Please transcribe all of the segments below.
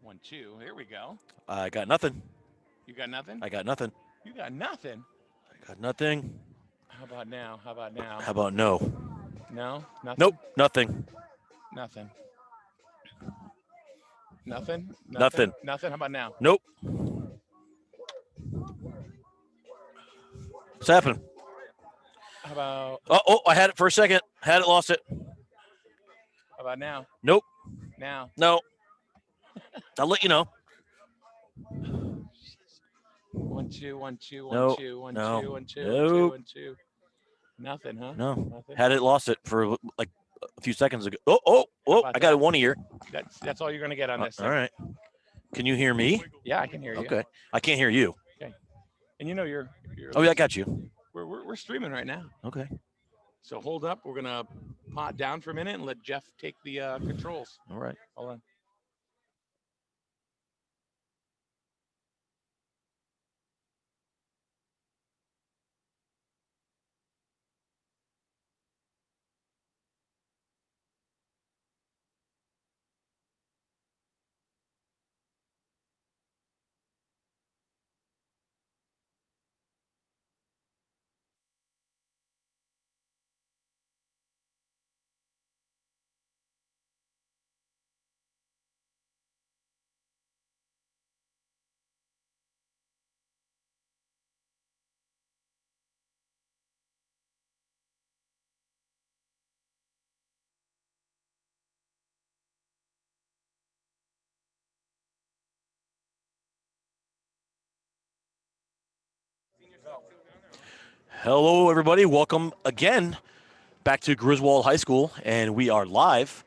1, 2. Here we go. I got nothing. You got nothing? I got nothing. You got nothing. I got nothing. How about now? How about now? How about no? No? Nope. Nothing? Nothing. Nothing. Nothing? Nothing? Nothing. Nothing? How about now? Nope. What's happening? How about Oh, I had it for a second. Had it, lost it. how about now? Nope. Now. No. I'll let you know. 1, 2, 1, 2, 1, No. 2, 1, No. 2, 1, 2, 1, 2, Nope. 1, 2. Nothing, huh? No. Nothing. Had it, lost it for like a few seconds ago. How Oh! about I got that? it one ear. That's all you're gonna get on this All thing. right. Can you hear me? Yeah, I can hear you. Okay. I can't hear you. Okay. And you know you're Oh yeah, I got you. we're streaming right now. Okay. So hold up. We're gonna pot down for a minute and let Jeff take the controls. All right. Hold on. Hello, everybody. Welcome again back to Griswold High School, and we are live.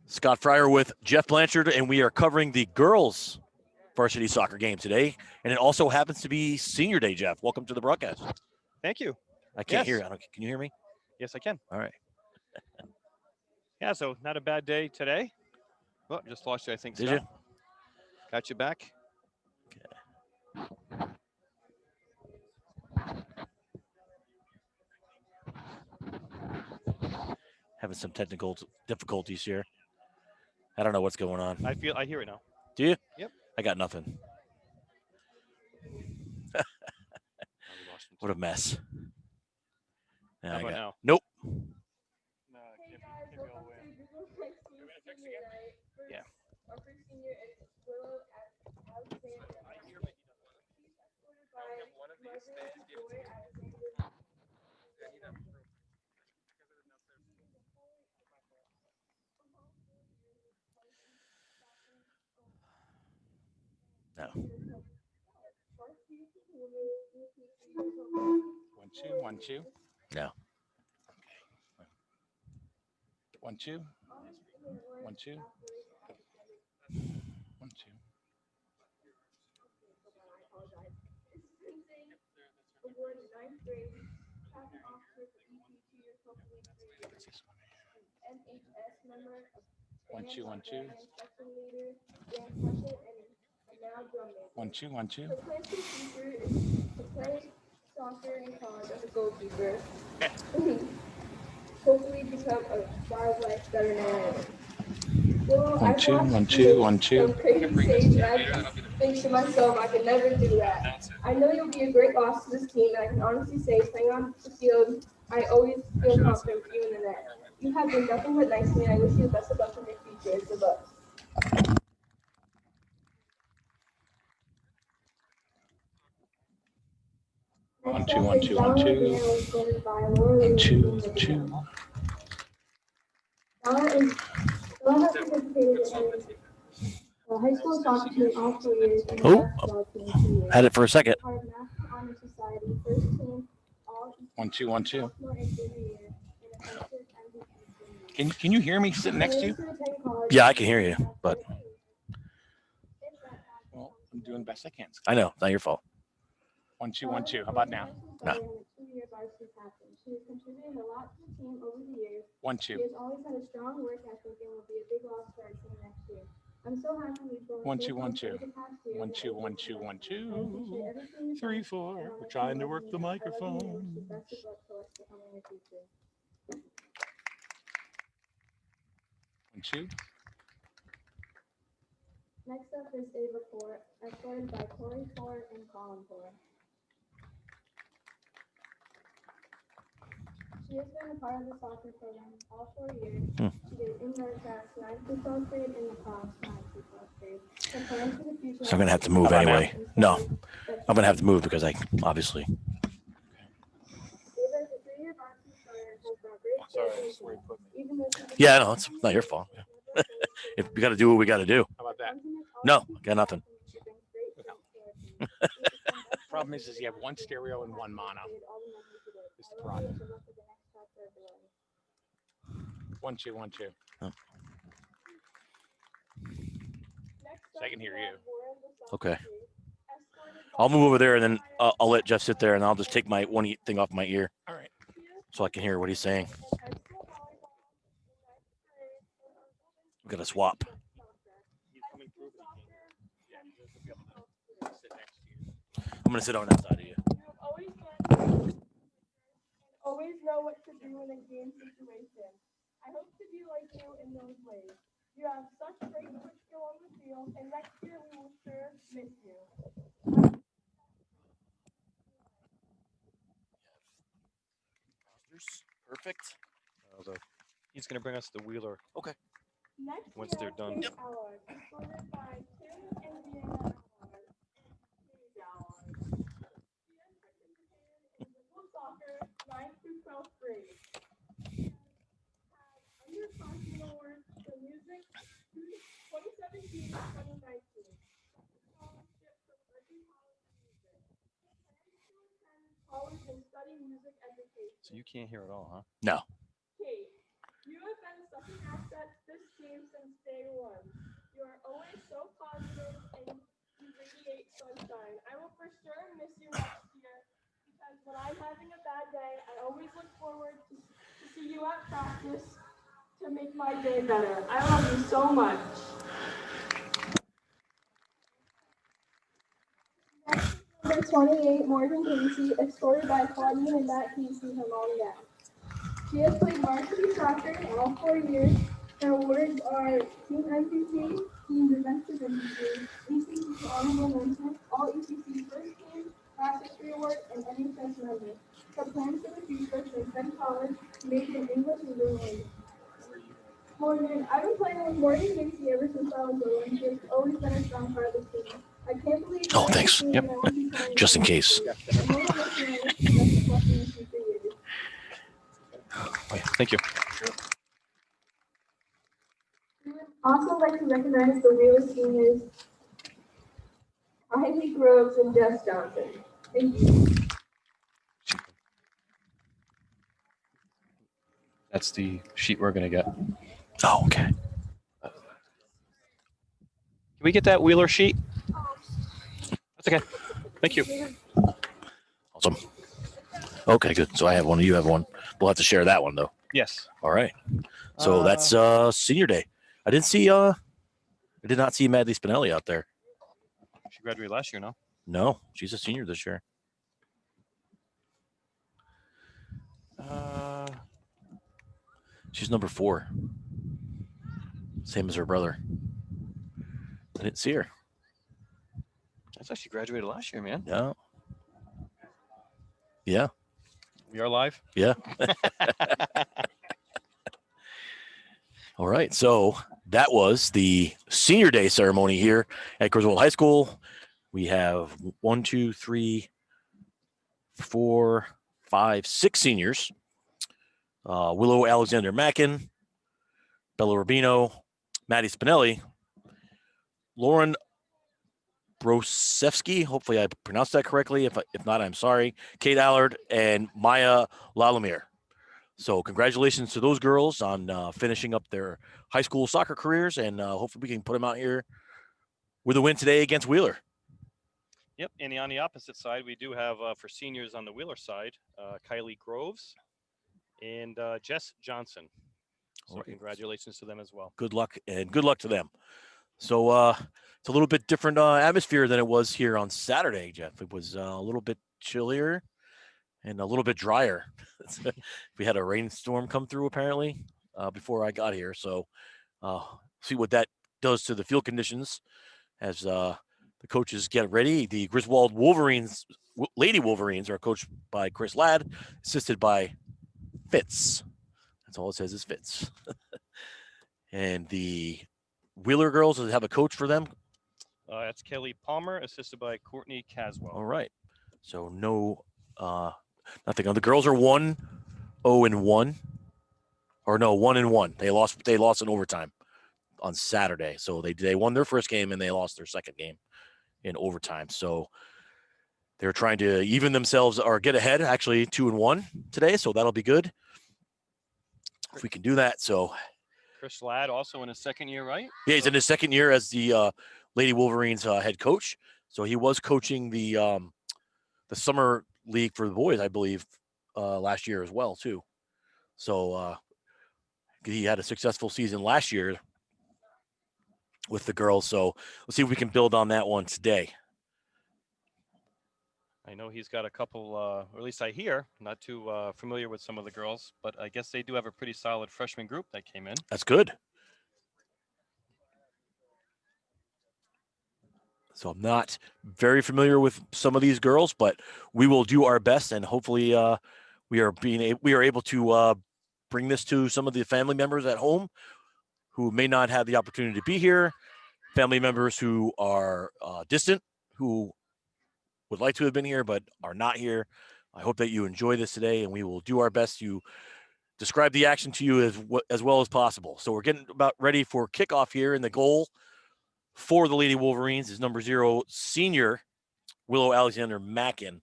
Scott Fryer with Jeff Blanchard, and we are covering the girls' varsity soccer game today. And it also happens to be Senior Day, Jeff. Welcome to the broadcast. Thank you. I can't Yes. hear you. Can you hear me? Yes, I can. All right. Yeah, so not a bad day today. Oh, just lost you, I think, Did Scott. you? Got you back. Having some technical difficulties here. I don't know what's going on. I hear it now. Do you? Yep. I got nothing. Oh, we lost him What too. a mess. How about now? Nope. No, can't be all the way up. Yeah. No. 1, 2, 1, 2. No. 1, 2. 1, 2. 1, 2. What's this one here? 1, 2, 1, 2. 1, 2, 1, 2. Soccer in college as a goalkeeper. Hopefully become a wildlife veterinarian. Well, 1, 2, 1, 2, 1, 2. some crazy stage, and I think to myself, I could never do that. I know you'll be a great loss to this team, and I can honestly say, playing on the field, I always feel confident with you in the net. You have been nothing but nice to me, and I wish you the best of luck in your future. Good luck. 1, 2, 1, 2, 1, 2. 1, 2, 2. Stella has participated in high school soccer team all 4 years and Oh. basketball team 2 years. Had it for a second. Part of National Honor Society, first team, all 1, 2, 1, 2. sophomore and junior year, and offensive MVP junior. Can you hear me sitting next to you? Yeah, I can hear you, but Well, I'm doing the best I can. I know. Not your fault. 1, 2, 1, 2. How about now? No. She has contributed a lot to the team over the years. 1, She 2. has always had a strong work ethic and will be a big loss for our team next year. I'm so happy we've grown 1, 2, so 1, close 2. over the past year. 1, 2, 1, 2, 1, 2. 3, 4. We're trying to work the microphone. Best of luck for us to come in the future. 1, 2. Next up is Ava Ford, escorted by Corey Ford and Colin Ford. She has been a part of the soccer program all 4 years. She did indoor tracks 9th through 12th grade and lacrosse 9th through 12th grade. Her plans for the future. So I'm gonna have to move How about now? anyway. No, I'm gonna have to move because I obviously. Ava is a 3-year varsity starter and has brought great Sorry, joy to that's the where you team. put me. Even though she Yeah, no, it's not your fault. If we got to do what we got to do. How about that? No, got nothing. Problem is you have one stereo and one mono. It's the problem. 1 2 1 2. Oh. So I can hear you. Okay. I'll move over there and then I'll let Jeff sit there and I'll just take my one thing off my ear All right. so I can hear what he's saying. We got to swap. I'm gonna sit on that side of you. Always know what to do in a game situation. I hope to be like you in those ways. You have such great quick skill on the field, and next year we will sure miss you. Perfect. He's going to bring us the Wheeler. Next Once we they're have done. Kate Allard, escorted by Tim and Vienna Allard. Kate Allard. She has participated in Griswold soccer 9th through 12th grade. She has underclassmen awards for music 2017 and 2019. Scholarship for Berkeley College of Music. Plans to attend college and study music education. So you can't hear it all, huh? No. Kate, you have been such an asset to this team since day one. You are always so positive and you radiate sunshine. I will for sure miss you next year because when I'm having a bad day, I always look forward to see you at practice to make my day better. I love you so much. Next, number 28, Morgan Casey, escorted by Claudine and Matt Casey, her mom and dad. She has played varsity soccer all 4 years. Her awards are Team MVP, Team Defensive MVP, ECC Honorable Mention, All ECC First Team, Class History Award, and NHS member. Her plans for the future to attend college, major in English and English language. Morgan, I've been playing with Morgan Casey ever since I was little, and she has always been a strong part of the team. I can't believe Oh, thanks. Yep. Just in case. Thank you. We would also like to recognize the Wheeler seniors, Ivy Groves and Jess Johnson. Thank you. That's the sheet we're going to get. Oh, okay. Can we get that Wheeler sheet? That's okay. Thank you. Awesome. Okay, good. So I have one. You have one. We'll have to share that one though. Yes. All right. So that's senior day. I did not see Maddie Spinelli out there. She graduated last year, no? No, she's a senior this year. She's number 4. Same as her brother. I didn't see her. I thought she graduated last year, man. No. Yeah. We are live? Yeah. All right. So that was the senior day ceremony here at Griswold High School. We have 1, 2, 3, 4, 5, 6 seniors. Willow Alexander Mackin, Bella Rubino, Maddie Spinelli, Lauren Brosevsky, hopefully I pronounced that correctly. If not, I'm sorry. Kate Allard and Maya Lalamir. So congratulations to those girls on finishing up their high school soccer careers, and hopefully we can put them out here with a win today against Wheeler. Yep. And on the opposite side, we do have for seniors on the Wheeler side, Kylie Groves and Jess Johnson. So Right. Congratulations to them as well. Good luck, and good luck to them. So it's a little bit different atmosphere than it was here on Saturday, Jeff. It was a little bit chillier and a little bit drier. We had a rainstorm come through apparently before I got here. So see what that does to the field conditions. as the coaches get ready. The Griswold Wolverines, Lady Wolverines, are coached by Chris Ladd, assisted by Fitz. That's all it says is Fitz. And the Wheeler girls, does it have a coach for them? That's Kelly Palmer, assisted by Courtney Caswell. All right. So no, nothing. The girls are 1-0-1, or no, 1-1. They lost in overtime on Saturday. So they won their first game and they lost their second game in overtime. So they're trying to even themselves or get ahead. Actually, 2-1 today. So that'll be good if we can do that. So Chris Ladd also in his second year, right? yeah, he's in his second year as the Lady Wolverines head coach. So he was coaching the summer league for the boys, I believe, last year as well too. So he had a successful season last year with the girls. So let's see if we can build on that one today. I know he's got a couple, or at least I hear, not too familiar with some of the girls, but I guess they do have a pretty solid freshman group that came in. That's good. So I'm not very familiar with some of these girls, but we will do our best, and hopefully we are able to bring this to some of the family members at home who may not have the opportunity to be here, family members who are distant, who would like to have been here but are not here. I hope that you enjoy this today, and we will do our best to describe the action to you as well as possible. So we're getting about ready for kickoff here, and the goal for the Lady Wolverines is number 0, senior Willow Alexander Mackin.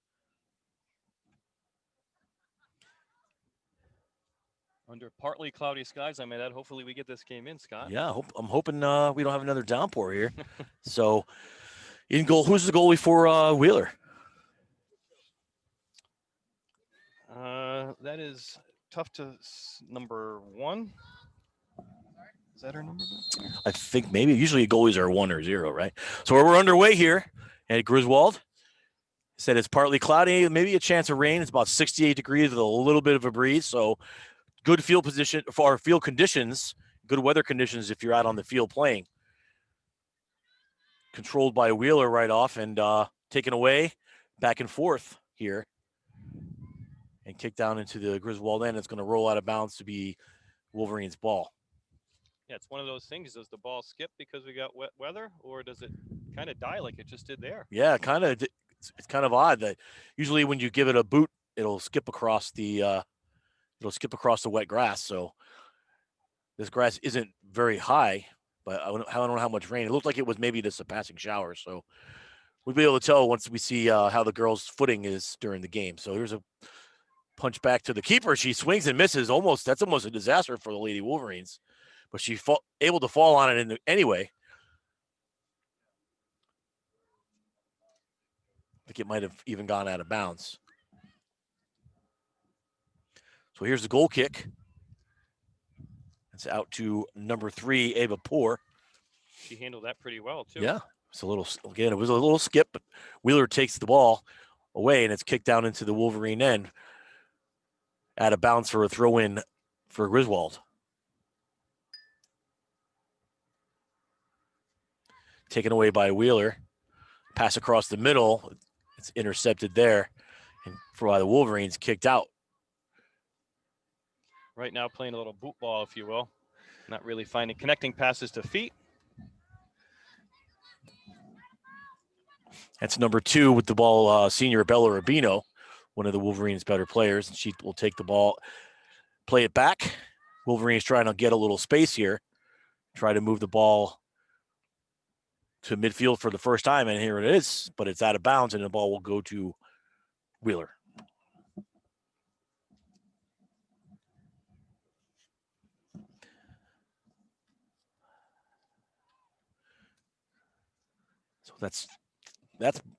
Under partly cloudy skies, I may add, hopefully we get this game in, Scott. Yeah, I'm hoping we don't have another downpour here. So in goal, who's the goalie for Wheeler? That is tough to number 1. Is that her number? I think maybe usually goalies are 1 or 0, right? So we're underway here at Griswold. Said it's partly cloudy, maybe a chance of rain. It's about 68 degrees with a little bit of a breeze. So good field position for our field conditions, good weather conditions if you're out on the field playing. Controlled by Wheeler right off and taken away back and forth here and kicked down into the Griswold end. It's going to roll out of bounds to be Wolverines' ball. Yeah, it's one of those things. Does the ball skip because we got wet weather, or does it kind of die like it just did there? Yeah, kind of. It's kind of odd that usually when you give it a boot, it'll skip across the wet grass. So this grass isn't very high, but I don't know how much rain. It looked like it was maybe just a passing shower. So we'll be able to tell once we see how the girls' footing is during the game. So here's a punch back to the keeper. She swings and misses. That's almost a disaster for the Lady Wolverines, but she able to fall on it anyway. I think it might have even gone out of bounds. So here's the goal kick. It's out to number 3, Ava Poor. She handled that pretty well, too. Yeah, it was a little skip, but Wheeler takes the ball away, and it's kicked down into the Wolverine end. Out of bounds for a throw-in for Griswold. Taken away by Wheeler. Pass across the middle. It's intercepted there. And by the Wolverines, kicked out. Right now playing a little boot ball, if you will. Not really finding connecting passes to feet. That's number 2 with the ball, senior Bella Rubino, one of the Wolverines' better players. And she will take the ball, play it back. Wolverines trying to get a little space here. Try to move the ball to midfield for the first time, and here it is, but it's out of bounds, and the ball will go to Wheeler. So that's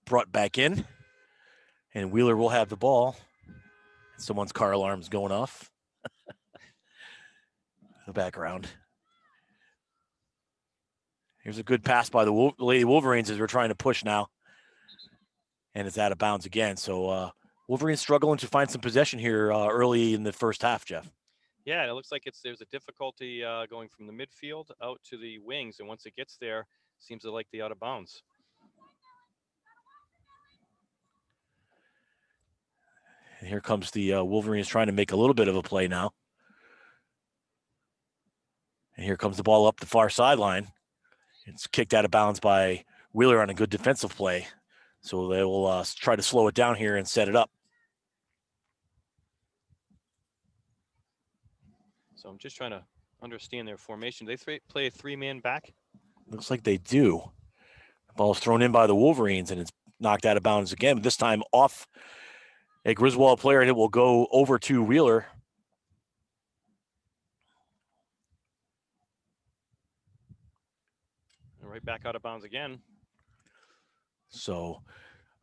brought back in, and Wheeler will have the ball. Someone's car alarm's going off. The background. Here's a good pass by the Lady Wolverines as we're trying to push now. And it's out of bounds again. So Wolverines struggling to find some possession here early in the first half, Jeff. Yeah, it looks like there's a difficulty going from the midfield out to the wings. And once it gets there, seems to like the out of bounds. And here comes the Wolverines trying to make a little bit of a play now. And here comes the ball up the far sideline. It's kicked out of bounds by Wheeler on a good defensive play. So they will try to slow it down here and set it up. So I'm just trying to understand their formation. They play a 3-man back. Looks like they do. The ball's thrown in by the Wolverines, and it's knocked out of bounds again, but this time off a Griswold player, and it will go over to Wheeler. And right back out of bounds again. So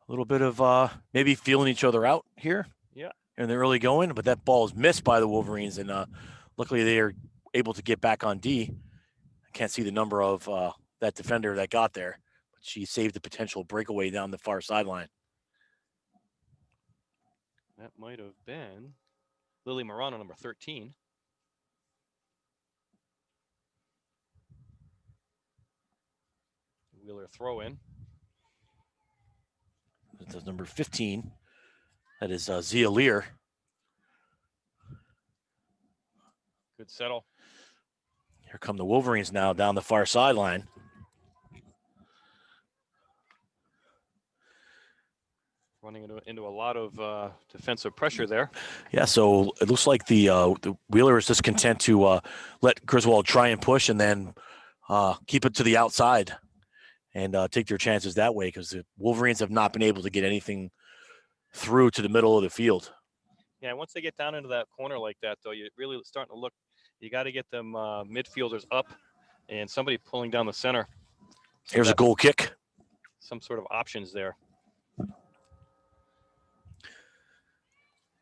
a little bit of maybe feeling each other out here. Yeah. In the early going, but that ball is missed by the Wolverines, and luckily they are able to get back on D. I can't see the number of that defender that got there, but she saved the potential breakaway down the far sideline. That might have been Lily Morano, number 13. Wheeler throw in. That's number 15. That is Zia Lear. Good settle. Here come the Wolverines now down the far sideline. Running into a lot of defensive pressure there. Yeah, so it looks like the Wheeler is just content to let Griswold try and push and then keep it to the outside and take their chances that way, because the Wolverines have not been able to get anything through to the middle of the field. Yeah, once they get down into that corner like that, though, you're really starting to look. You got to get them midfielders up and somebody pulling down the center. So here's a goal kick. Some sort of options there.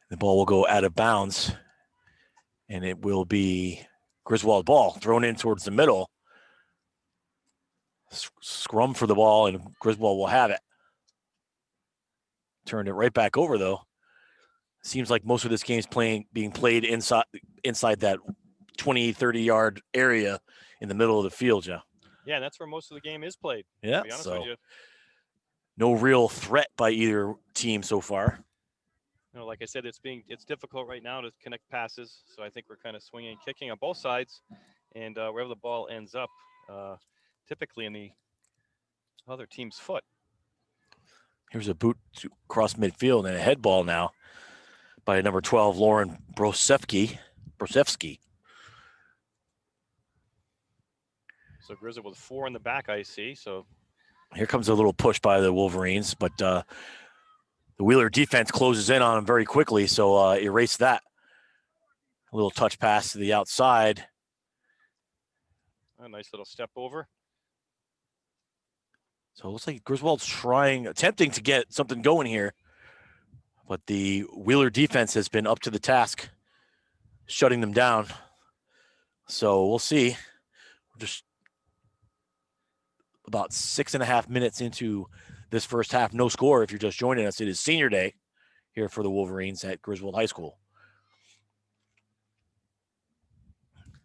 The ball will go out of bounds, and it will be Griswold ball thrown in towards the middle. Scrum for the ball, and Griswold will have it. Turned it right back over, though. Seems like most of this game is being played inside that 20, 30-yard area in the middle of the field, yeah. Yeah, that's where most of the game is played. Yeah, to be honest with you. No real threat by either team so far. You know, like I said, it's difficult right now to connect passes. So I think we're kind of swinging and kicking on both sides, and wherever the ball ends up, typically in the other team's foot. Here's a boot to cross midfield and a head ball now by number 12, Lauren Brosevsky. So Griswold with 4 in the back, I see. So here comes a little push by the Wolverines, but the Wheeler defense closes in on them very quickly, so erase that. A little touch pass to the outside. a nice little step over. So it looks like Griswold's attempting to get something going here, but the Wheeler defense has been up to the task, shutting them down. So we'll see. We're just about 6.5 minutes into this first half. No score if you're just joining us. It is senior day here for the Wolverines at Griswold High School.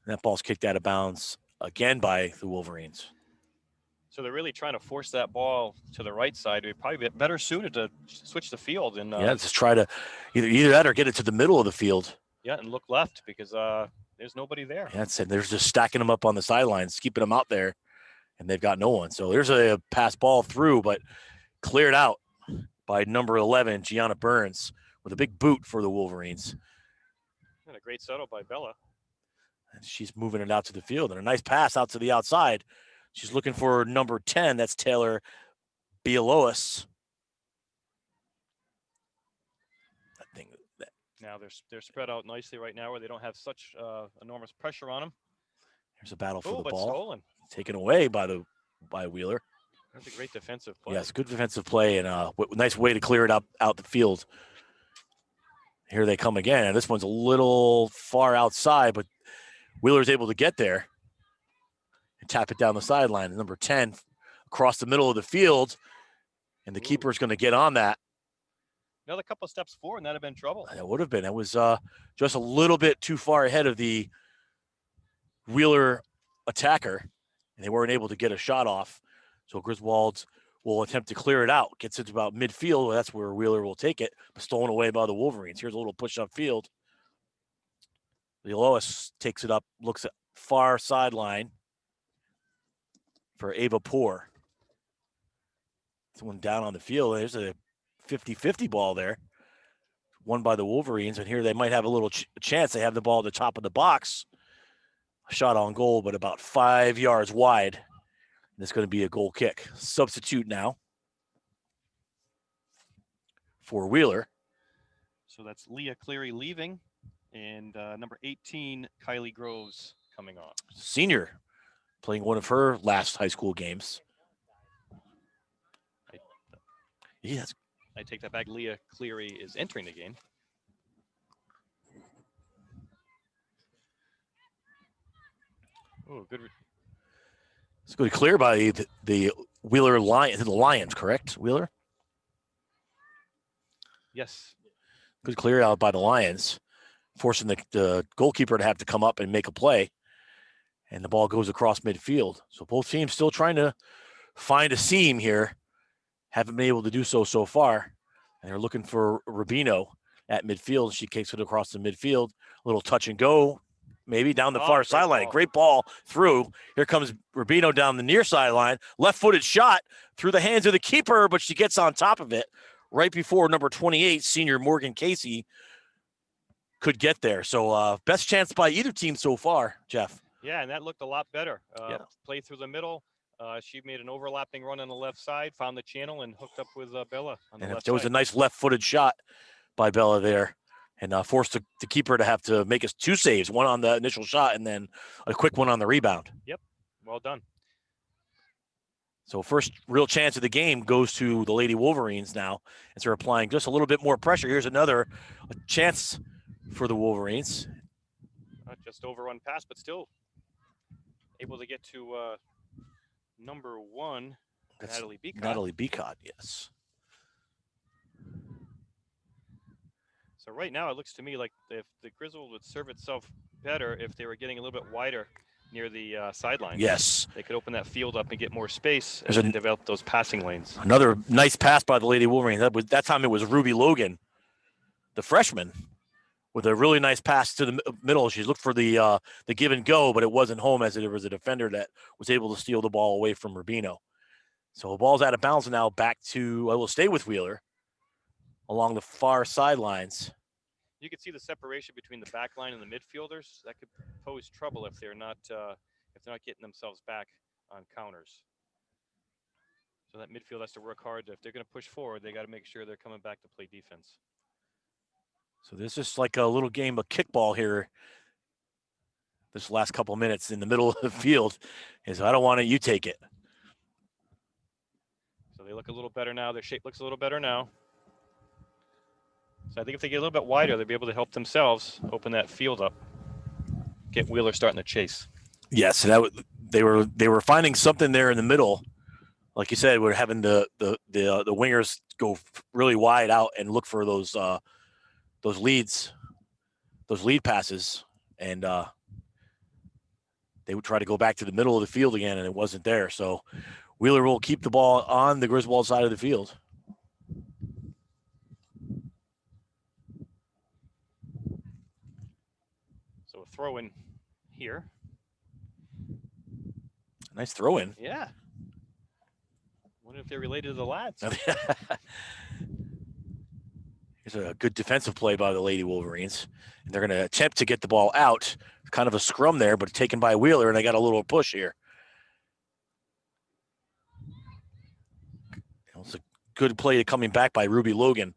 That ball's kicked out of bounds again by the Wolverines. So they're really trying to force that ball to the right side. We'd probably be better suited to switch the field and yeah, just try to either that or get it to the middle of the field. Yeah, and look left because there's nobody there. Yeah, that's it. They're just stacking them up on the sidelines, keeping them out there, and they've got no one. So there's a pass ball through, but cleared out by number 11, Gianna Burns, with a big boot for the Wolverines. And a great settle by Bella. And she's moving it out to the field, and a nice pass out to the outside. She's looking for number 10. That's Taylor Bialois. Now they're spread out nicely right now where they don't have such enormous pressure on them. There's a battle for the but ball. Stolen. Taken away by Wheeler. That's a great defensive play. Yes, good defensive play and a nice way to clear it out the field. Here they come again. And this one's a little far outside, but Wheeler's able to get there and tap it down the sideline. Number 10 across the middle of the field, and the keeper's going to get on that. Another couple steps forward, and that'd have been trouble. That would have been. That was just a little bit too far ahead of the Wheeler attacker, and they weren't able to get a shot off. So Griswold will attempt to clear it out. Gets it to about midfield. That's where Wheeler will take it, but stolen away by the Wolverines. Here's a little push upfield. Lois takes it up, looks at far sideline for Ava Poor. Someone down on the field. There's a 50-50 ball there. Won by the Wolverines, and here they might have a little chance. They have the ball at the top of the box. Shot on goal, but about 5 yards wide. And it's going to be a goal kick. Substitute now for Wheeler. So that's Leah Cleary leaving, and number 18, Kylie Groves, coming on. Senior, playing one of her last high school games. Yes. I take that back. Leah Cleary is entering the game. Oh, good. It's good clear by the Wheeler Lions. The Lions, correct, Wheeler? Yes. Good clear out by the Lions, forcing the goalkeeper to have to come up and make a play. And the ball goes across midfield. So both teams still trying to find a seam here. Haven't been able to do so far. And they're looking for Rubino at midfield. She kicks it across the midfield. A little touch and go, maybe down the far sideline. Great ball through. Here comes Rubino down the near sideline. Left-footed shot through the hands of the keeper, but she gets on top of it right before number 28, senior Morgan Casey, could get there. So best chance by either team so far, Jeff. Yeah, and that looked a lot better. Yeah. Play through the middle. She made an overlapping run on the left side, found the channel, and hooked up with Bella on the left There was side. a nice left-footed shot by Bella there, and forced the keeper to have to make us 2 saves, one on the initial shot and then a quick one on the rebound. Yep, well done. So first real chance of the game goes to the Lady Wolverines now, as they're applying just a little bit more pressure. Here's another chance for the Wolverines. Just overrun pass, but still able to get to number 1, That's Natalie Beacott. Natalie Beacott, yes. So right now it looks to me like if the Griswold would serve itself better if they were getting a little bit wider near the sideline. Yes. They could open that field up and get more space There's and develop those passing lanes. Another nice pass by the Lady Wolverines. That time it was Ruby Logan, the freshman, with a really nice pass to the middle. She looked for the give and go, but it wasn't home, as there was a defender that was able to steal the ball away from Rubino. So the ball's out of bounds now, back to, I will stay with Wheeler along the far sidelines. You can see the separation between the back line and the midfielders. That could pose trouble if they're not getting themselves back on counters. So that midfield has to work hard. If they're going to push forward, they got to make sure they're coming back to play defense. So this is like a little game of kickball here. This last couple of minutes in the middle of the field is, I don't want it, you take it. So they look a little better now. Their shape looks a little better now. So I think if they get a little bit wider, they'll be able to help themselves open that field up. Get Wheeler starting to chase. Yes, and they were finding something there in the middle. Like you said, we're having the wingers go really wide out and look for those lead passes, and they would try to go back to the middle of the field again, and it wasn't there. So Wheeler will keep the ball on the Griswold side of the field. So a throw in here. Nice throw in. Yeah. Wonder if they're related to the lads. Here's a good defensive play by the Lady Wolverines. And they're going to attempt to get the ball out. Kind of a scrum there, but taken by Wheeler, and they got a little push here. It's a good play coming back by Ruby Logan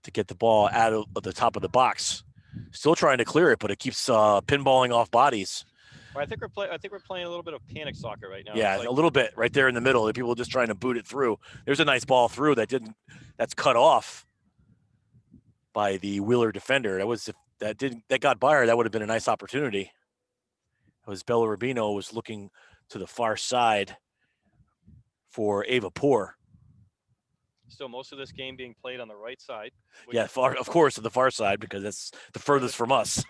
to get the ball out of the top of the box. Still trying to clear it, but it keeps pinballing off bodies. Well, I think we're playing a little bit of panic soccer right now. Yeah, a little bit right there in the middle. The people just trying to boot it through. There's a nice ball through that's cut off by the Wheeler defender. That got by her. That would have been a nice opportunity. It was Bella Rubino was looking to the far side for Ava Poor. Still, most of this game being played on the right side. Yeah, of course, to the far side, because that's the furthest from us.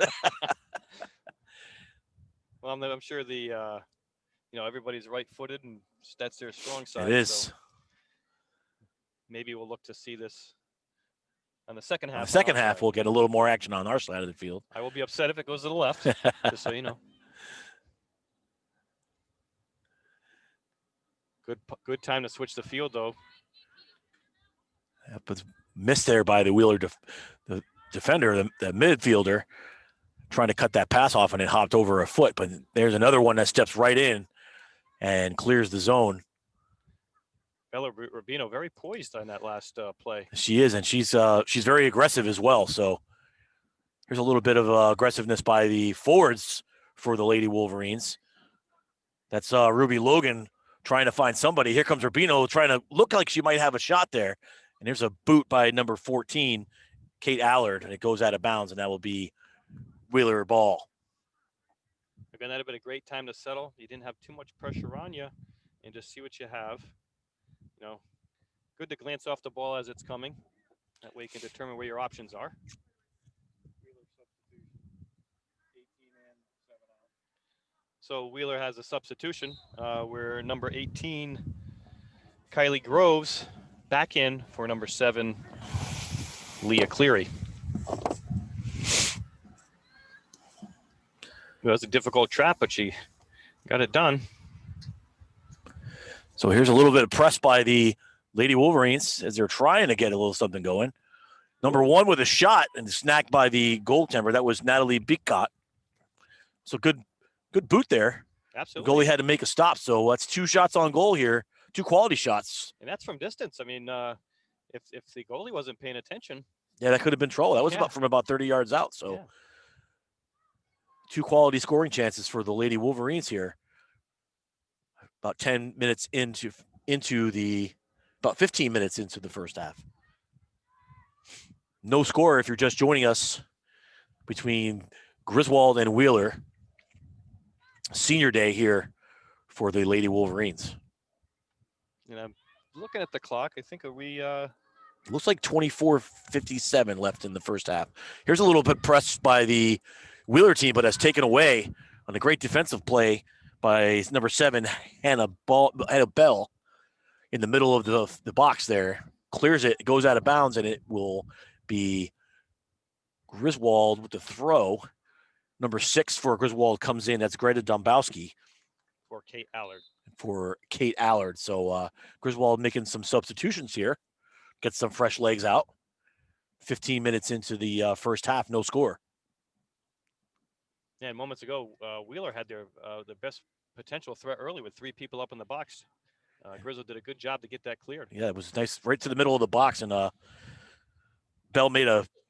Well, I'm sure the everybody's right-footed, and that's their strong side. It is. So maybe we'll look to see this on the second half. On the second on our half, side. we'll get a little more action on our side of the field. I will be upset if it goes to the left, just so you know. Good time to switch the field, though. That was missed there by the Wheeler the defender, the midfielder, trying to cut that pass off, and it hopped over a foot. But there's another one that steps right in and clears the zone. Bella Rubino very poised on that last play. She is, and she's very aggressive as well. So here's a little bit of aggressiveness by the forwards for the Lady Wolverines. That's Ruby Logan trying to find somebody. Here comes Rubino trying to look like she might have a shot there. And there's a boot by number 14, Kate Allard, and it goes out of bounds, and that will be Wheeler ball. Again, that'd have been a great time to settle. You didn't have too much pressure on you, and just see what you have. Good to glance off the ball as it's coming. That way you can determine where your options are. So Wheeler has a substitution where number 18, Kylie Groves, back in for number 7, Leah Cleary. It was a difficult trap, but she got it done. So here's a little bit of press by the Lady Wolverines as they're trying to get a little something going. Number 1 with a shot and snagged by the goaltender. That was Natalie Bickott. So good boot there. Absolutely. The goalie had to make a stop. So that's 2 shots on goal here, 2 quality shots. And that's from distance. I mean, if the goalie wasn't paying attention. Yeah, that could have been trouble. That was from about 30 yards out. So 2 quality scoring chances for the Lady Wolverines here. About 10 minutes about 15 minutes into the first half. No score if you're just joining us between Griswold and Wheeler. Senior day here for the Lady Wolverines. And I'm looking at the clock. I think we looks like 24:57 left in the first half. Here's a little bit pressed by the Wheeler team, but has taken away on a great defensive play by number 7, Hannah Bell, in the middle of the box there. Clears it, goes out of bounds, and it will be Griswold with the throw. Number 6 for Griswold comes in. That's Greta Dombowski. For Kate Allard. So Griswold making some substitutions here. Get some fresh legs out. 15 minutes into the first half, no score. Yeah, and moments ago, Wheeler had their best potential threat early with 3 people up in the box. Griswold did a good job to get that cleared. Yeah, it was nice, right to the middle of the box, and Bell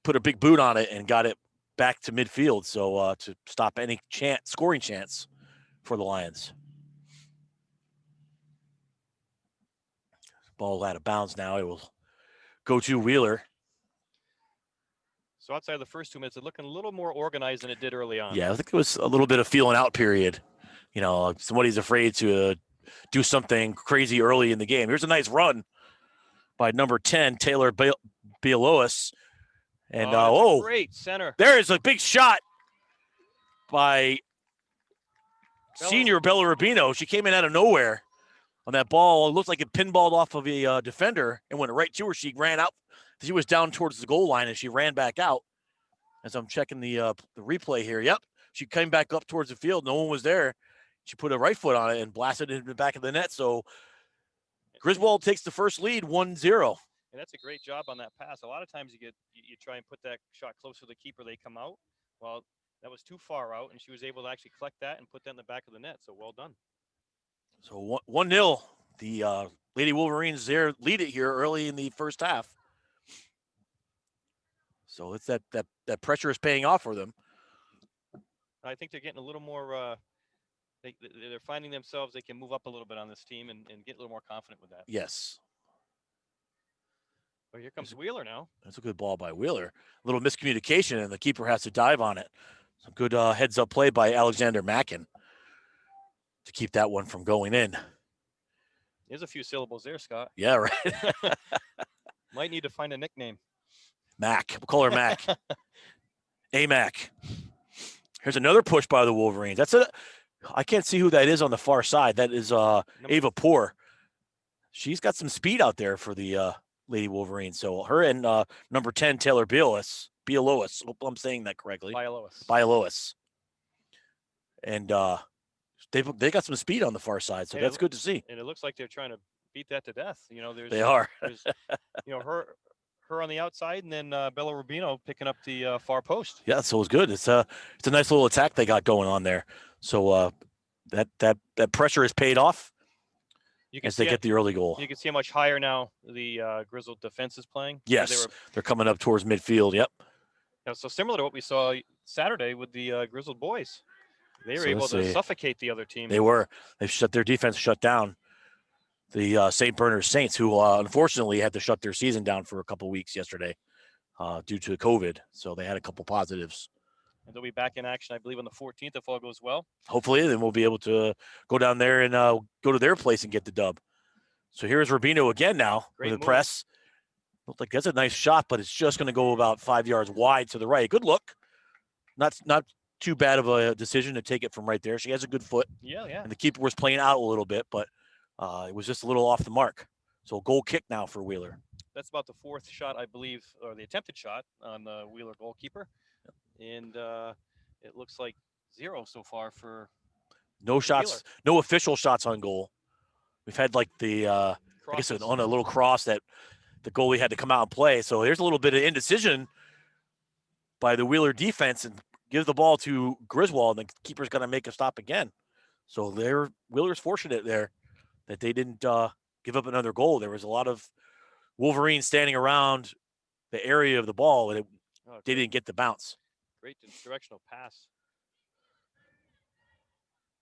put a big boot on it and got it back to midfield, so to stop any scoring chance for the Lions. Ball out of bounds now. It will go to Wheeler. So outside of the first 2 minutes, it's looking a little more organized than it did early on. Yeah, I think it was a little bit of feeling out period. Somebody's afraid to do something crazy early in the game. Here's a nice run by number 10, Taylor Bialois. And great center. There is a big shot by senior Bella Rubino. She came in out of nowhere on that ball. It looked like it pinballed off of a defender and went right to her. She ran out. She was down towards the goal line, and she ran back out. As I'm checking the replay here, yep, she came back up towards the field. No one was there. She put a right foot on it and blasted it in the back of the net. So Griswold takes the first lead, 1-0. And that's a great job on that pass. A lot of times you try and put that shot close to the keeper, they come out. Well, that was too far out, and she was able to actually collect that and put that in the back of the net. So well done. So 1-0. The Lady Wolverines there lead it here early in the first half. So it's that pressure is paying off for them. I think they're getting a little more. They're finding themselves. They can move up a little bit on this team and get a little more confident with that. Yes. Well, here comes Wheeler now. That's a good ball by Wheeler. A little miscommunication, and the keeper has to dive on it. Some good heads-up play by Alexander Mackin to keep that one from going in. There's a few syllables there, Scott. Yeah, right. Might need to find a nickname. Mac. We'll call her Mac. A-Mac. Here's another push by the Wolverines. That's I can't see who that is on the far side. That is Ava Poor. She's got some speed out there for the Lady Wolverines. So her and number 10, Taylor Bielois. Hope I'm saying that correctly. Bielois. And they got some speed on the far side, so that's good to see. And it looks like they're trying to beat that to death. You know, they are. There's, you know, her on the outside, and then Bella Rubino picking up the far post. Yeah, so it's good. It's a nice little attack they got going on there. So that pressure is paid off as they get the early goal. You can see how much higher now the Griswold defense is playing. Yes, they're coming up towards midfield. Yep. Yeah, so similar to what we saw Saturday with the Griswold boys. They were able to suffocate the other team. They were. They shut their defense shut down the St. Bernard Saints, who unfortunately had to shut their season down for a couple weeks yesterday due to COVID. So they had a couple positives. And they'll be back in action, I believe, on the 14th if all goes well. Hopefully, then we'll be able to go down there and go to their place and get the dub. So here's Rubino again now with the press. Looked like that's a nice shot, but it's just going to go about 5 yards wide to the right. Good look. Not too bad of a decision to take it from right there. She has a good foot. Yeah. And the keeper was playing out a little bit, but it was just a little off the mark. So goal kick now for Wheeler. That's about the fourth shot, I believe, or the attempted shot on the Wheeler goalkeeper. And it looks like 0 so far for no shots, Wheeler. No official shots on goal. We've had like the, I guess on a little cross that the goalie had to come out and play. So there's a little bit of indecision by the Wheeler defense and give the ball to Griswold, and the keeper's going to make a stop again. So Wheeler's fortunate there that they didn't give up another goal. There was a lot of Wolverines standing around the area of the ball, and they didn't get the bounce. Great directional pass.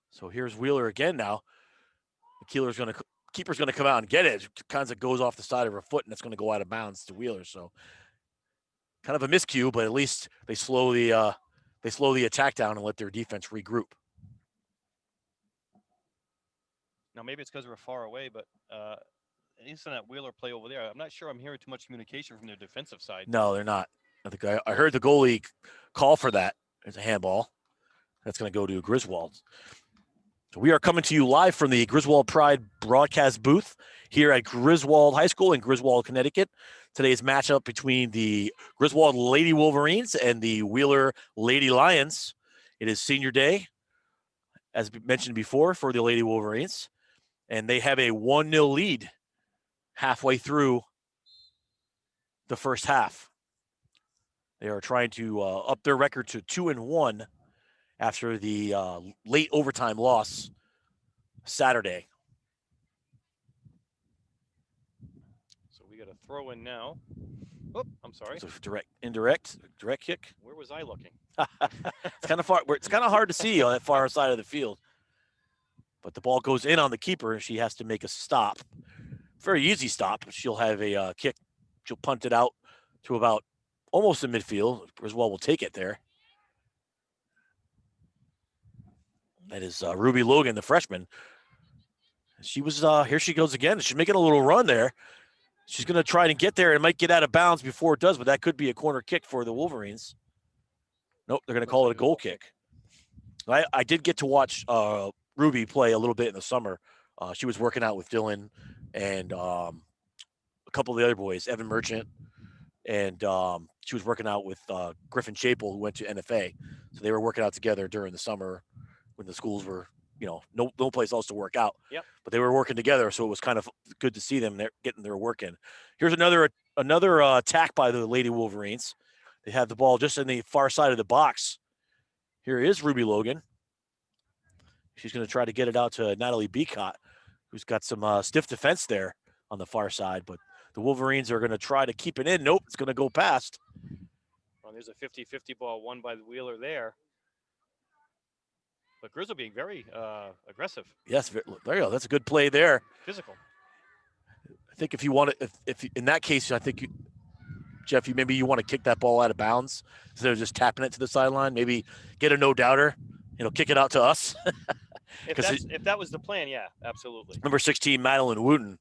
So here's Wheeler again now. The keeper's going to come out and get it. It kind of goes off the side of her foot, and it's going to go out of bounds to Wheeler. So kind of a miscue, but at least they slow the attack down and let their defense regroup. Now, maybe it's because we're far away, but at least in that Wheeler play over there, I'm not sure I'm hearing too much communication from their defensive side. No, they're not. I think I heard the goalie call for that. There's a handball. That's going to go to Griswold. So we are coming to you live from the Griswold Pride broadcast booth here at Griswold High School in Griswold, Connecticut. Today's matchup between the Griswold Lady Wolverines and the Wheeler Lady Lions. It is senior day, as mentioned before, for the Lady Wolverines. And they have a 1-0 lead halfway through the first half. They are trying to up their record to 2-1 after the late overtime loss Saturday. So we got a throw in now. Oh, I'm sorry. So direct kick. Where was I looking? It's kind of far. It's kind of hard to see on that far side of the field. But the ball goes in on the keeper, and she has to make a stop. Very easy stop. She'll have a kick. She'll punt it out to about almost in midfield. Griswold will take it there. That is Ruby Logan, the freshman. She was here. She goes again. She's making a little run there. She's going to try to get there and might get out of bounds before it does, but that could be a corner kick for the Wolverines. Nope, they're going to call it a goal kick. I did get to watch Ruby play a little bit in the summer. She was working out with Dylan and a couple of the other boys, Evan Merchant, and she was working out with Griffin Chapel, who went to NFA. So they were working out together during the summer when the schools were, no place else to work out. Yep. But they were working together, so it was kind of good to see them getting their work in. Here's another attack by the Lady Wolverines. They have the ball just in the far side of the box. Here is Ruby Logan. She's going to try to get it out to Natalie Beacott, who's got some stiff defense there on the far side. But the Wolverines are going to try to keep it in. Nope, it's going to go past. Well, there's a 50-50 ball won by the Wheeler there. But Griswold being very aggressive. Yes, there you go. That's a good play there. Physical. I think if you want to, if in that case, I think Jeff, maybe you want to kick that ball out of bounds instead of just tapping it to the sideline. Maybe get a no-doubter, kick it out to us. If that was the plan, yeah, absolutely. Number 16, Madeline Wooten,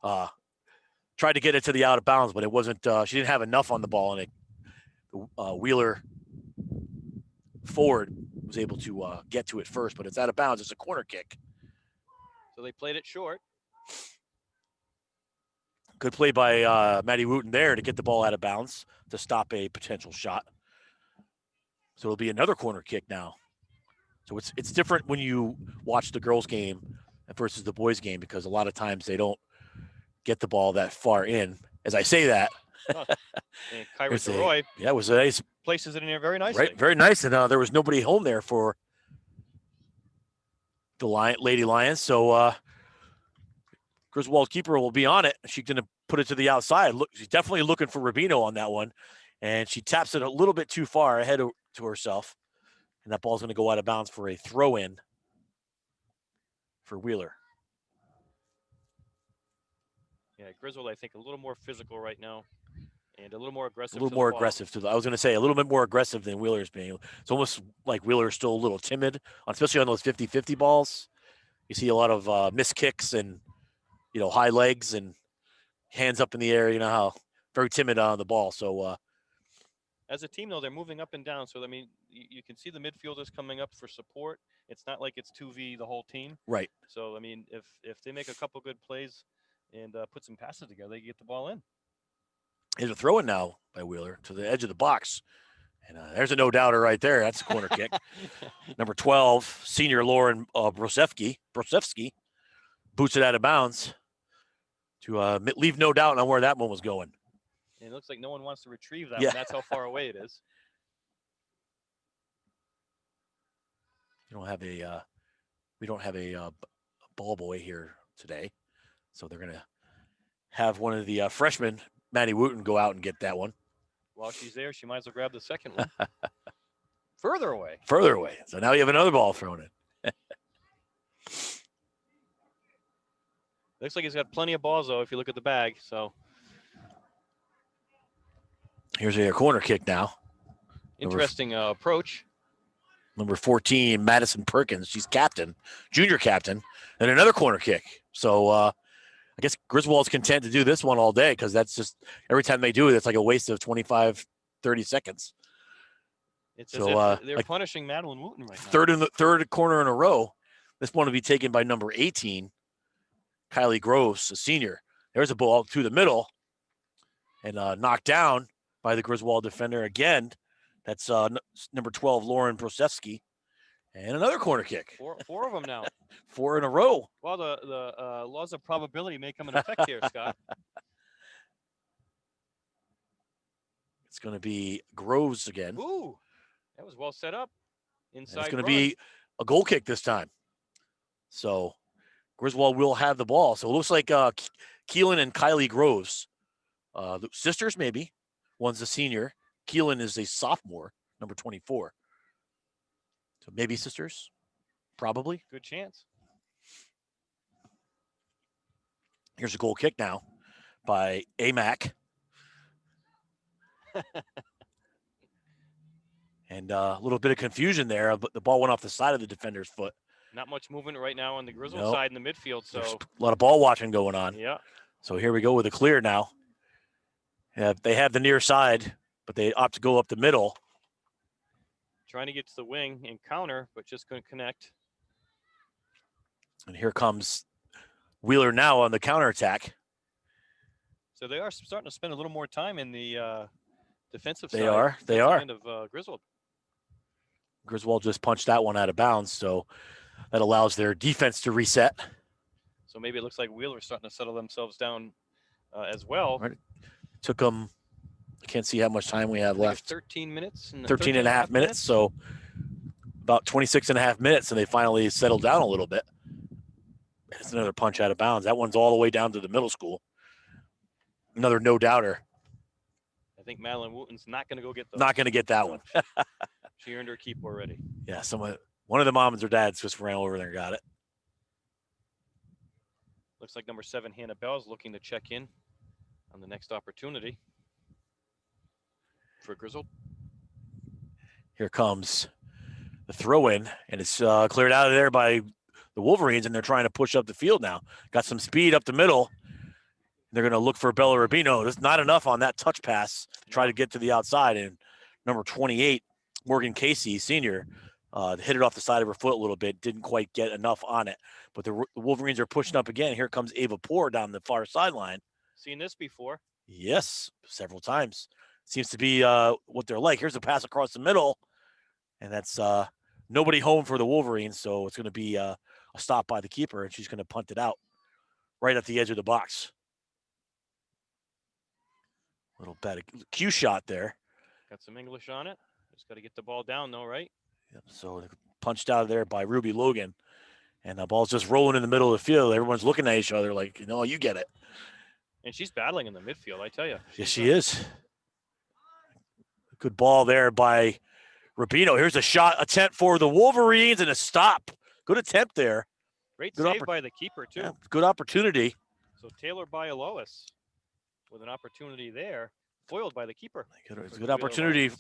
tried to get it to the out of bounds, but it wasn't. She didn't have enough on the ball, and Wheeler forward was able to get to it first, but it's out of bounds. It's a corner kick. So they played it short. Good play by Matty Wooten there to get the ball out of bounds to stop a potential shot. So it'll be another corner kick now. So it's different when you watch the girls' game versus the boys' game because a lot of times they don't get the ball that far in. As I say that, And Kyra DeRoy it was a nice places it in there very nicely. right, very nice, and there was nobody home there for the Lady Lions. So Griswold keeper will be on it. She's going to put it to the outside. Look, she's definitely looking for Rubino on that one, and she taps it a little bit too far ahead to herself, and that ball's going to go out of bounds for a throw-in for Wheeler. Yeah, Griswold, I think, a little more physical right now and a little more aggressive. A little more aggressive. I was going to say a little bit more aggressive than Wheeler's being. It's almost like Wheeler's still a little timid, especially on those 50-50 balls. You see a lot of missed kicks and, high legs and hands up in the air. You know how very timid on the ball. So as a team, though, they're moving up and down. So, I mean, you can see the midfielders coming up for support. It's not like it's 2v the whole team. right. So, I mean, if they make a couple good plays and put some passes together, they get the ball in. Here's a throw-in now by Wheeler to the edge of the box. And there's a no-doubter right there. That's a corner kick. Number 12, senior Lauren Brosevsky boots it out of bounds to leave no doubt on where that one was going. And it looks like no one wants to retrieve that Yeah. one. That's how far away it is. We don't have a ball boy here today. So they're going to have one of the freshmen, Maddie Wooten, go out and get that one. While she's there, she might as well grab the second one. Further away. Further away. So now you have another ball thrown in. Looks like he's got plenty of balls, though, if you look at the bag. So Here's a corner kick now. interesting approach. Number 14, Madison Perkins. She's captain, junior captain, and another corner kick. So I guess Griswold's content to do this one all day because that's just every time they do it, it's like a waste of 25, 30 seconds. It's So, as if they're like punishing Madeline Wooten right now. Third corner in a row. This one will be taken by number 18, Kylie Gross, a senior. There's a ball to the middle and knocked down by the Griswold defender again. That's number 12, Lauren Brosevsky. And another corner kick. Four of them now. 4 in a row. Well, the laws of probability may come in effect here, Scott. It's going to be Groves again. Ooh, that was well set up. And Inside it's going to run. be a goal kick this time. So Griswold will have the ball. So it looks like Keelan and Kylie Groves, sisters maybe. One's a senior. Keelan is a sophomore, number 24. So maybe sisters, probably. Good chance. Here's a goal kick now by AMAC. And a little bit of confusion there, but the ball went off the side of the defender's foot. Not much movement right now on the Griswold Nope. side in the midfield. So There's a lot of ball watching going on. yeah, So here we go with a clear now. They have the near side, but they opt to go up the middle. trying to get to the wing and counter, but just couldn't connect. And here comes Wheeler now on the counterattack. So they are starting to spend a little more time in the defensive They side. are. They defensive are. End of Griswold. Griswold just punched that one out of bounds, so that allows their defense to reset. So maybe it looks like Wheeler's starting to settle themselves down as well. Right. Took them, I can't see how much time we have I think it's left. 13 minutes. 13 and a half minutes, so about 26 and a half minutes, and they finally settled down a little bit. It's another punch out of bounds. That one's all the way down to the middle school. Another no-doubter. I think Madeline Wooten's not going to go get those. Not going to get that one. She earned her keep already. Yeah, one of the moms or dads just ran over there and got it. Looks like number 7, Hannah Bell, is looking to check in on the next opportunity for Griswold. Here comes the throw-in, and it's cleared out of there by the Wolverines, and they're trying to push up the field now. Got some speed up the middle. They're going to look for Bella Rubino. There's not enough on that touch pass to try to get to the outside, and number 28, Morgan Casey, senior, hit it off the side of her foot a little bit. Didn't quite get enough on it. But the Wolverines are pushing up again. Here comes Ava Poor down the far sideline. Seen this before. Yes, several times. Seems to be what they're like. Here's a pass across the middle, and that's nobody home for the Wolverines. So it's going to be a stop by the keeper, and she's going to punt it out right at the edge of the box. Little bad cue shot there. Got some English on it. Just got to get the ball down, though, right? Yep, so punched out of there by Ruby Logan, and the ball's just rolling in the middle of the field. Everyone's looking at each other like, you get it. And she's battling in the midfield, I tell you. Yes, she is. Good ball there by Rubino. Here's a shot attempt for the Wolverines and a stop. Good attempt there. Great Good save by the keeper, too. Yeah, good opportunity. So Taylor Bialois with an opportunity there, foiled by the keeper. Good opportunity.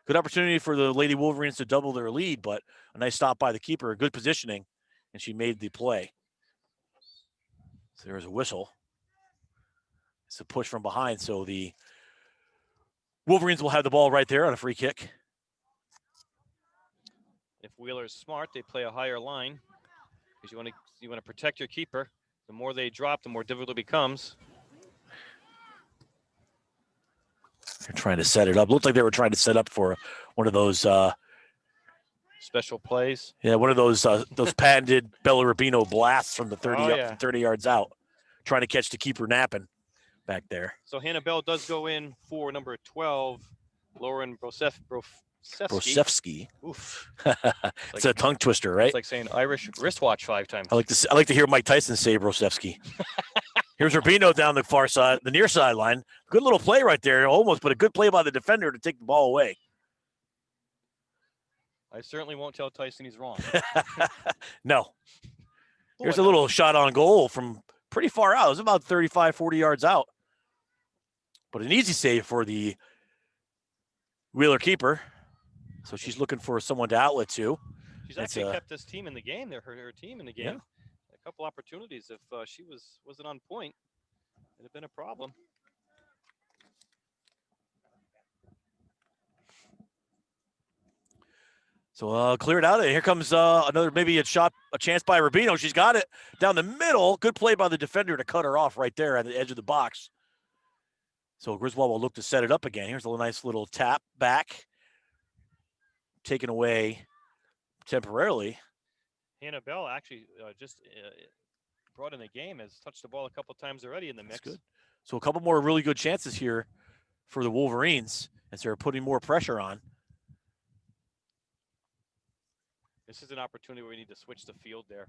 Good opportunity for the Lady Wolverines to double their lead, but a nice stop by the keeper. Good positioning, and she made the play. So there's a whistle. It's a push from behind, so the Wolverines will have the ball right there on a free kick. If Wheeler's smart, they play a higher line because you want to protect your keeper. The more they drop, the more difficult it becomes. They're trying to set it up. Looked like they were trying to set up for one of those special plays. Yeah, one of those patented Bella Rubino blasts from the 30 yeah. 30 yards out, trying to catch the keeper napping back there. So Hannah Bell does go in for number 12, Lauren Brosevsky. Oof. It's a tongue twister, right? It's like saying Irish wristwatch 5 times. I like to hear Mike Tyson say Brosevsky. Here's Rubino down the far side, the near sideline. Good little play right there, almost, but a good play by the defender to take the ball away. I certainly won't tell Tyson he's wrong. No. Here's a little shot on goal from pretty far out. It was about 35, 40 yards out. But an easy save for the Wheeler keeper. So she's looking for someone to outlet to. She's actually kept this team in the game. They're her team in the game. Yeah. A couple opportunities. If she wasn't on point, it'd have been a problem. So cleared out. Here comes another, maybe a chance by Rubino. She's got it down the middle. Good play by the defender to cut her off right there at the edge of the box. So Griswold will look to set it up again. Here's a nice little tap back. Taken away temporarily. Hannah Bell actually just brought in the game, has touched the ball a couple times already in the mix. That's good. So a couple more really good chances here for the Wolverines as they're putting more pressure on. This is an opportunity where we need to switch the field there.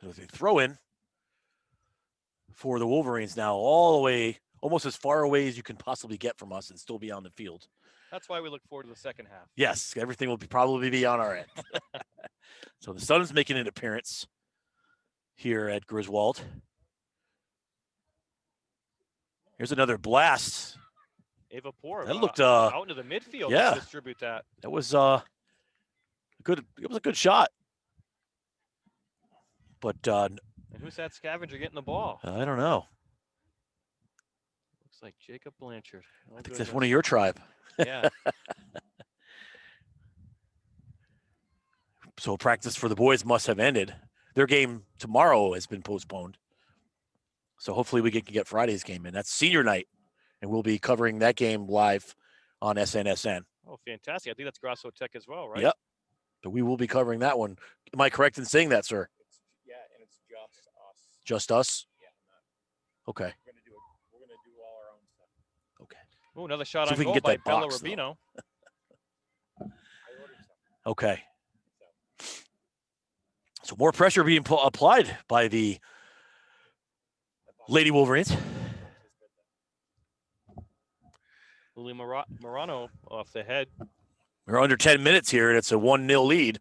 So they throw in for the Wolverines now, all the way, almost as far away as you can possibly get from us and still be on the field. That's why we look forward to the second half. Yes, everything will probably be on our end. So the Sun's making an appearance here at Griswold. Here's another blast. Ava Poor. That looked out into the midfield. Yeah. To distribute that. That was good. It was a good shot. But and who's that scavenger getting the ball? I don't know. Looks like Jacob Blanchard. Oh, I think that's one of your tribe. Yeah. So practice for the boys must have ended. Their game tomorrow has been postponed. So hopefully we can get Friday's game in. That's senior night, and we'll be covering that game live on SNSN. Oh, fantastic. I think that's Grasso Tech as well, right? Yep. So we will be covering that one. Am I correct in saying that, sir? Yeah, and it's just us. Just us? Yeah. Okay. We're gonna do all our own stuff. Okay. Oh, another shot See on if we can goal get by that Bella box, though. Rubino. I ordered some. Okay. So more pressure being applied by the Lady Wolverines. Lily Morano off the head. We're under 10 minutes here, and it's a 1-0 lead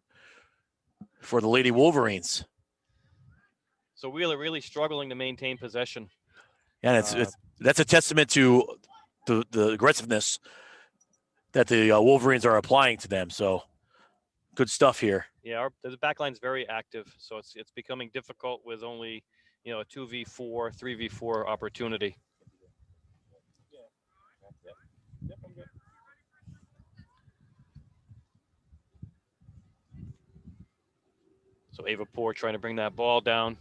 for the Lady Wolverines. So Wheeler really struggling to maintain possession. And that's a testament to the aggressiveness that the Wolverines are applying to them. So good stuff here. Yeah, the back line's very active, so it's becoming difficult with only you know, a 2v4, 3v4 opportunity. Yep, I'm good. So Ava Poor trying to bring that ball down.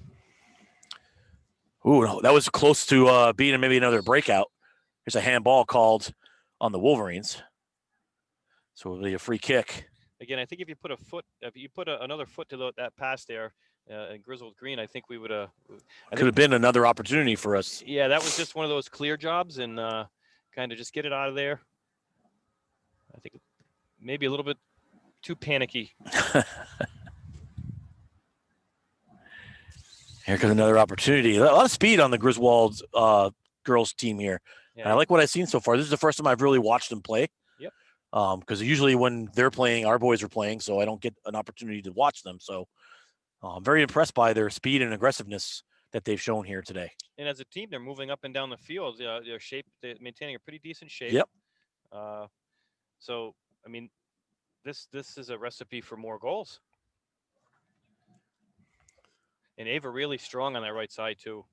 Ooh, no, that was close to being maybe another breakout. There's a handball called on the Wolverines. So it'll be a free kick. Again, I think if you put another foot to that pass there in Griswold Green, I think we would have. Could have been another opportunity for us. Yeah, that was just one of those clear jobs, and kind of just get it out of there. I think maybe a little bit too panicky. Here comes another opportunity. A lot of speed on the Griswold girls team here. Yeah. And I like what I've seen so far. This is the first time I've really watched them play. Yep. Because usually when they're playing, our boys are playing, so I don't get an opportunity to watch them. So I'm very impressed by their speed and aggressiveness that they've shown here today. And as a team, they're moving up and down the field. Their shape, they're maintaining a pretty decent shape. Yep. So I mean, this is a recipe for more goals. And Ava really strong on that right side too.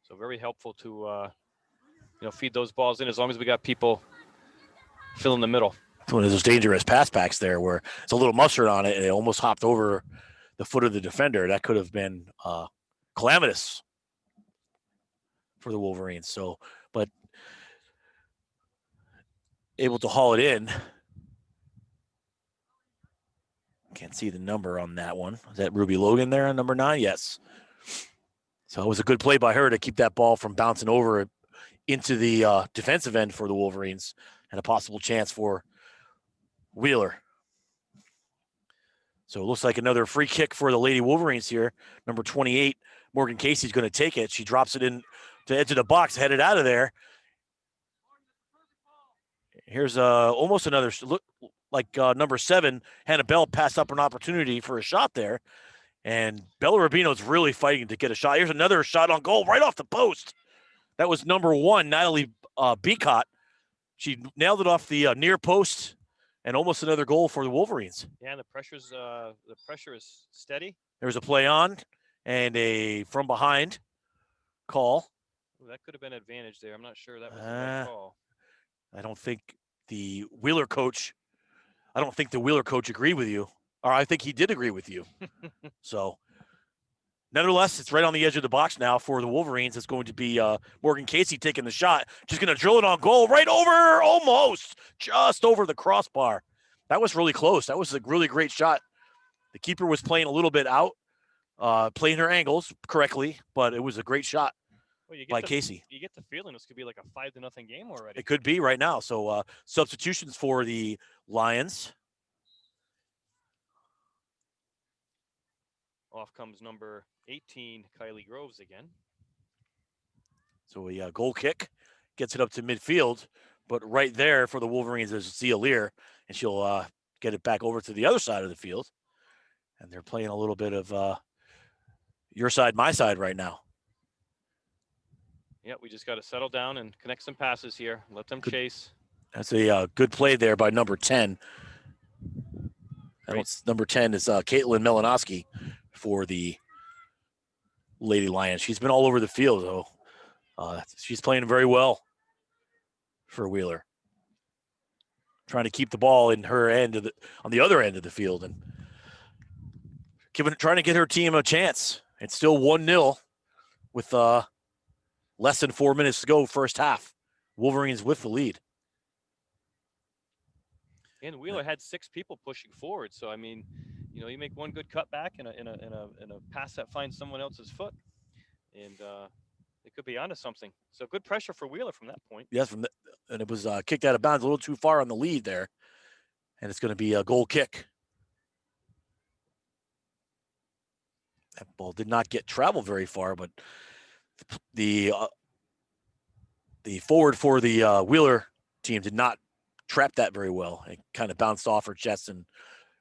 So very helpful to feed those balls in as long as we got people filling the middle. It's one of those dangerous pass backs there where it's a little mustard on it and it almost hopped over the foot of the defender. That could have been calamitous for the Wolverines. So, but able to haul it in. Can't see the number on that one. Is that Ruby Logan there on number 9? Yes. So it was a good play by her to keep that ball from bouncing over into the defensive end for the Wolverines and a possible chance for Wheeler. So it looks like another free kick for the Lady Wolverines here. Number 28, Morgan Casey's going to take it. She drops it in to the edge of the box, headed out of there. Here's almost another look. Like number 7, Hannah Bell passed up an opportunity for a shot there. And Bella Rubino's really fighting to get a shot. Here's another shot on goal right off the post. That was number 1, Natalie Beacott. She nailed it off the near post and almost another goal for the Wolverines. Yeah, and the pressure is steady. There's a play on and a from behind call. Ooh, that could have been advantage there. I'm not sure that was the right call. I don't think the Wheeler coach agreed with you, or I think he did agree with you. So, nevertheless, it's right on the edge of the box now for the Wolverines. It's going to be Morgan Casey taking the shot. She's going to drill it on goal right over, almost, just over the crossbar. That was really close. That was a really great shot. The keeper was playing a little bit out, playing her angles correctly, but it was a great shot by Casey. You get the feeling this could be like a 5-0 game already. It could be right now. So substitutions for the Lions. Off comes number 18, Kylie Groves again. So a goal kick gets it up to midfield, but right there for the Wolverines is Zia Lear, and she'll get it back over to the other side of the field. And they're playing a little bit of your side, my side right now. Yeah, we just got to settle down and connect some passes here. Let them chase. That's a good play there by number 10. Number 10 is Caitlin Melanowski for the Lady Lions. She's been all over the field, though. She's playing very well for Wheeler. Trying to keep the ball in her end on the other end of the field and trying to get her team a chance. It's still 1-0 with less than 4 minutes to go first half. Wolverines with the lead. And Wheeler had 6 people pushing forward. So I mean, you make one good cutback in a pass that finds someone else's foot, and it could be onto something. So good pressure for Wheeler from that point. Yes, and it was kicked out of bounds a little too far on the lead there, and it's going to be a goal kick. That ball did not travel very far, but the forward for the Wheeler team did not trap that very well. It kind of bounced off her chest and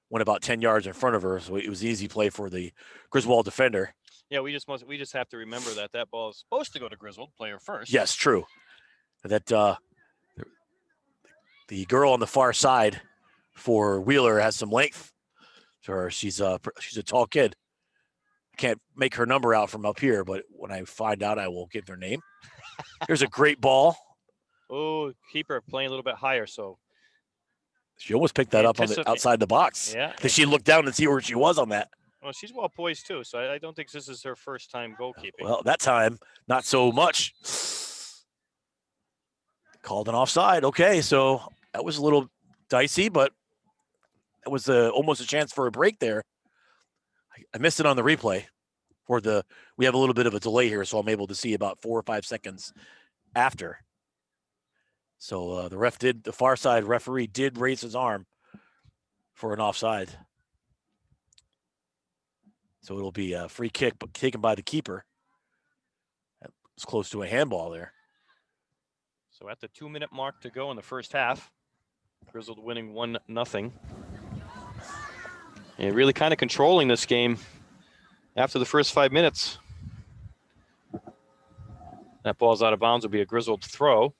went about 10 yards in front of her. So it was an easy play for the Griswold defender. Yeah, we just have to remember that ball is supposed to go to Griswold, player first. Yes, true. That the girl on the far side for Wheeler has some length to her. She's a tall kid. can't make her number out from up here, but when I find out, I will give their name. Here's a great ball. Oh, keeper playing a little bit higher. So She almost picked that up on the outside the box. Yeah. Did she look down and see where she was on that? Well, she's well poised too. So I don't think this is her first time goalkeeping. Well, that time, not so much. Called an offside. Okay, so that was a little dicey, but that was almost a chance for a break there. I missed it on the replay. We have a little bit of a delay here, so I'm able to see about 4 or 5 seconds after. So the far side referee did raise his arm for an offside. So it'll be a free kick, but taken by the keeper. That was close to a handball there. So at the 2-minute mark to go in the first half, Griswold winning 1-0. And really kind of controlling this game after the first 5 minutes. That ball's out of bounds. Will be a Griswold throw.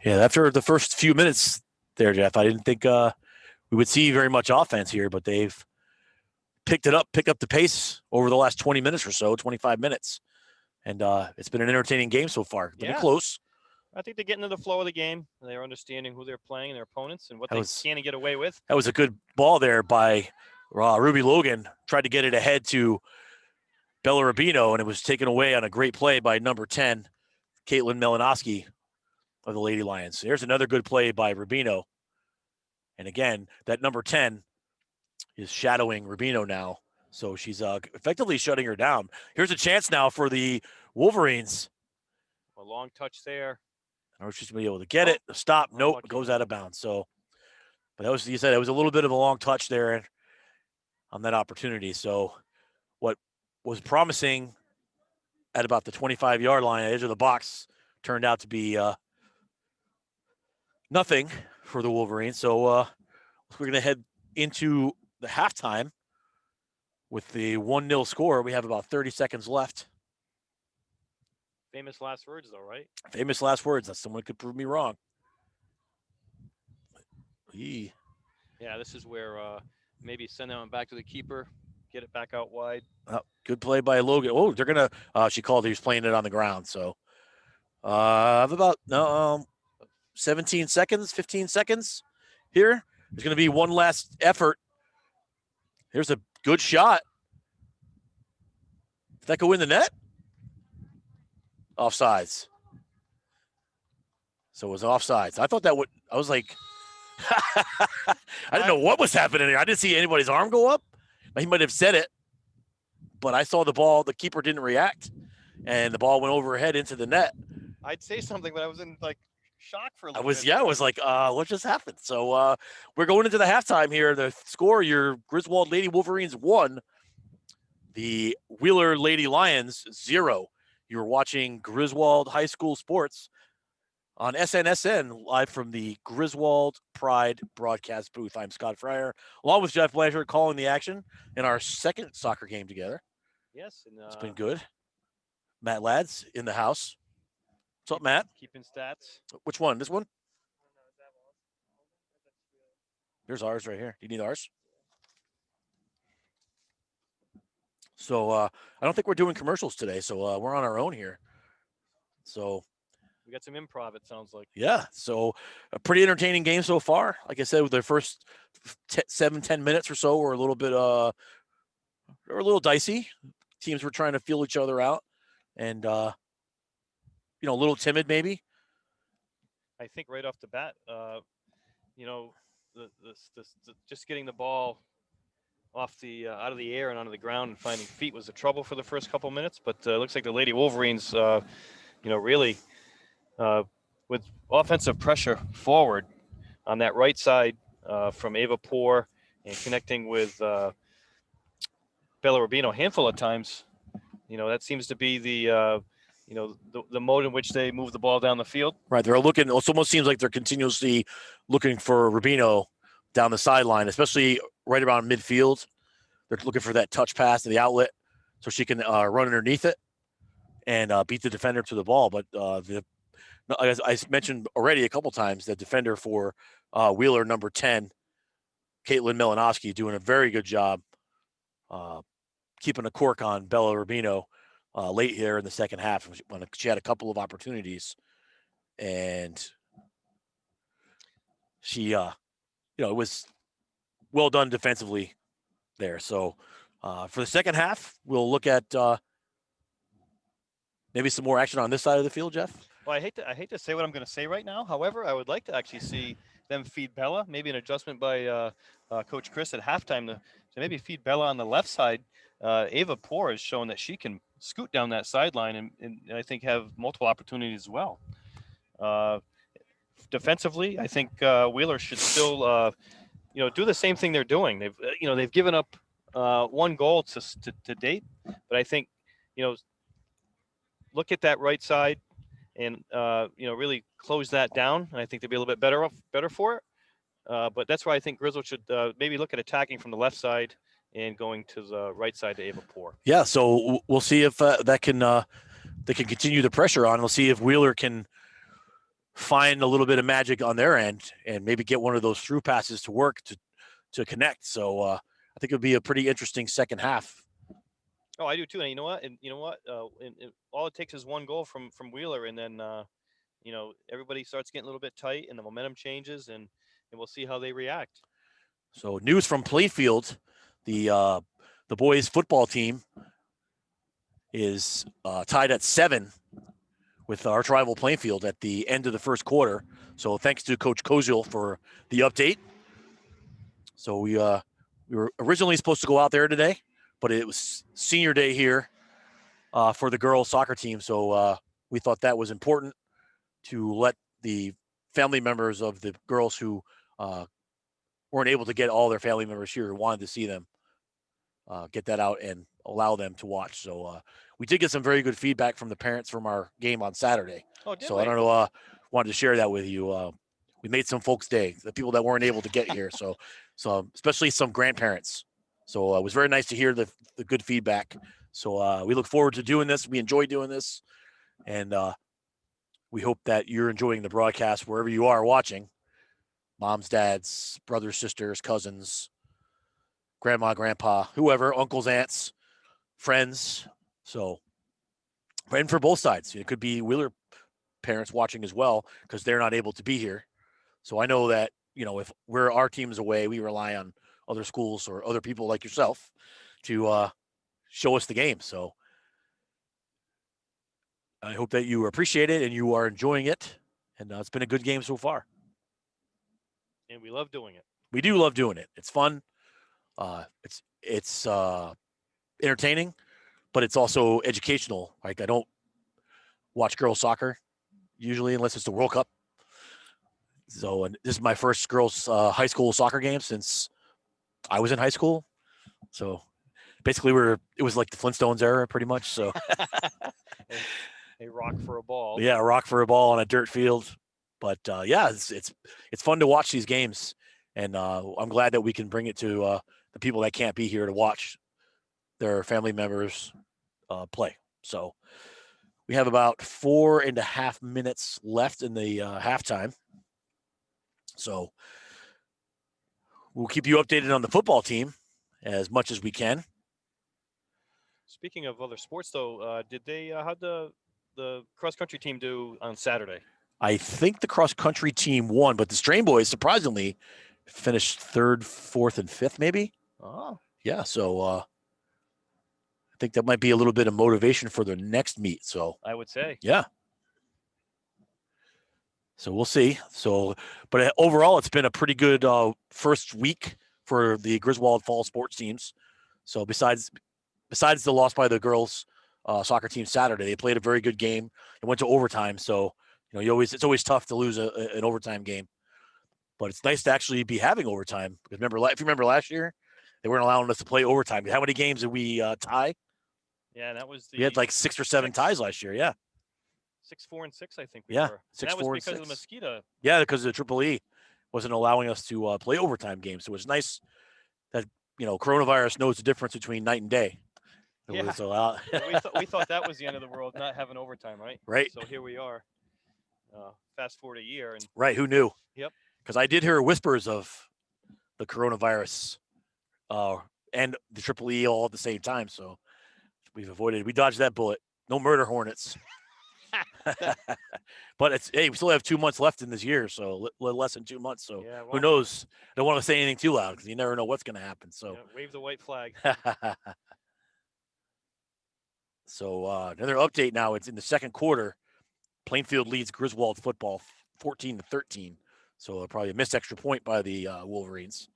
Yeah, after the first few minutes there, Jeff, I didn't think we would see very much offense here, but they've picked up the pace over the last 20 minutes or so, 25 minutes. And it's been an entertaining game so far. Been close. I think they're getting into the flow of the game. They're understanding who they're playing and their opponents and what they can get away with. That was a good ball there by Ruby Logan. Tried to get it ahead to Bella Rubino, and it was taken away on a great play by number 10, Caitlin Melanowski of the Lady Lions. There's another good play by Rubino. And again, that number 10 is shadowing Rubino now. So she's effectively shutting her down. Here's a chance now for the Wolverines. A long touch there. I don't know if she's going to be able to get it. Stop. Nope. Goes out of bounds. So, but that was, you said, it was a little bit of a long touch there on that opportunity. So what was promising at about the 25-yard line, at the edge of the box, turned out to be nothing for the Wolverines. So we're going to head into the halftime with the 1-0 score. We have about 30 seconds left. Famous last words, though, right? Famous last words. That someone could prove me wrong. Yeah, this is where maybe send that one back to the keeper, get it back out wide. Good play by Logan. Oh, they're going to, she called, he was playing it on the ground. So about 17 seconds, 15 seconds here. There's going to be one last effort. Here's a good shot. Did that go in the net? Offsides. So it was offsides. I thought that I was like, I didn't know what was happening here. I didn't see anybody's arm go up. He might have said it, but I saw the ball. The keeper didn't react, and the ball went overhead into the net. I'd say something, but I was in shock for a little bit. I was like, what just happened? So we're going into the halftime here. The score, your Griswold Lady Wolverines 1, the Wheeler Lady Lions 0. You're watching Griswold High School Sports on SNSN, live from the Griswold Pride broadcast booth. I'm Scott Fryer, along with Jeff Blanchard, calling the action in our second soccer game together. Yes. And, it's been good. Matt Ladd's in the house. What's up, Matt? Keeping stats. Which one? This one? There's ours right here. Do you need ours? So I don't think we're doing commercials today, so we're on our own here. So we got some improv, it sounds like. Yeah, so a pretty entertaining game so far. Like I said, with their first 7-10 minutes or so were a little bit they were a little dicey. Teams were trying to feel each other out and a little timid maybe. I think right off the bat, just getting the ball off the out of the air and onto the ground and finding feet was the trouble for the first couple minutes. But it looks like the Lady Wolverines, really with offensive pressure forward on that right side from Ava Poor and connecting with Bella Rubino a handful of times. That seems to be the mode in which they move the ball down the field. Right. They're looking, it almost seems like they're continuously looking for Rubino down the sideline, especially right around midfield. They're looking for that touch pass to the outlet so she can run underneath it and beat the defender to the ball. But as I mentioned already a couple times, the defender for Wheeler, number 10, Caitlin Melanowski, doing a very good job keeping a cork on Bella Rubino late here in the second half when she had a couple of opportunities, and she, it was well done defensively there. So for the second half, we'll look at maybe some more action on this side of the field, Jeff. Well, I hate to say what I'm going to say right now. However, I would like to actually see them feed Bella. Maybe an adjustment by Coach Chris at halftime to maybe feed Bella on the left side. Ava Poor has shown that she can scoot down that sideline and I think have multiple opportunities as well. Defensively, I think Wheeler should still do the same thing they're doing. They've given up one goal to date, but I think look at that right side and really close that down. And I think they'll be a little bit better for it. But that's why I think Griswold should maybe look at attacking from the left side and going to the right side to Ava Poor. Yeah, so we'll see if they can continue the pressure on. We'll see if Wheeler can find a little bit of magic on their end and maybe get one of those through passes to work to connect. So I think it'll be a pretty interesting second half. Oh, I do too. And you know what? And all it takes is one goal from Wheeler, and then everybody starts getting a little bit tight, and the momentum changes, and we'll see how they react. So news from Playfield, the boys football team is tied at 7 with our rival Plainfield at the end of the first quarter. So thanks to Coach Koziel for the update. So we were originally supposed to go out there today, but it was senior day here for the girls soccer team. So we thought that was important to let the family members of the girls who weren't able to get all their family members here, wanted to see them, get that out and allow them to watch. So we did get some very good feedback from the parents from our game on Saturday. Oh, did so we? I don't know, wanted to share that with you. We made some folks' day, the people that weren't able to get here. So especially some grandparents. So it was very nice to hear the good feedback. So we look forward to doing this. We enjoy doing this. And we hope that you're enjoying the broadcast wherever you are watching. Moms, dads, brothers, sisters, cousins, grandma, grandpa, whoever, uncles, aunts, friends. So, and for both sides, it could be Wheeler parents watching as well because they're not able to be here. So I know that, if our team is away, we rely on other schools or other people like yourself to show us the game. So I hope that you appreciate it and you are enjoying it. And it's been a good game so far. And we love doing it. We do love doing it. It's fun. It's entertaining, but it's also educational. Like I don't watch girls soccer usually unless it's the World Cup. So, and this is my first girls high school soccer game since I was in high school. So basically it was like the Flintstones era pretty much. So a rock for a ball. Yeah, a rock for a ball on a dirt field. But it's fun to watch these games. And I'm glad that we can bring it to the people that can't be here to watch their family members play. So we have about 4.5 minutes left in the halftime. So we'll keep you updated on the football team as much as we can. Speaking of other sports, though, did they how'd the cross country team do on Saturday? I think the cross country team won, but the Strain boys surprisingly finished 3rd, 4th, and 5th, maybe. Oh, yeah. So I think that might be a little bit of motivation for their next meet. So I would say, yeah. So we'll see. So, but overall, it's been a pretty good first week for the Griswold fall sports teams. So besides the loss by the girls soccer team Saturday, they played a very good game. It went to overtime. So it's always tough to lose an overtime game. But it's nice to actually be having overtime. Because if you remember last year, they weren't allowing us to play overtime. How many games did we tie? Yeah, that was we had like 6 or 7 ties last year. Yeah. 6, 4, and 6, I think we were. 6, 4, and 6. That was because of the mosquito. Yeah, because the Triple E wasn't allowing us to play overtime games. So it was nice that coronavirus knows the difference between night and day. We thought that was the end of the world, not having overtime, right? Right. So here we are. Fast forward a year, and right. Who knew? Yep. Because I did hear whispers of the coronavirus and the Triple E all at the same time. So we dodged that bullet. No murder hornets. But we still have 2 months left in this year, so less than 2 months. So Yeah, who well, knows? I don't want to say anything too loud because you never know what's going to happen. So, yeah, wave the white flag. Another update now. It's in the second quarter. Plainfield leads Griswold football 14-13. So probably a missed extra point by the Wolverines.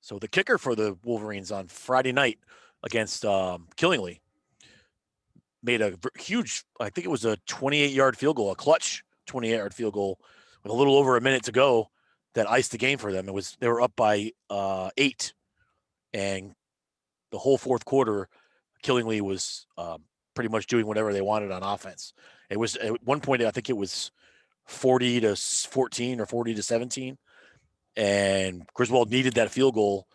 So the kicker for the Wolverines on Friday night against Killingly made a huge, I think it was a 28-yard field goal, a clutch 28-yard field goal with a little over a minute to go that iced the game for them. They were up by 8, and the whole fourth quarter, Killingly was pretty much doing whatever they wanted on offense. It was at one point, I think it was 40-14 or 40-17, and Griswold needed that field goal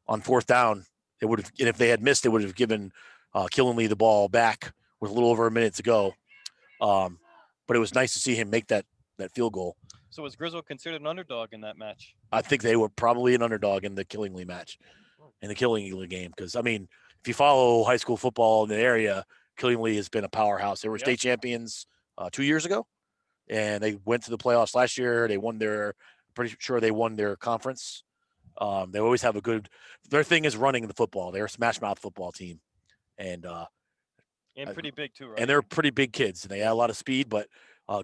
on fourth down. It would have, and if they had missed, it would have given Killingly the ball back with a little over a minute to go. But it was nice to see him make that field goal. So was Griswold considered an underdog in that match? I think they were probably an underdog in the Killingly match, in the Killingly game. Because, I mean, if you follow high school football in the area, Killingly has been a powerhouse. They were state champions 2 years ago, and they went to the playoffs last year. Pretty sure they won their conference. They always have their thing is running the football. They're a smash mouth football team. And pretty big too, right? And they're pretty big kids, and they had a lot of speed, but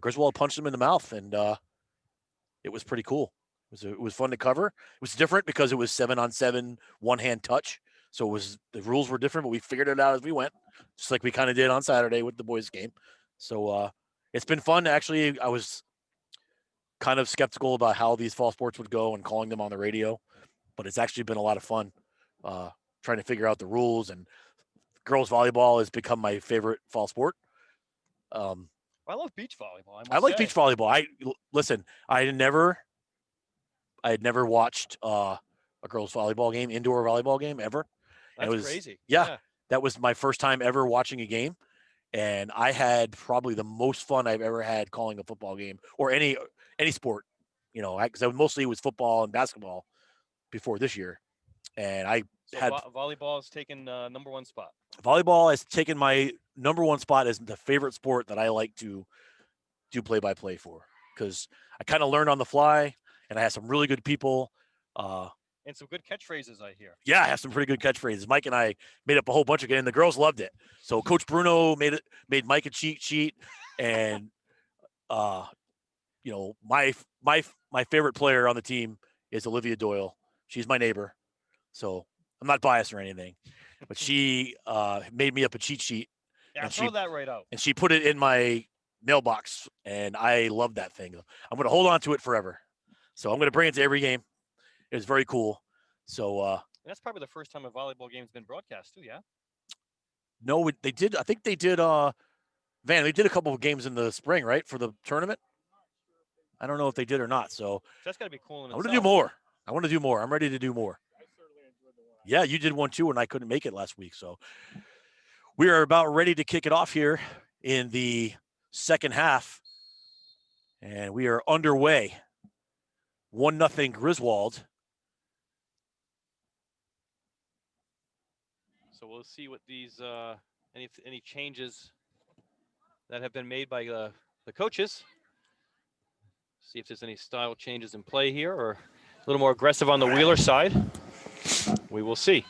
Griswold punched them in the mouth, and it was pretty cool. It was fun to cover. It was different because it was 7-on-7, one-hand touch. So the rules were different, but we figured it out as we went, just like we kind of did on Saturday with the boys' game. So it's been fun. Actually, I was kind of skeptical about how these fall sports would go and calling them on the radio, but it's actually been a lot of fun trying to figure out the rules. And girls volleyball has become my favorite fall sport. I love beach volleyball. I like beach volleyball. I had never watched a girls volleyball game, indoor volleyball game ever. That's crazy. Yeah, that was my first time ever watching a game, and I had probably the most fun I've ever had calling a football game or any sport. Because mostly it was football and basketball before this year, and volleyball has taken number one spot. Volleyball has taken my number one spot as the favorite sport that I like to do play-by-play for, because I kind of learned on the fly, and I have some really good people. And some good catchphrases, I hear. Yeah, I have some pretty good catchphrases. Mike and I made up a whole bunch of it, and the girls loved it. So Coach Bruno made Mike a cheat sheet, and my favorite player on the team is Olivia Doyle. She's my neighbor, so I'm not biased or anything, but she made me up a cheat sheet. Yeah, throw that right out. And she put it in my mailbox, and I love that thing. I'm going to hold on to it forever. So I'm going to bring it to every game. It was very cool. So that's probably the first time a volleyball game's been broadcast too, yeah? No, they did. I think they did. Van, they did a couple of games in the spring, right, for the tournament. I don't know if they did or not. So that's got to be cool. I want to do more. I'm ready to do more. Yeah, you did one too, and I couldn't make it last week. So we are about ready to kick it off here in the second half, and we are underway. 1-0 Griswold. So we'll see what these any changes that have been made by the coaches. See if there's any style changes in play here, or a little more aggressive on the Wheeler side. We will see.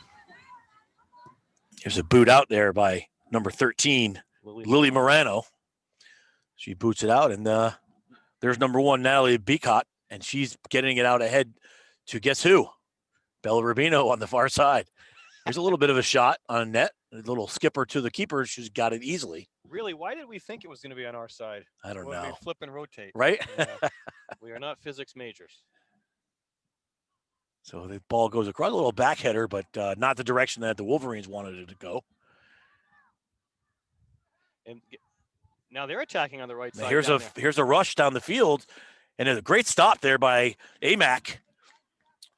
There's a boot out there by number 13, Lily Morano. She boots it out, and there's number 1, Natalie Beacott, and she's getting it out ahead to guess who? Bella Rubino on the far side. There's a little bit of a shot on net, a little skipper to the keeper. She's got it easily. Really? Why did we think it was going to be on our side? I don't know. We flip and rotate. Right? We are not physics majors. So the ball goes across, a little back header, but not the direction that the Wolverines wanted it to go. And now they're attacking on the right side. Here's a rush down the field, and a great stop there by Amac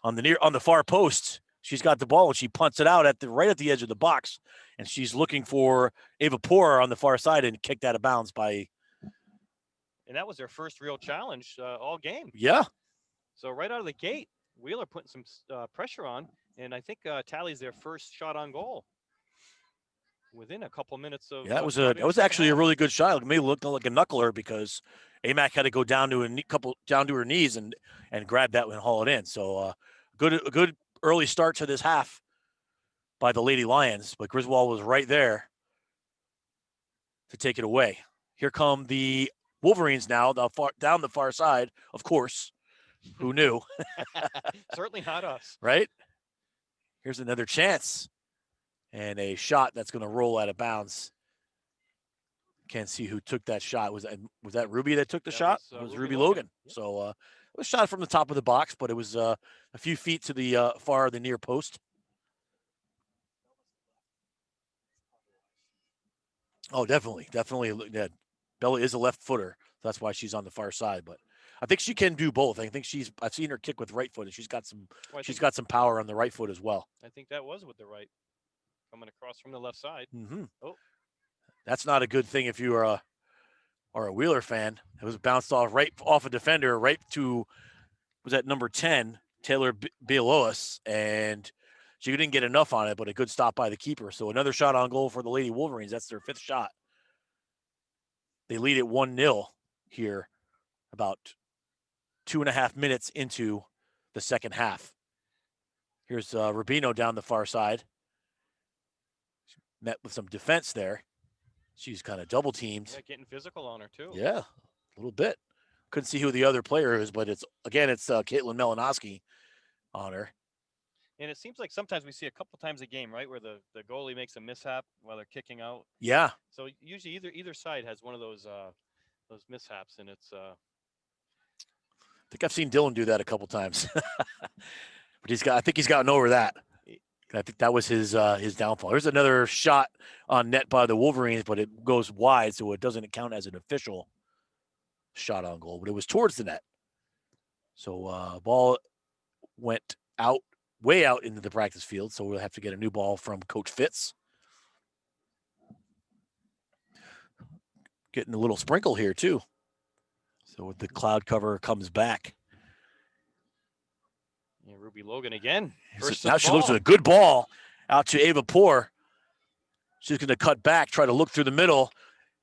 on the far post. She's got the ball, and she punts it out right at the edge of the box, and she's looking for Ava Poor on the far side and kicked out of bounds by. And that was their first real challenge all game. Yeah. So right out of the gate, Wheeler putting some pressure on, and I think tallies their first shot on goal within a couple minutes of. Yeah, that starting was the second actually a half. really good shot. It may look like a knuckler because Amac had to go down to down to her knees and grab that and haul it in. So a good early start to this half by the Lady Lions, but Griswold was right there to take it away. Here come the Wolverines now, down the far side, of course. Who knew? Certainly not us. Right? Here's another chance. And a shot that's going to roll out of bounds. Can't see who took that shot. Was that Ruby that took the shot? Was, It was Ruby Ruby Logan. Logan. Yep. So it was shot from the top of the box, but it was a few feet to the far the near post. Oh, definitely. Yeah, Bella is a left footer. That's why she's on the far side. But I think she can do both. I think I've seen her kick with right foot, and she's got some power on the right foot as well. I think that was with the right coming across from the left side. Mm-hmm. Oh, that's not a good thing if you are a Wheeler fan. It was bounced right off a defender, right to was at number 10, Taylor Bialois, and she didn't get enough on it, but a good stop by the keeper. So another shot on goal for the Lady Wolverines. That's their 5th shot. They lead it 1-0 here, about 2.5 minutes into the second half. Here's Rubino down the far side. Met with some defense there. She's kind of double teamed. yeah, getting physical on her too. Yeah, a little bit. Couldn't see who the other player is, but it's Caitlin Melanowski on her. And it seems like sometimes we see a couple times a game, right, where the goalie makes a mishap while they're kicking out. Yeah. So usually either side has one of those mishaps, and it's. I think I've seen Dylan do that a couple times, but I think he's gotten over that. I think that was his downfall. There's another shot on net by the Wolverines, but it goes wide, so it doesn't count as an official shot on goal. But it was towards the net, so ball went way out into the practice field. So we'll have to get a new ball from Coach Fitz. Getting a little sprinkle here too. So the cloud cover comes back. Yeah, Ruby Logan again. Now she looks at a good ball out to Ava Poor. She's going to cut back, try to look through the middle.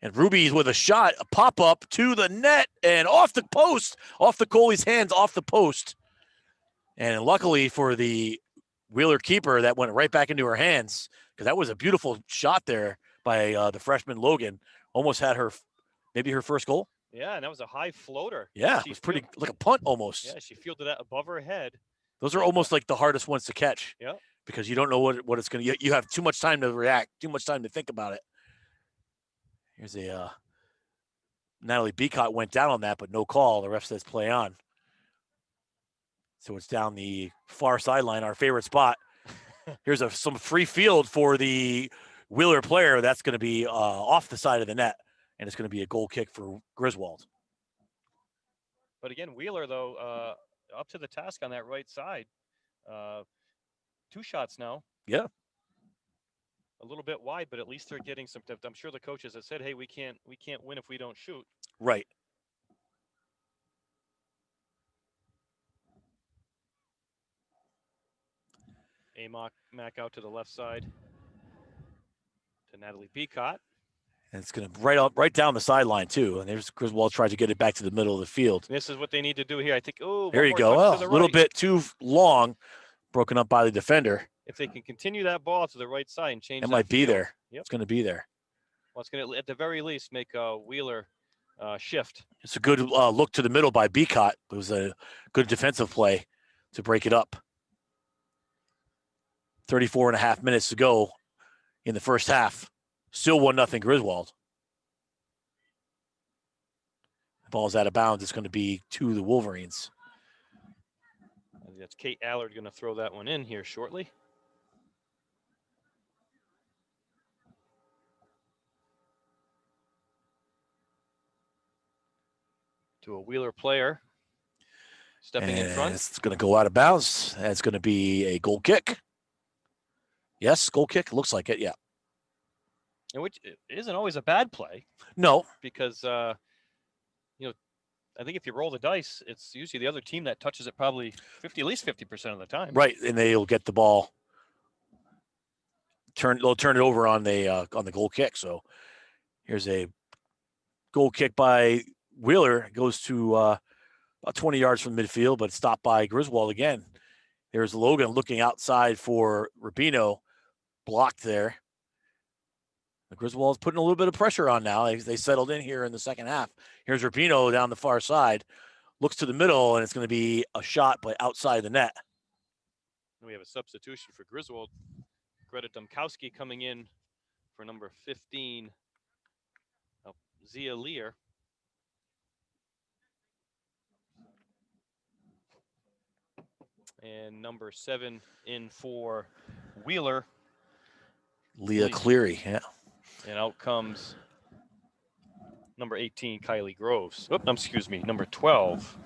And Ruby's with a shot, a pop-up to the net and off the post, off the goalie's hands, off the post. And luckily for the Wheeler keeper, that went right back into her hands because that was a beautiful shot there by the freshman Logan. Almost had maybe her first goal. Yeah, and that was a high floater. Yeah, it was pretty like a punt almost. Yeah, she fielded that above her head. Those are almost like the hardest ones to catch. Yeah. Because you don't know what it's going to. You have too much time to react, too much time to think about it. Here's a Natalie Beacott went down on that, but no call. The ref says play on. So it's down the far sideline, our favorite spot. Here's some free field for the Wheeler player. That's going to be off the side of the net, and it's going to be a goal kick for Griswold. But again, Wheeler, though, up to the task on that right side. 2 shots now. Yeah. A little bit wide, but at least they're getting some. I'm sure the coaches have said, "Hey, we can't win if we don't shoot." Right. Mac out to the left side to Natalie Beacott. And it's going to right down the sideline too. And there's Griswold tries to get it back to the middle of the field. This is what they need to do here. I think. Oh, there you go. Well, a little bit too long, broken up by the defender. If they can continue that ball to the right side and change, it might be there. Yep. It's going to be there. Well, it's going to, at the very least, make Wheeler shift. It's a good look to the middle by Beacott. It was a good defensive play to break it up. 34.5 minutes to go in the first half. Still 1-0 Griswold. The ball's out of bounds. It's going to be to the Wolverines. That's Kate Allard going to throw that one in here shortly. To a Wheeler player. Stepping in front. It's going to go out of bounds. It's going to be a goal kick. Yes, goal kick. Looks like it, yeah. And which isn't always a bad play. No. Because, I think if you roll the dice, it's usually the other team that touches it probably at least 50% of the time. Right, and they'll get the ball. They'll turn it over on the goal kick. So here's a goal kick by Wheeler. It goes to about 20 yards from midfield, but stopped by Griswold again. There's Logan looking outside for Rubino, blocked there. Griswold's putting a little bit of pressure on now. They settled in here in the second half. Here's Rubino down the far side. Looks to the middle, and it's going to be a shot, but outside the net. We have a substitution for Griswold. Greta Domkowski coming in for number 15, Zia Lear. And number 7 in for Wheeler. Leah Cleary, yeah. And out comes number 18, Kylie Groves. Excuse me, number 12.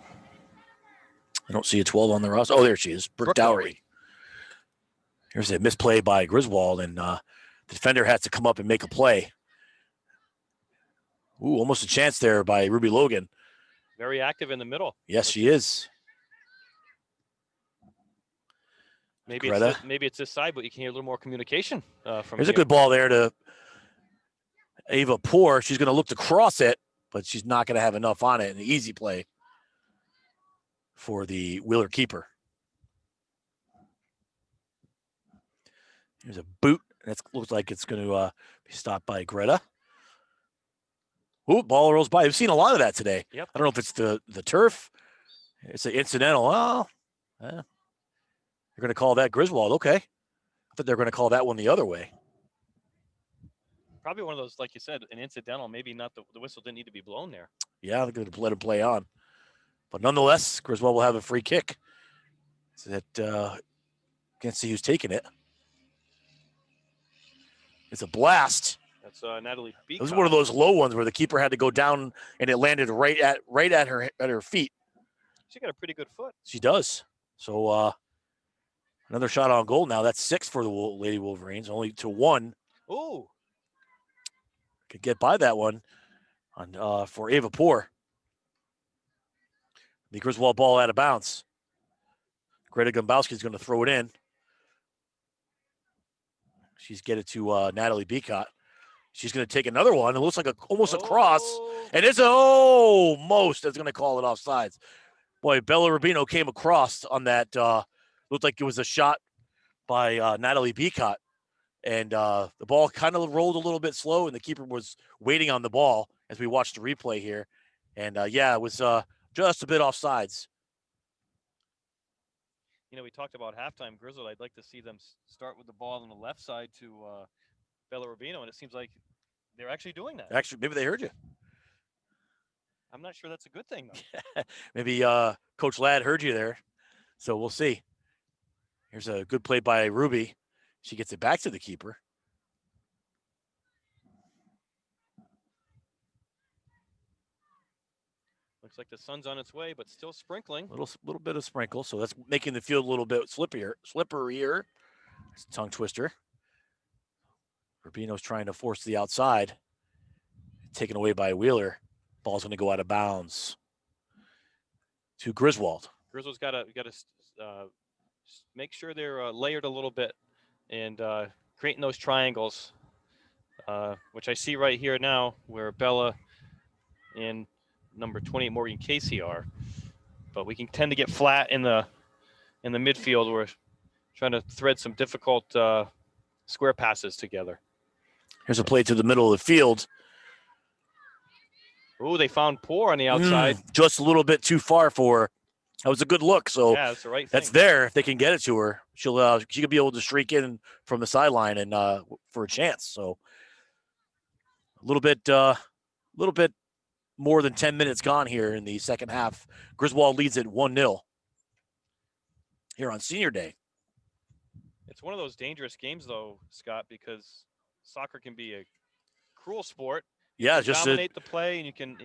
I don't see a 12 on the roster. Oh, there she is, Brooke Dowry. Here's a misplay by Griswold, and the defender has to come up and make a play. Ooh, almost a chance there by Ruby Logan. Very active in the middle. Yes, she is. Maybe it's this side, but you can hear a little more communication from There's here. a good ball there to Ava Poor. She's going to look to cross it, but she's not going to have enough on it. An easy play for the Wheeler keeper. Here's a boot. That looks like it's going to be stopped by Greta. Ooh, ball rolls by. We've seen a lot of that today. Yep. I don't know if it's the turf. It's an incidental. Oh, they're going to call that Griswold. Okay. I thought they were going to call that one the other way. Probably one of those, like you said, an incidental. Maybe not the whistle didn't need to be blown there. Yeah, they're going to let him play on. But nonetheless, Griswold will have a free kick. So that can't see who's taking it. It's a blast. That's Natalie Beacon. It was one of those low ones where the keeper had to go down and it landed right at her feet. She got a pretty good foot. She does. So another shot on goal now. That's 6 for the Lady Wolverines, only to 1. Ooh. Could get by that one on for Ava Poor. The Griswold ball out of bounds. Greta Gombowski is going to throw it in. She's get it to Natalie Beacott. She's going to take another one. It looks like almost a cross. And it's almost that's going to call it offsides. Boy, Bella Rubino came across on that. Looked like it was a shot by Natalie Beacott. And the ball kind of rolled a little bit slow, and the keeper was waiting on the ball as we watched the replay here. And, it was just a bit offsides. You know, we talked about halftime. Griswold, I'd like to see them start with the ball on the left side to Bella Rubino, and it seems like they're actually doing that. Actually, maybe they heard you. I'm not sure that's a good thing, though. Maybe Coach Ladd heard you there. So we'll see. Here's a good play by Ruby. She gets it back to the keeper. Looks like the sun's on its way, but still sprinkling. Little bit of sprinkle, so that's making the field a little bit slipperier. It's a tongue twister. Rubino's trying to force the outside. Taken away by Wheeler. Ball's going to go out of bounds to Griswold. Griswold's got to make sure they're layered a little bit and creating those triangles, which I see right here now, where Bella and number 28 Morgan Casey are. But we can tend to get flat in the midfield. We're trying to thread some difficult square passes together. Here's a play to the middle of the field. Ooh, they found Poor on the outside. Just a little bit too far for her. That was a good look. So yeah, that's the right thing. That's there. If they can get it to her, she could be able to streak in from the sideline and for a chance. So a little bit more than 10 minutes gone here in the second half. Griswold leads at 1-0 here on Senior Day. It's one of those dangerous games, though, Scott, because soccer can be a cruel sport. Yeah, just dominate the play, and you can,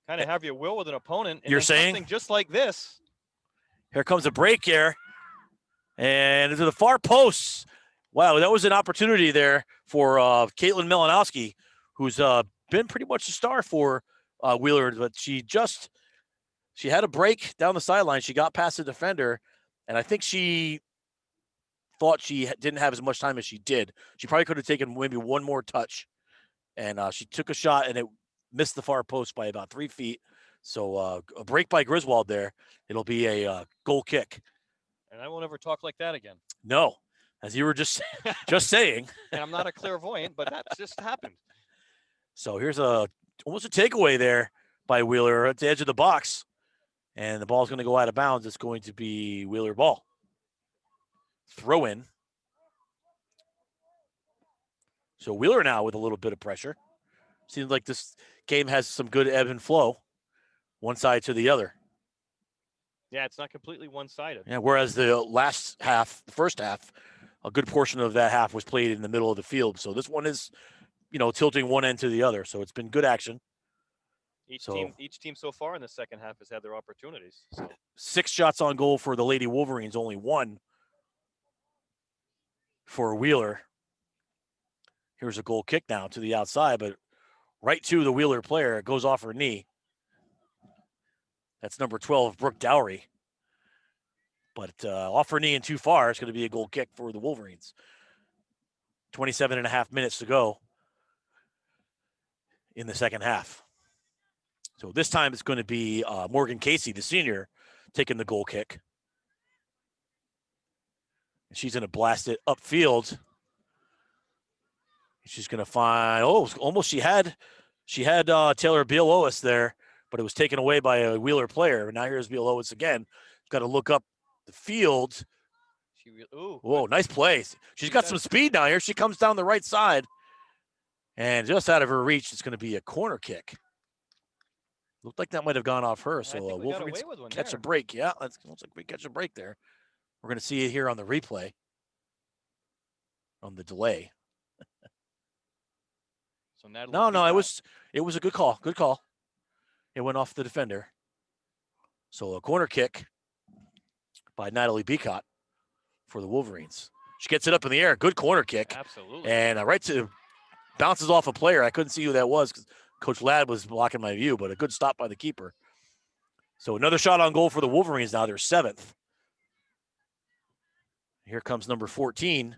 kind of have your will with an opponent. And you're saying something just like this. Here comes a break here, and to the far posts. Wow, that was an opportunity there for Caitlin Melanowski, who's been pretty much a star for Wheeler, but she had a break down the sideline. She got past the defender, and I think she thought she didn't have as much time as she did. She probably could have taken maybe one more touch, and she took a shot, and it missed the far post by about 3 feet. So a break by Griswold there. It'll be a goal kick. And I won't ever talk like that again. No, as you were just saying. And I'm not a clairvoyant, but that just happened. So here's almost a takeaway there by Wheeler at the edge of the box. And the ball's going to go out of bounds. It's going to be Wheeler ball. Throw in. So Wheeler now with a little bit of pressure. Seems like this game has some good ebb and flow, one side to the other. Yeah, it's not completely one-sided. Yeah, whereas the first half, a good portion of that half was played in the middle of the field. So this one is, tilting one end to the other. So it's been good action. Each team so far in the second half has had their opportunities. So 6 shots on goal for the Lady Wolverines, only 1 for Wheeler. Here's a goal kick now to the outside, but right to the Wheeler player. It goes off her knee. That's number 12, Brooke Dowry. But off her knee and too far, it's going to be a goal kick for the Wolverines. 27 and a half minutes to go in the second half. So this time it's going to be Morgan Casey, the senior, taking the goal kick. And she's going to blast it upfield. She's going to find, almost she had Taylor Beal-Lois there, but it was taken away by a Wheeler player. And now here's Beal-Lois again. Got to look up the field. Whoa, nice play. She's got some speed now here. She comes down the right side. And just out of her reach, it's going to be a corner kick. Looked like that might have gone off her. So Wolverines catch a break. Yeah, looks like we catch a break there. We're going to see it here on the replay, on the delay. So Natalie No, it was a good call. Good call. It went off the defender. So a corner kick by Natalie Beacott for the Wolverines. She gets it up in the air. Good corner kick. Absolutely. And bounces off a player. I couldn't see who that was because Coach Ladd was blocking my view, but a good stop by the keeper. So another shot on goal for the Wolverines now. They're 7th. Here comes number 14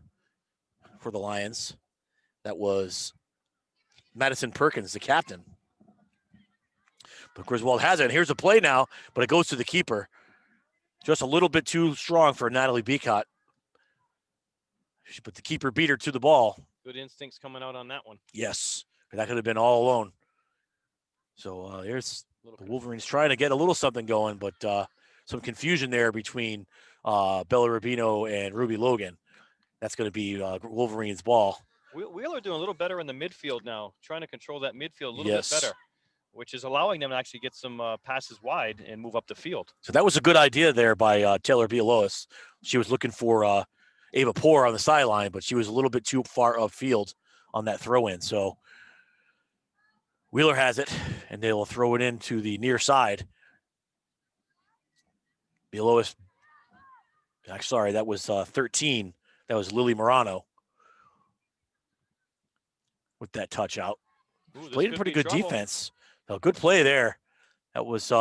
for the Lions. That was Madison Perkins, the captain. But Griswold has it. And here's a play now, but it goes to the keeper. Just a little bit too strong for Natalie Beacott. But the keeper beat her to the ball. Good instincts coming out on that one. Yes, that could have been all alone. So here's the Wolverines trying to get a little something going, but some confusion there between Bella Rubino and Ruby Logan. That's going to be Wolverines' ball. Wheeler doing a little better in the midfield now, trying to control that midfield a little bit better, which is allowing them to actually get some passes wide and move up the field. So that was a good idea there by Taylor Beal-Lois. She was looking for Ava Poor on the sideline, but she was a little bit too far upfield on that throw-in. So Wheeler has it, and they will throw it into the near side. Beal-Lois, sorry, that was 13. That was Lily Morano with that touch out. Played a pretty good defense. A good play there. That was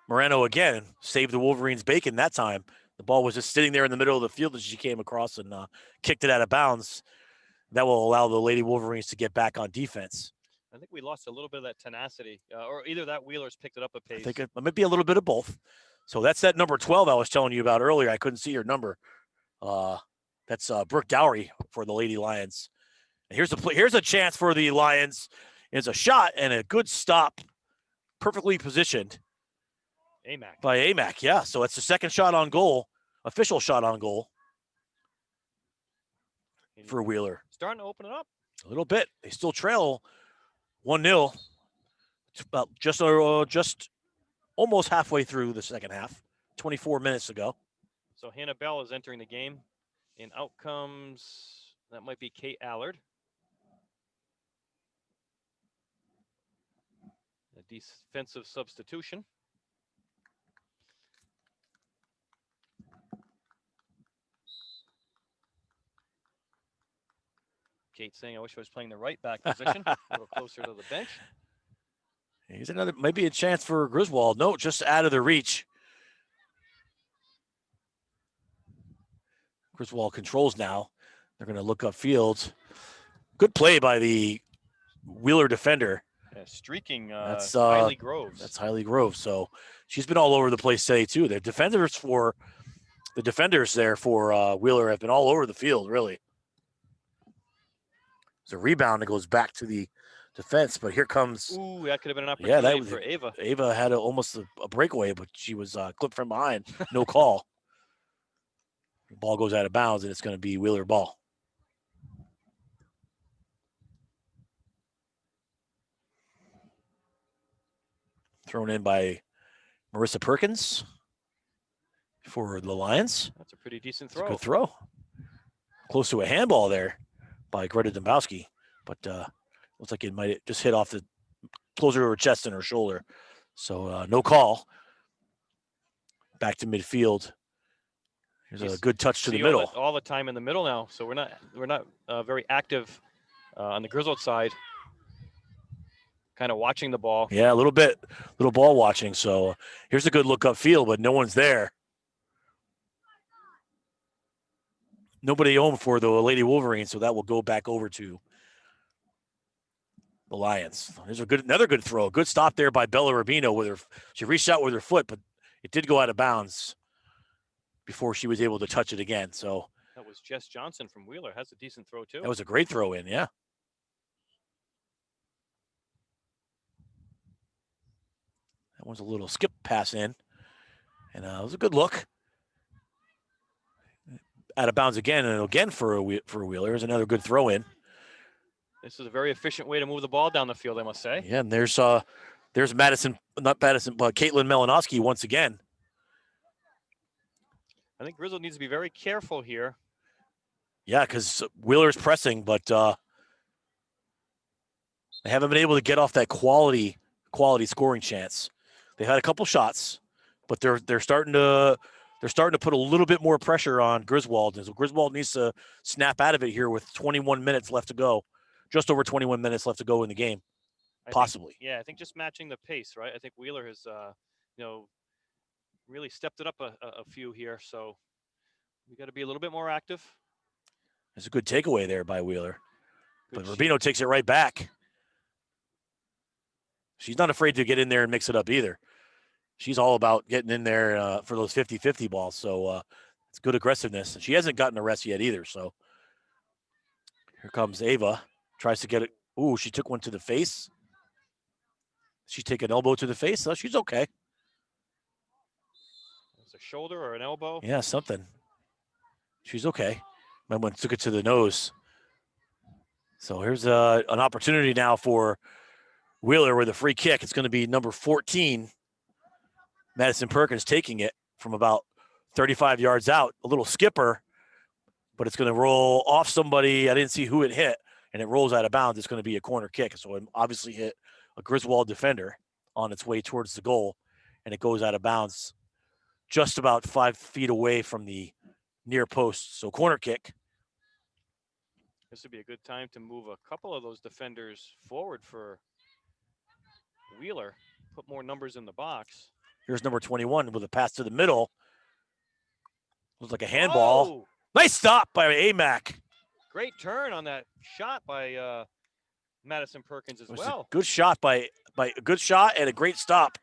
Morano again. Saved the Wolverines' bacon that time. The ball was just sitting there in the middle of the field as she came across and kicked it out of bounds. That will allow the Lady Wolverines to get back on defense. I think we lost a little bit of that tenacity, or either that Wheeler's picked it up a pace. I think it might be a little bit of both. So that's that number 12 I was telling you about earlier. I couldn't see her number. That's Brooke Dowry for the Lady Lions. And here's a chance for the Lions. It's a shot and a good stop, perfectly positioned. Amac. By Amac, yeah. So it's the second shot on goal, official shot on goal for Wheeler. Starting to open it up. A little bit. They still trail 1-0. It's about just almost halfway through the second half, 24 minutes ago. So Hannah Bell is entering the game. And out comes, that might be Kate Allard. A defensive substitution. Kate saying, I wish I was playing the right back position, a little closer to the bench. Here's another, maybe a chance for Griswold. No, just out of the reach. Griswold controls now. They're going to look up field. Good play by the Wheeler defender. Yeah, streaking That's Hiley Groves. That's Hiley Groves. So she's been all over the place today too. The defenders there for Wheeler have been all over the field, really. It's a rebound that goes back to the defense, but here comes. Ooh, that could have been an Yeah, opportunity that was for Ava. Ava had almost a breakaway, but she was clipped from behind. No call. The ball goes out of bounds, and it's going to be Wheeler ball. Thrown in by Marissa Perkins for the Lions. That's a pretty decent It's a throw. good throw. Close to a handball there by Greta Dombowski, but looks like it might just hit off the closer to her chest and her shoulder. So no call. Back to midfield. Here's a good touch to the middle. All the time in the middle now, so we're not very active on the Griswold side. Kind of watching the ball. Yeah, a little ball watching. So here's a good look up field, but no one's there. Nobody home for the Lady Wolverines, so that will go back over to the Lions. There's another good throw. Good stop there by Bella Rubino. She reached out with her foot, but it did go out of bounds before she was able to touch it again. So that was Jess Johnson from Wheeler. Has a decent throw too. That was a great throw in, yeah. That one's a little skip pass in, and it was a good look. Out of bounds again, and again for a Wheeler. There's another good throw in. This is a very efficient way to move the ball down the field, I must say. Yeah, and there's Caitlin Malinowski once again. I think Griswold needs to be very careful here. Yeah, because Wheeler's pressing, but they haven't been able to get off that quality scoring chance. They had a couple shots, but they're starting to put a little bit more pressure on Griswold. And so Griswold needs to snap out of it here with 21 minutes left to go. Just over 21 minutes left to go in the game, possibly. I think just matching the pace, right? I think Wheeler has, really stepped it up a few here. So we got to be a little bit more active. There's a good takeaway there by Wheeler. But Rubino takes it right back. She's not afraid to get in there and mix it up either. She's all about getting in there for those 50-50 balls. So it's good aggressiveness. And she hasn't gotten a rest yet either. So here comes Ava. Tries to get it. Ooh, she took one to the face. She take an elbow to the face. So she's okay. It's a shoulder or an elbow. Yeah, something. She's okay. My one took it to the nose. So here's an opportunity now for Wheeler with a free kick. It's going to be number 14. Madison Perkins taking it from about 35 yards out. A little skipper, but it's going to roll off somebody. I didn't see who it hit, and it rolls out of bounds. It's going to be a corner kick. So it obviously hit a Griswold defender on its way towards the goal, and it goes out of bounds just about 5 feet away from the near post. So corner kick. This would be a good time to move a couple of those defenders forward for Wheeler. Put more numbers in the box. Here's number 21 with a pass to the middle. Looks like a handball. Oh! Nice stop by AMAC. Great turn on that shot by Madison Perkins as well. Good shot by a good shot and a great stop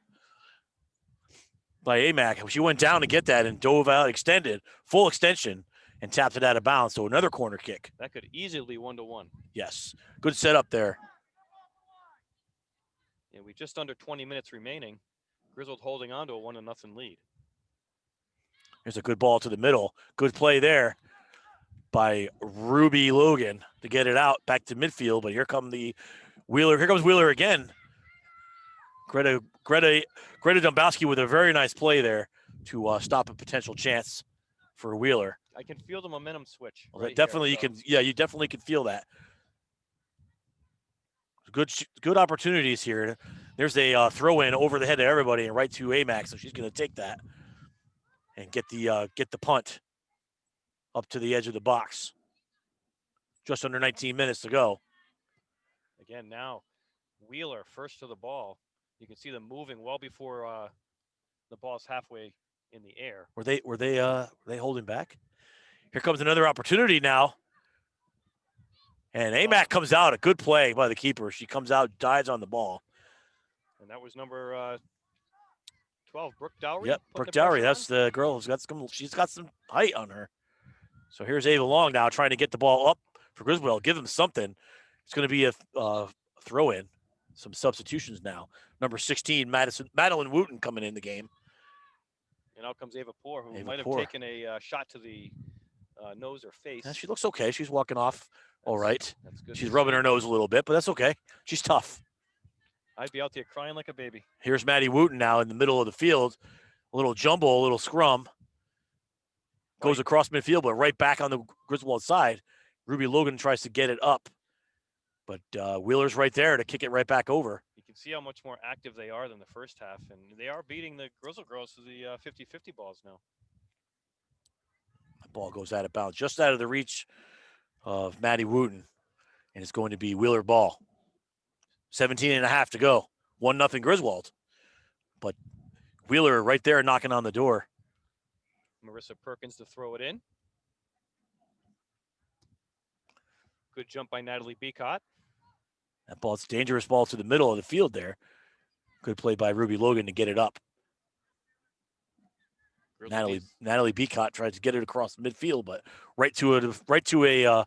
by AMAC. She went down to get that and dove out, extended, full extension, and tapped it out of bounds. So another corner kick. That could easily 1-1. Yes. Good setup there. Yeah, we just under 20 minutes remaining. Griswold holding on to a 1-0 lead. Here's a good ball to the middle. Good play there by Ruby Logan to get it out back to midfield. But here comes Wheeler. Here comes Wheeler again. Greta Dombowski with a very nice play there to stop a potential chance for Wheeler. I can feel the momentum switch. Well, right definitely here, so. You definitely can feel that. Good opportunities here. There's a throw in over the head of everybody and right to AMAC, so she's going to take that and get the punt up to the edge of the box. Just under 19 minutes to go. Again, now Wheeler first to the ball. You can see them moving well before the ball's halfway in the air. Were they holding back? Here comes another opportunity now. And Amac comes out. A good play by the keeper. She comes out, dives on the ball. And that was number 12, Brooke Dowry. Yep, Brooke Dowry. That's the girl she's got some height on her. So here's Ava Long now trying to get the ball up for Griswold. Give them something. It's going to be a throw-in. Some substitutions now. Number 16, Madeline Wooten coming in the game. And out comes Ava Poor, who Ava might have Poor. taken a shot to the nose or face. Yeah, she looks okay. She's walking off all right. That's good. She's rubbing her nose a little bit, but that's okay. She's tough. I'd be out there crying like a baby. Here's Maddie Wooten now in the middle of the field. A little jumble, a little scrum. Goes across midfield, but right back on the Griswold side. Ruby Logan tries to get it up. But Wheeler's right there to kick it right back over. You can see how much more active they are than the first half. And they are beating the Griswold girls to the 50-50 balls now. The ball goes out of bounds, just out of the reach of Maddie Wooten. And it's going to be Wheeler ball. 17 and a half to go. 1-0 Griswold. But Wheeler right there knocking on the door. Marissa Perkins to throw it in. Good jump by Natalie Beacott. That ball's dangerous ball to the middle of the field there. Good play by Ruby Logan to get it up. Natalie Beacott tries to get it across midfield, but right to a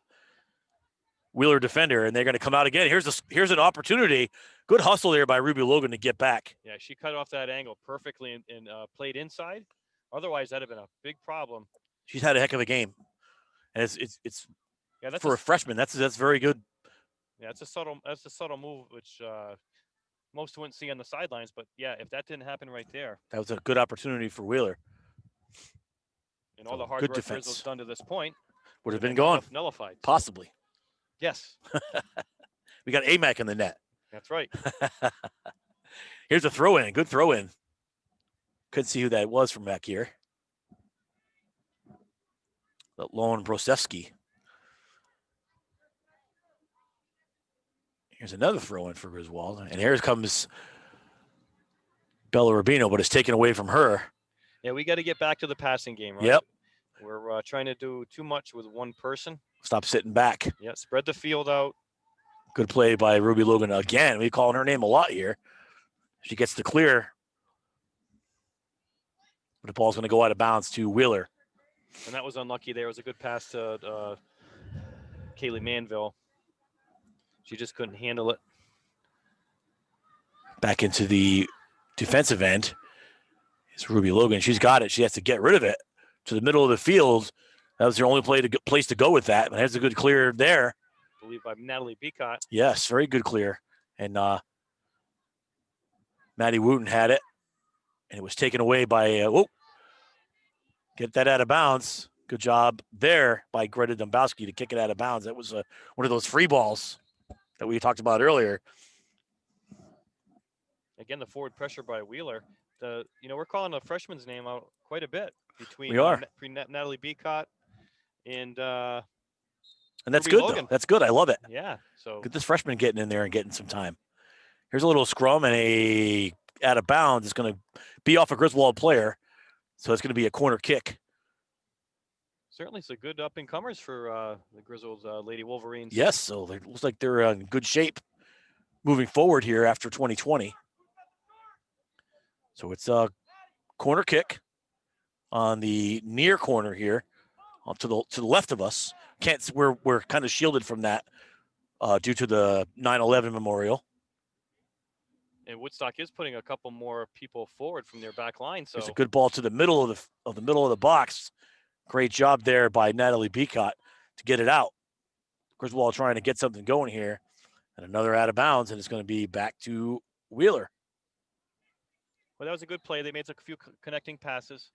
Wheeler defender, and they're going to come out again. Here's an opportunity. Good hustle there by Ruby Logan to get back. Yeah, she cut off that angle perfectly and played inside. Otherwise, that'd have been a big problem. She's had a heck of a game, and it's that's for a freshman. That's very good. Yeah, that's a subtle move, which most wouldn't see on the sidelines. But yeah, if that didn't happen right there, that was a good opportunity for Wheeler. And all the hard work Griswold's done to this point would have been gone, nullified. Possibly. Yes. We got Amac in the net. That's right. Here's a throw-in. Good throw-in. Couldn't see who that was from back here. Lauren Brosevsky. Here's another throw-in for Griswold. And here comes Bella Rubino, but it's taken away from her. Yeah, we got to get back to the passing game, right? Yep. We're trying to do too much with one person. Stop sitting back. Yeah, spread the field out. Good play by Ruby Logan again. We're calling her name a lot here. She gets the clear. But the ball's going to go out of bounds to Wheeler. And that was unlucky there. It was a good pass to Kaylee Manville. She just couldn't handle it. Back into the defensive end. It's Ruby Logan. She's got it. She has to get rid of it to the middle of the field. That was their only place to go with that. But has a good clear there. I believe by Natalie Beacott. Yes, very good clear. And Maddie Wooten had it. And it was taken away by, get that out of bounds. Good job there by Greta Dombowski to kick it out of bounds. That was one of those free balls that we talked about earlier. Again, the forward pressure by Wheeler. We're calling the freshman's name out quite a bit between we are. Natalie Beacott and that's Ruby good, Logan. though. That's good. I love it. Yeah. So get this freshman getting in there and getting some time. Here's a little scrum and a out of bounds. It's going to be off a Griswold player. So it's going to be a corner kick. Certainly some good up-and-comers for the Griswold Lady Wolverines. Yes, so it looks like they're in good shape moving forward here after 2020. So it's a corner kick on the near corner here, up to the left of us. We're kind of shielded from that due to the 9/11 memorial. And Woodstock is putting a couple more people forward from their back line. So it's a good ball to the middle of the box. Great job there by Natalie Beacott to get it out. Griswold trying to get something going here. And another out of bounds, and it's going to be back to Wheeler. Well, that was a good play. They made a few connecting passes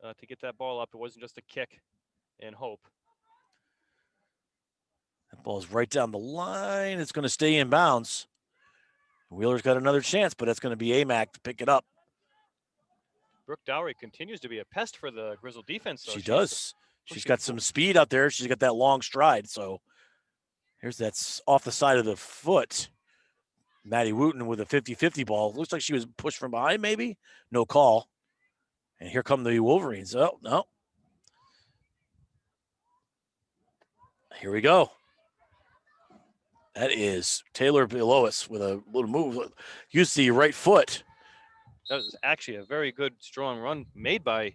to get that ball up. It wasn't just a kick and hope. That ball's right down the line. It's going to stay in bounds. Wheeler's got another chance, but it's going to be Amac to pick it up. Brooke Dowry continues to be a pest for the Griswold defense. She does. She's got some speed out there. She's got that long stride. So that's off the side of the foot. Maddie Wooten with a 50-50 ball. Looks like she was pushed from behind, maybe. No call. And here come the Wolverines. Oh, no. Here we go. That is Taylor Belois with a little move. Used the right foot. That was actually a very good, strong run made by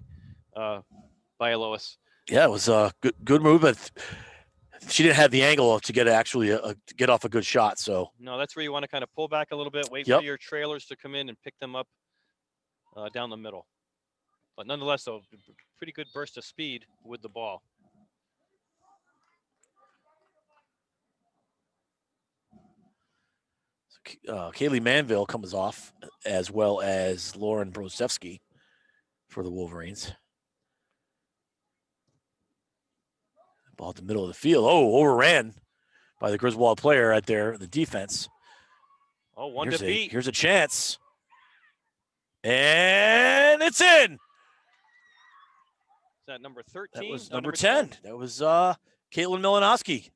Lois. Yeah, it was a good move, but she didn't have the angle to get to get off a good shot. So No, that's where you want to kind of pull back a little bit, wait Yep. for your trailers to come in and pick them up down the middle. But nonetheless, though, pretty good burst of speed with the ball. Kaylee Manville comes off, as well as Lauren Brosevsky for the Wolverines. Ball at the middle of the field. Oh, overran by the Griswold player right there in the defense. Oh, one here's to beat. Here's a chance. And it's in. Is that number 13? That was No, number 10. That was Caitlin Milanowski.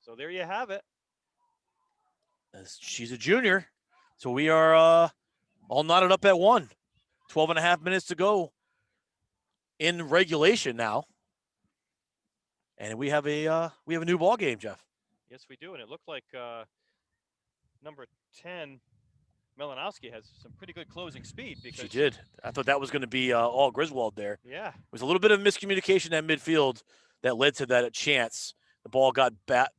So there you have it. She's a junior. So we are all knotted up at 1. 12 and a half minutes to go in regulation now. And we have a new ball game, Jeff. Yes, we do. And it looked like number 10, Melanowski, has some pretty good closing speed. Because She did. I thought that was going to be all Griswold there. Yeah. It was a little bit of miscommunication at midfield that led to that chance. The ball got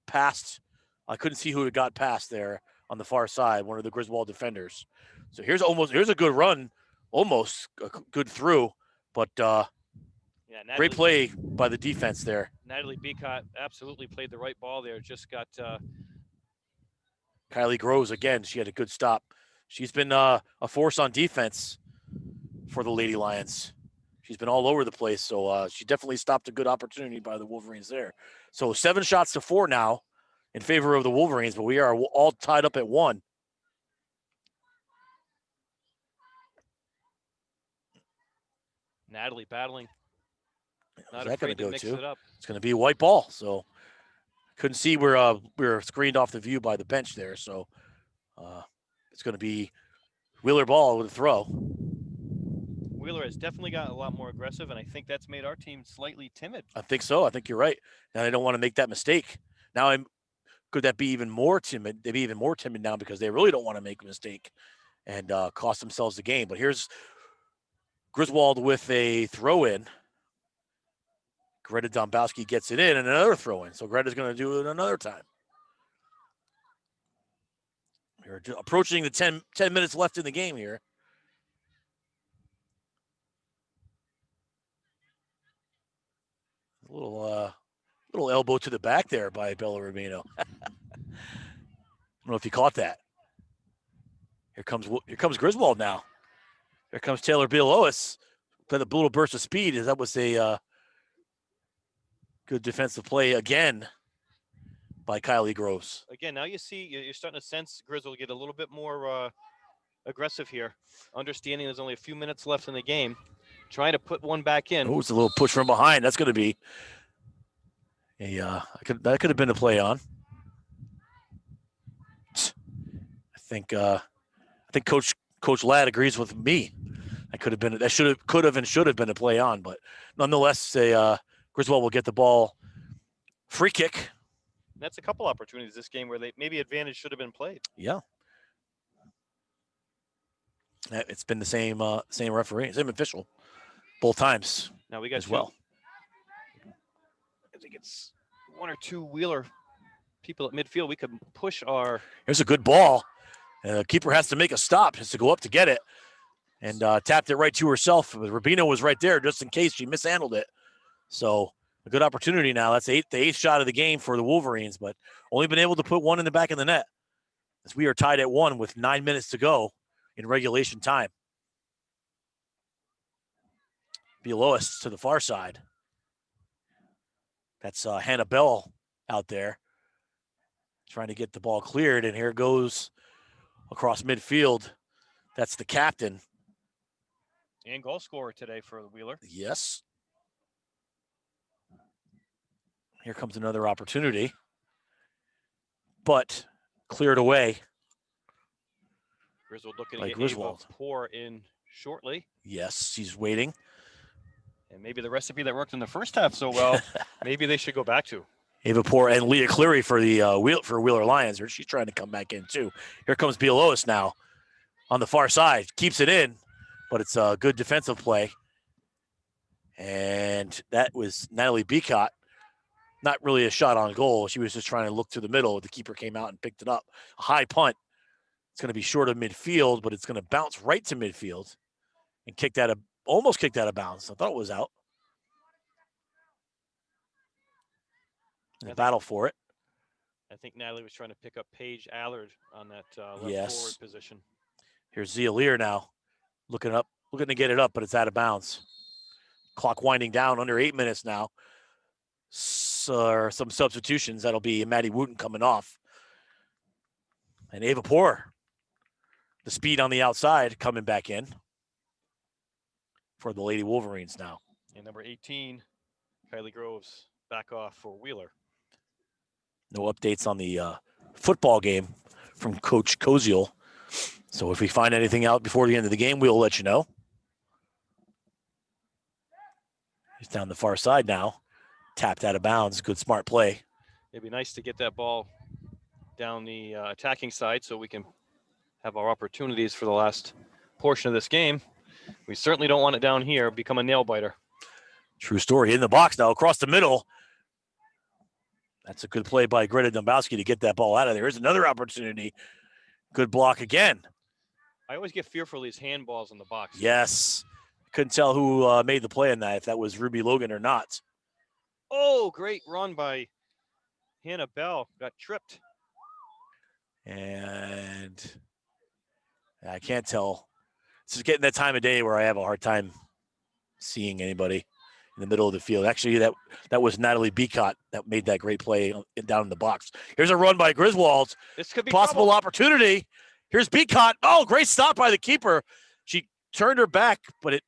past. I couldn't see who it got past there on the far side, one of the Griswold defenders. So here's a good run, almost a good through, but great play by the defense there. Natalie Beacott absolutely played the right ball there. Just got Kylie Groves, again, she had a good stop. She's been a force on defense for the Lady Lions. She's been all over the place, so she definitely stopped a good opportunity by the Wolverines there. So 7 shots to 4 now in favor of the Wolverines, but we are all tied up at 1. Natalie battling. Not Where's that going afraid to go mix to? it up. It's going to be a white ball, so couldn't see where we were screened off the view by the bench there. So it's going to be Wheeler ball with a throw. Wheeler has definitely gotten a lot more aggressive, and I think that's made our team slightly timid. I think so. I think you're right. And I don't want to make that mistake. Now, could that be even more timid? They'd be even more timid now because they really don't want to make a mistake and cost themselves the game. But here's Griswold with a throw in. Greta Dombowski gets it in and another throw in. So Greta's going to do it another time. We're approaching the 10 minutes left in the game here. A little elbow to the back there by Bella Rubino. I don't know if you caught that. Here comes Griswold now. Here comes Taylor Bealois. With a little burst of speed. That was a good defensive play again by Kylie Groves. Again, now you see you're starting to sense Griswold get a little bit more aggressive here, understanding there's only a few minutes left in the game, trying to put one back in. Oh, it's a little push from behind. That's going to be that could have been a play on. I think Coach Ladd agrees with me. Could have and should have been a play on, but nonetheless, Griswold will get the ball. Free kick. That's a couple opportunities this game where maybe advantage should have been played. Yeah. It's been the same referee, same official, both times. Now we got as well. I think it's one or two Wheeler people at midfield. We could push our. Here's a good ball. The keeper has to make a stop, has to go up to get it, and tapped it right to herself. Rubino was right there just in case she mishandled it. So a good opportunity now. That's the eighth shot of the game for the Wolverines, but only been able to put one in the back of the net as we are tied at 1 with 9 minutes to go in regulation time. Belois to the far side. That's Hannah Bell out there trying to get the ball cleared, and here goes across midfield. That's the captain. And goal scorer today for the Wheeler. Yes. Here comes another opportunity, but cleared away Griswold looking By to get Griswold. Ava Poor in shortly. Yes, he's waiting. And maybe the recipe that worked in the first half so well, maybe they should go back to. Ava Poor and Leah Cleary for the Wheeler Lions. She's trying to come back in too. Here comes Bielowis now on the far side. Keeps it in, but it's a good defensive play. And that was Natalie Beacott. Not really a shot on goal. She was just trying to look to the middle. The keeper came out and picked it up. A high punt. It's going to be short of midfield, but it's going to bounce right to midfield and almost kicked out of bounds. I thought it was out. The battle for it. I think Natalie was trying to pick up Paige Allard on that left forward position. Here's Zia Lear now, looking to get it up, but it's out of bounds. Clock winding down, under 8 minutes now. So, some substitutions. That'll be Maddie Wooten coming off. And Ava Poor, the speed on the outside, coming back in for the Lady Wolverines now. And number 18, Kylie Groves, back off for Wheeler. No updates on the football game from Coach Koziel. So if we find anything out before the end of the game, we'll let you know. He's down the far side now. Tapped out of bounds. Good, smart play. It'd be nice to get that ball down the attacking side so we can have our opportunities for the last portion of this game. We certainly don't want it down here, become a nail biter. True story. In the box now, across the middle. That's a good play by Greta Dombrowski to get that ball out of there. Here's another opportunity. Good block again. I always get fearful of these handballs in the box. Yes. Couldn't tell who made the play on that, if that was Ruby Logan or not. Oh, great run by Hannah Bell. Got tripped. And I can't tell. This is getting that time of day where I have a hard time seeing anybody in the middle of the field. Actually, that was Natalie Beacott that made that great play down in the box. Here's a run by Griswold. This could be possible trouble. Opportunity. Here's Beacott. Oh, great stop by the keeper. She turned her back, but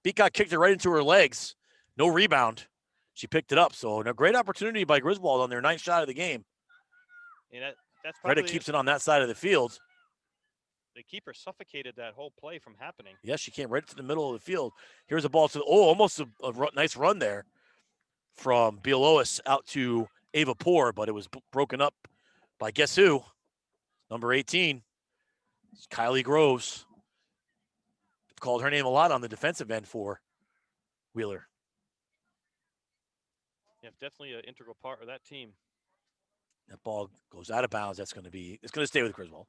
Beacott kicked it right into her legs. No rebound. She picked it up. So a great opportunity by Griswold on their ninth shot of the game. And that's probably Greta keeps it on that side of the field. The keeper suffocated that whole play from happening. Yes, she came right to the middle of the field. Here's a ball to almost a nice run there from Bielowis out to Ava Poor, but it was broken up by guess who? Number 18, Kylie Groves. Called her name a lot on the defensive end for Wheeler. Yeah, definitely an integral part of that team. That ball goes out of bounds. It's going to stay with Griswold.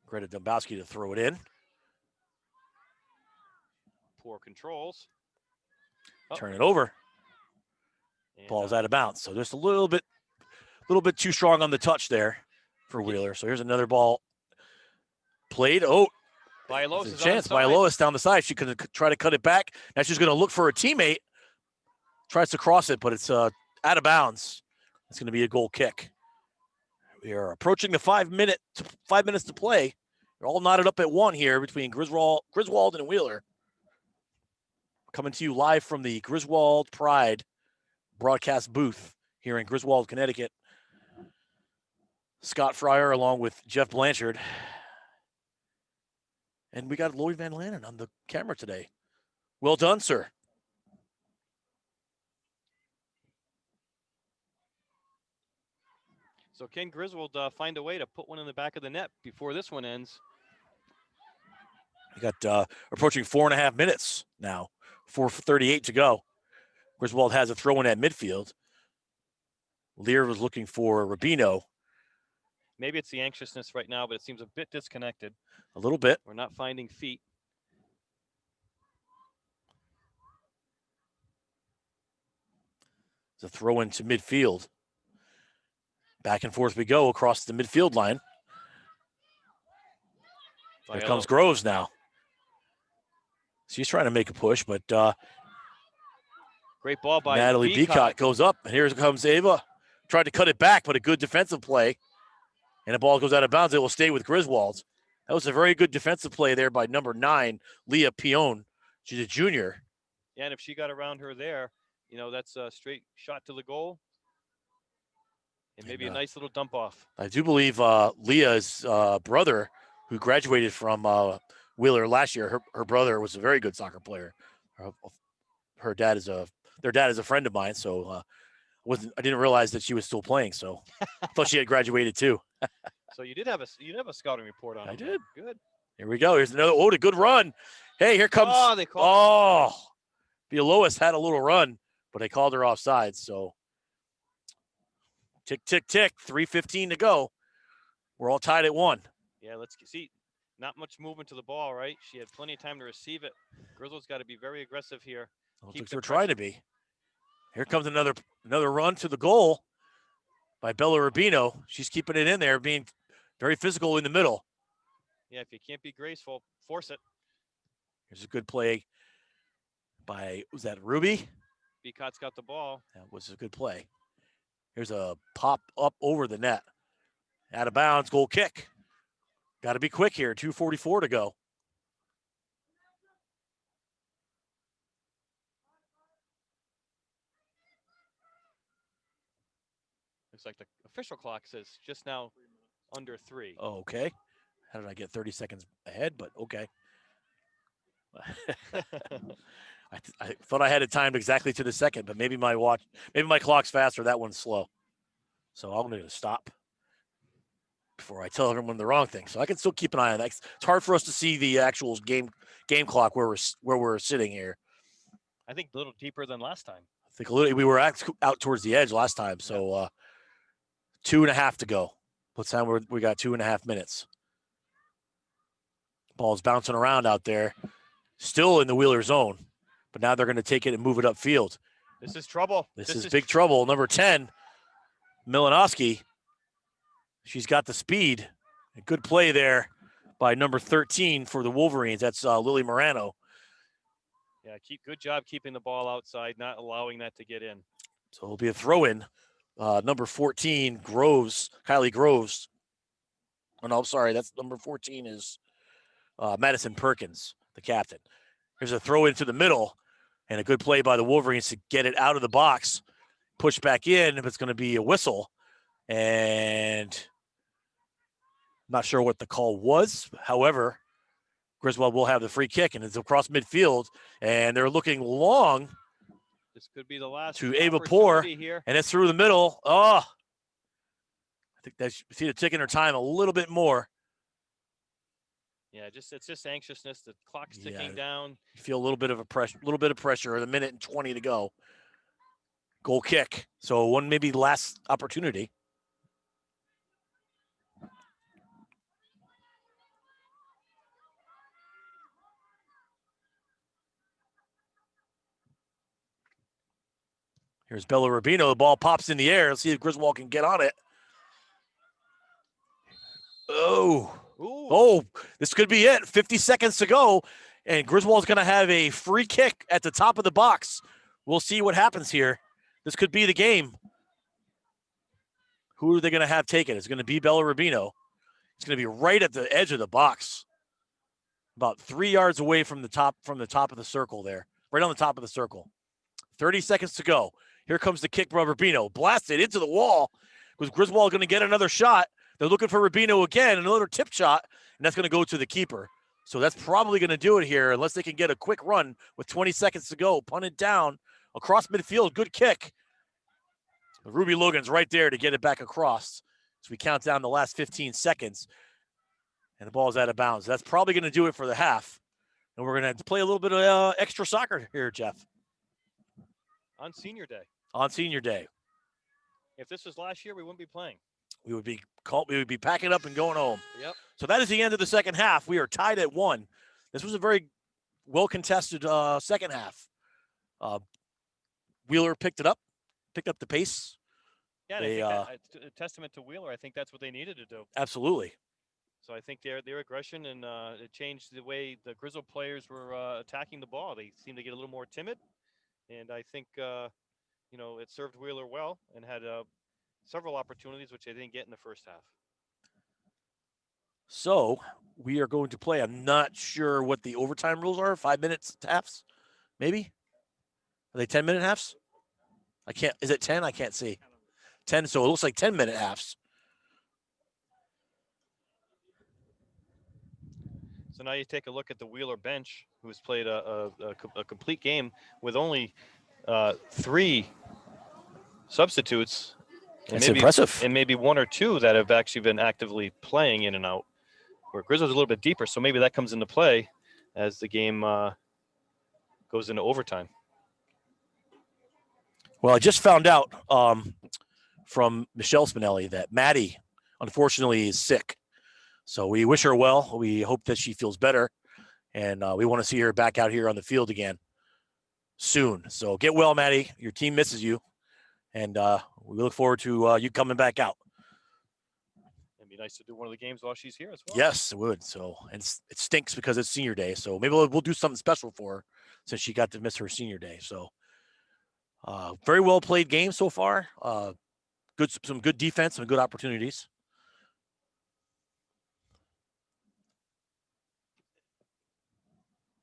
Greta Dombrowski to throw it in. Poor controls. Turn it over. And, Ball's out of bounds. So just a little bit too strong on the touch there for Wheeler. So here's another ball played. Oh, Bielowis there's a is chance. on the side. Bielowis down the side. She could try to cut it back. Now she's going to look for a teammate. Tries to cross it, but it's out of bounds. It's going to be a goal kick. We are approaching the 5 minutes to play. They're all knotted up at one here between Griswold and Wheeler. Coming to you live from the Griswold Pride broadcast booth here in Griswold, Connecticut. Scott Fryer along with Jeff Blanchard. And we got Lloyd Van Lannen on the camera today. Well done, sir. So can Griswold find a way to put one in the back of the net before this one ends? We got approaching 4.5 minutes now. 4:38 to go. Griswold has a throw in at midfield. Lear was looking for Rubino. Maybe it's the anxiousness right now, but it seems a bit disconnected. A little bit. We're not finding feet. It's a throw into midfield. Back and forth we go across the midfield line. Here comes Groves now. She's trying to make a push, but great ball by Natalie Beacott goes up, and here comes Ava. Tried to cut it back, but a good defensive play. And the ball goes out of bounds. It will stay with Griswold. That was a very good defensive play there by number 9, Leah Pion. She's a junior. Yeah, and if she got around her there, that's a straight shot to the goal. and maybe And, a nice little dump off. I do believe Leah's brother, who graduated from Wheeler last year, her brother was a very good soccer player. Her dad is their dad is a friend of mine, so I didn't realize that she was still playing. So I thought she had graduated too. So you did have a scouting report on I him. did. Good. Here we go. Here's another. Oh, a good run. Hey, here comes. Oh, they called. Villalobos had a little run, but they called her offside. So tick, tick, tick. 3:15 to go. We're all tied at 1. Yeah, let's see. Not much movement to the ball, right? She had plenty of time to receive it. Griswold's got to be very aggressive here. Looks like they're trying to be. Here comes another run to the goal by Bella Rubino. She's keeping it in there, being very physical in the middle. Yeah, if you can't be graceful, force it. Here's a good play by, was that Ruby? Becott's got the ball. That was a good play. Here's a pop up over the net. Out of bounds, goal kick. Got to be quick here. 2:44 to go. Looks like the official clock says just now under 3. Oh, okay. How did I get 30 seconds ahead? But okay. I thought I had it timed exactly to the second, but maybe my clock's faster. That one's slow. So I'm going to stop before I tell everyone the wrong thing. So I can still keep an eye on that. It's hard for us to see the actual game clock where we're sitting here. I think a little deeper than last time. I think we were out towards the edge last time. So 2.5 to go. What's time? We got 2.5 minutes. Ball's bouncing around out there, still in the Wheeler zone, but now they're going to take it and move it upfield. This is trouble. This is big trouble. Number 10, Milanowski. She's got the speed. A good play there by number 13 for the Wolverines. That's Lily Morano. Yeah, good job keeping the ball outside, not allowing that to get in. So it'll be a throw-in. Number 14, Kylie Groves. Oh, no, I'm sorry. That's number 14 is Madison Perkins, the captain. Here's a throw into the middle, and a good play by the Wolverines to get it out of the box. Push back in, if it's going to be a whistle. And not sure what the call was. However, Griswold will have the free kick, and it's across midfield, and they're looking long. This could be the last to Ava Poor, here. And it's through the middle. Oh, I think they see the ticking her time a little bit more. Yeah, it's just anxiousness. The clock's ticking down. You feel a little bit of pressure. A minute and 20 to go. Goal kick. So one maybe last opportunity. Here's Bella Rubino. The ball pops in the air. Let's see if Griswold can get on it. Oh, this could be it. 50 seconds to go, and Griswold's going to have a free kick at the top of the box. We'll see what happens here. This could be the game. Who are they going to have taken? It's going to be Bella Rubino. It's going to be right at the edge of the box, about 3 yards away from the top of the circle there, right on the top of the circle. 30 seconds to go. Here comes the kick by Rubino. Blasted into the wall. Was Griswold going to get another shot? They're looking for Rubino again, another tip shot, and that's going to go to the keeper. So that's probably going to do it here unless they can get a quick run with 20 seconds to go. Punted down across midfield. Good kick. Ruby Logan's right there to get it back across. So we count down the last 15 seconds, and the ball's out of bounds. That's probably going to do it for the half. And we're going to have to play a little bit of extra soccer here, Jeff. On senior day. On senior day. If this was last year, we wouldn't be playing. We would be packing up and going home. Yep. So that is the end of the second half. We are tied at 1. This was a very well-contested second half. Wheeler picked up the pace. Yeah, They, I think it's a testament to Wheeler. I think that's what they needed to do. Absolutely. So I think their aggression and it changed the way the Griswold players were attacking the ball. They seemed to get a little more timid, and I think it served Wheeler well and had several opportunities which they didn't get in the first half. So we are going to play. I'm not sure what the overtime rules are. 5 minutes halves, maybe? Are they 10-minute halves? I can't. Is it 10? I can't see. 10. So it looks like 10-minute halves. So now you take a look at the Wheeler bench, who's played a complete game with only 3 substitutes. And That's impressive. And maybe 1 or 2 that have actually been actively playing in and out. Where Griswold's a little bit deeper, so maybe that comes into play as the game goes into overtime. Well, I just found out from Michelle Spinelli that Maddie, unfortunately, is sick. So we wish her well. We hope that she feels better. And we want to see her back out here on the field again soon. So get well, Maddie. Your team misses you. And we look forward to you coming back out. It'd be nice to do one of the games while she's here as well. Yes, it would. So, and it stinks because it's senior day. So maybe we'll do something special for her since she got to miss her senior day. So very well played game so far. Some good defense, some good opportunities.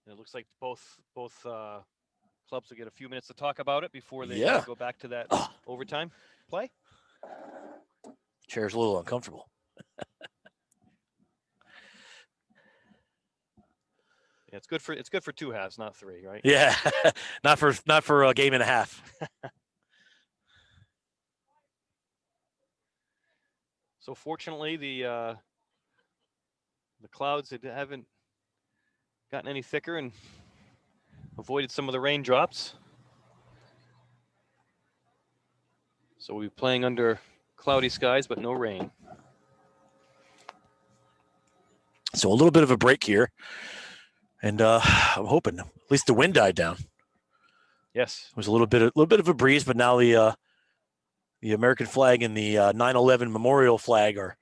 And it looks like both clubs will get a few minutes to talk about it before they go back to that overtime play. Chair's a little uncomfortable. Yeah, it's good for 2 halves, not 3, right? Yeah, not for a game and a half. So fortunately, the clouds haven't gotten any thicker and avoided some of the raindrops. So we'll be playing under cloudy skies, but no rain. So a little bit of a break here. And I'm hoping at least the wind died down. Yes. It was a little bit of a breeze, but now the American flag and the 9/11 memorial flag are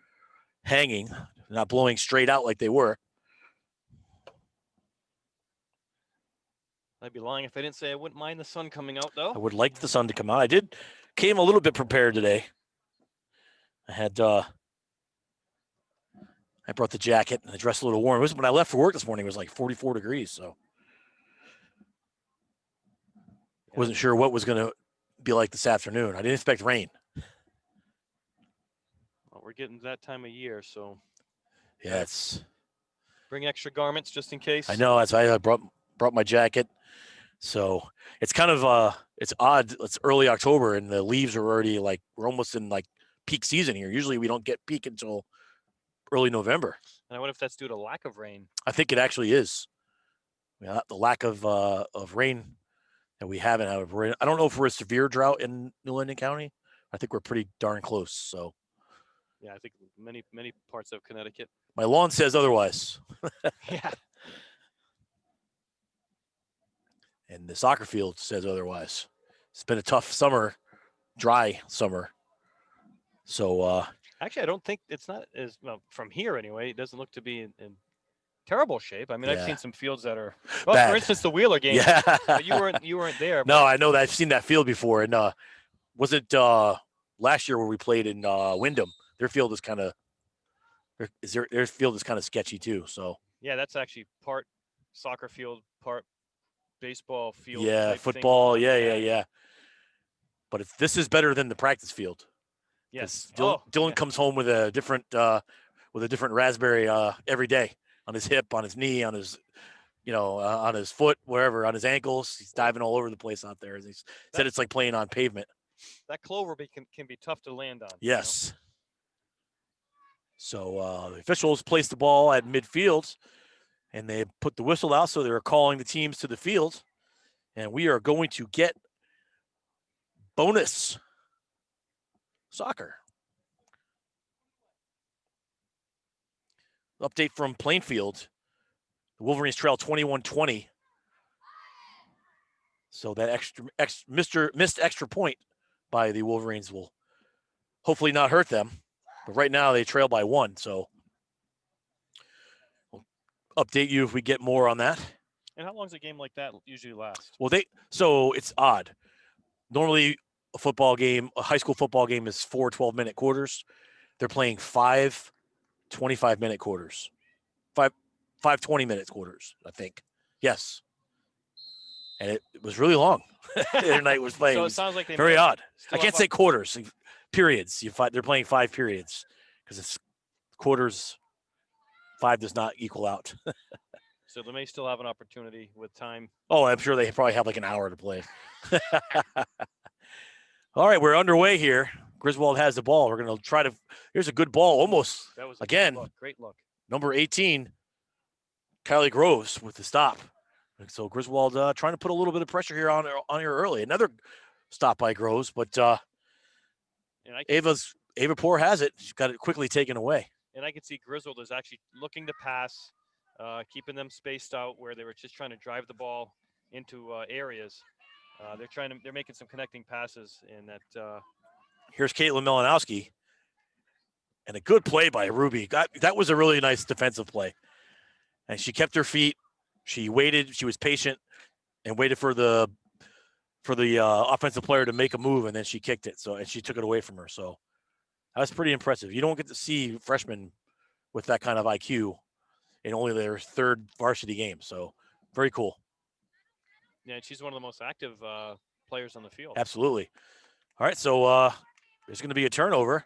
hanging, not blowing straight out like they were. I'd be lying if I didn't say I wouldn't mind the sun coming out, though. I would like the sun to come out. Came a little bit prepared today. I brought the jacket and I dressed a little warm. It was when I left for work this morning, it was like 44 degrees. So wasn't sure what was going to be like this afternoon. I didn't expect rain. Well, we're getting to that time of year, so yeah, it's bring extra garments just in case. I know. That's why I brought my jacket. So it's kind of it's odd. It's early October and the leaves are already we're almost in peak season here. Usually we don't get peak until early November. And I wonder if that's due to lack of rain. I think it actually is. Yeah, the lack of rain that we haven't. I don't know if we're a severe drought in New London County. I think we're pretty darn close. So yeah, I think many parts of Connecticut. My lawn says otherwise. Yeah. And the soccer field says otherwise. It's been a tough summer, dry summer. So actually, I don't think it's not as well from here anyway. It doesn't look to be in terrible shape. I mean, I've seen some fields that are bad. For instance, the Wheeler game. Yeah. But you weren't there. No, I know that I've seen that field before. And was it last year where we played in Wyndham? Their field is kind of their field is kind of sketchy too. So yeah, that's actually part soccer field, part baseball field. Yeah, football. Yeah. But this is better than the practice field. Yes. Dylan comes home with a different raspberry every day on his hip, on his knee, on his on his foot, wherever, on his ankles. He's diving all over the place out there. He said it's like playing on pavement. That clover can be tough to land on. Yes. So the officials placed the ball at midfield, and they put the whistle out, so they were calling the teams to the field. And we are going to get bonus soccer. Update from Plainfield. The Wolverines trail 21-20. So that missed extra point by the Wolverines will hopefully not hurt them. But right now they trail by 1. So we'll update you if we get more on that. And how long does a game like that usually last? Well, so it's odd. Normally a high school football game is 4 12-minute quarters. They're playing 5 25-minute quarters. 5 20-minute quarters, I think. Yes. And it was really long. The other night was playing. So it sounds like very odd. I can't say quarters periods. They're playing 5 periods because it's quarters. 5 does not equal out. So they may still have an opportunity with time. Oh, I'm sure they probably have like an hour to play. All right, we're underway here. Griswold has the ball. We're going to try to. Here's a good ball, almost That was a again. good look. Great look. Number 18, Kylie Groves with the stop. And so Griswold trying to put a little bit of pressure here on her early. Another stop by Groves, but And Ava Poor has it. She's got it quickly taken away. And I can see Griswold is actually looking to pass, keeping them spaced out where they were just trying to drive the ball into areas. They're making some connecting passes, and that. Here's Caitlin Melanowski, and a good play by Ruby. That was a really nice defensive play, and she kept her feet. She waited. She was patient, and waited for the offensive player to make a move, and then she kicked it. And she took it away from her. So that was pretty impressive. You don't get to see freshmen with that kind of IQ in only their 3rd varsity game. So very cool. Yeah, and she's one of the most active players on the field. Absolutely. All right, so there's going to be a turnover.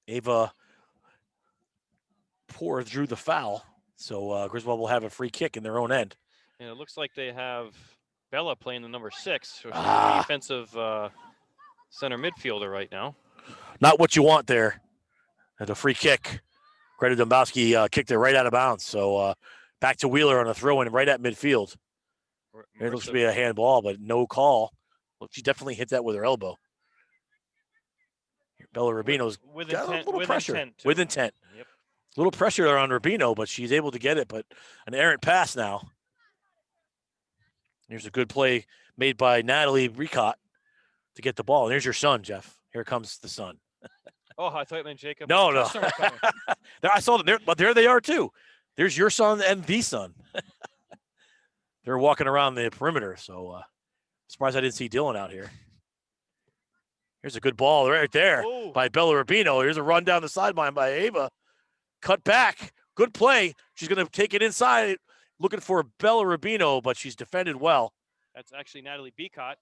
Ava Poor drew the foul, so Griswold will have a free kick in their own end. And it looks like they have Bella playing the number 6, so she's a defensive center midfielder right now. Not what you want there. And a free kick. Greta Dombowski kicked it right out of bounds. So back to Wheeler on a throw-in right at midfield. It looks to be a handball, but no call. Well, she definitely hit that with her elbow. Bella Rubino's with got intent, a little pressure. With intent. Yep. A little pressure there on Rubino, but she's able to get it. But an errant pass now. Here's a good play made by Natalie Ricott to get the ball. And there's your son, Jeff. Here comes the son. Oh, I thought it meant Jacob. No. I saw them there, but there they are too. There's your son and the son. They're walking around the perimeter, so surprised I didn't see Dylan out here. Here's a good ball right there by Bella Rubino. Here's a run down the sideline by Ava. Cut back. Good play. She's going to take it inside, looking for Bella Rubino, but she's defended well. That's actually Natalie Beacott.